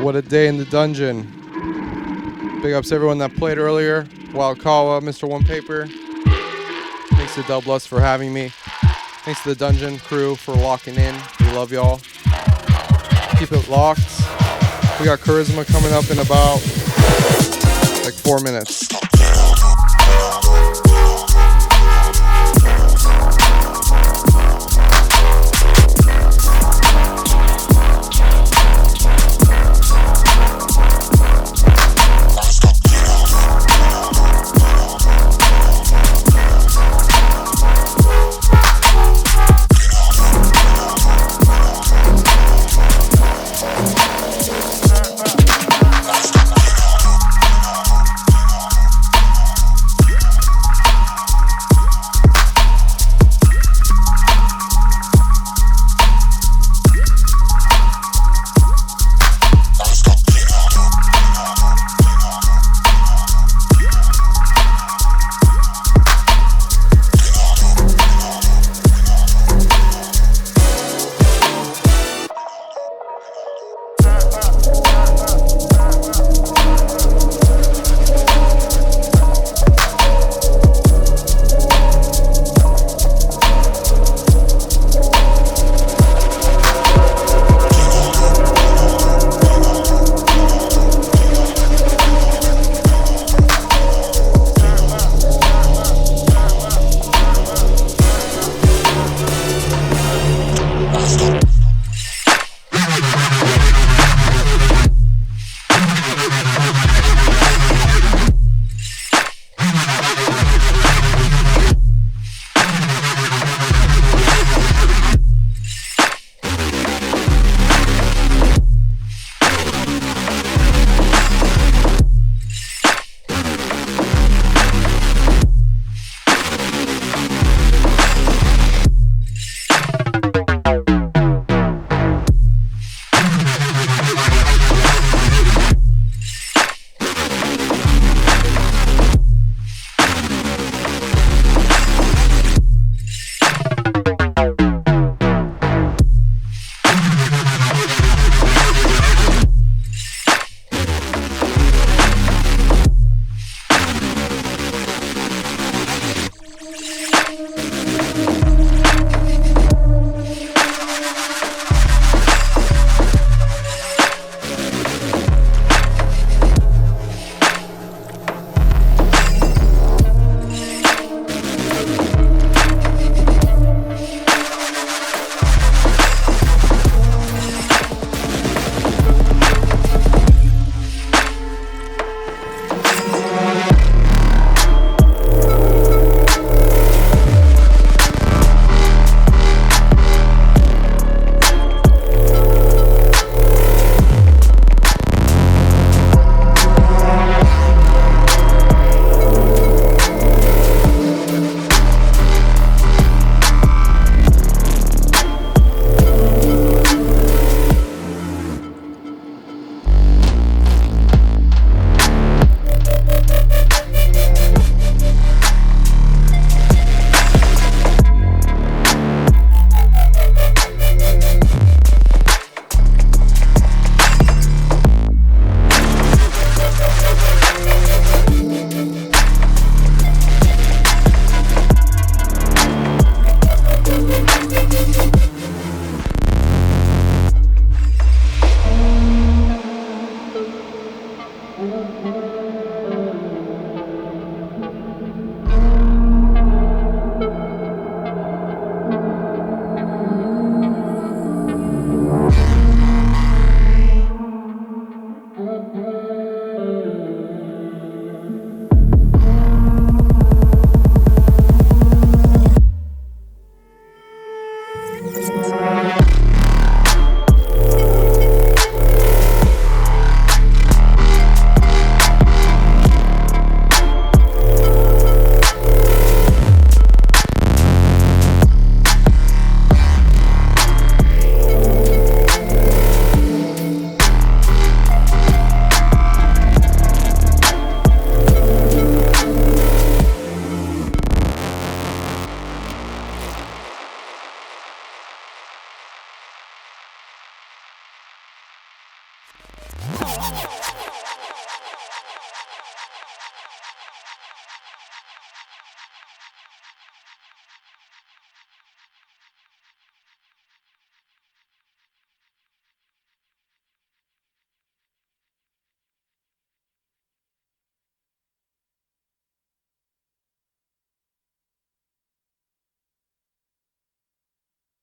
What a day in the dungeon. Big ups to everyone that played earlier. Wild Kawa, Mr. One Paper. Thanks to Dublust for having me. Thanks to the dungeon crew for locking in. We love y'all. Keep it locked. We got Charisma coming up in about like 4 minutes.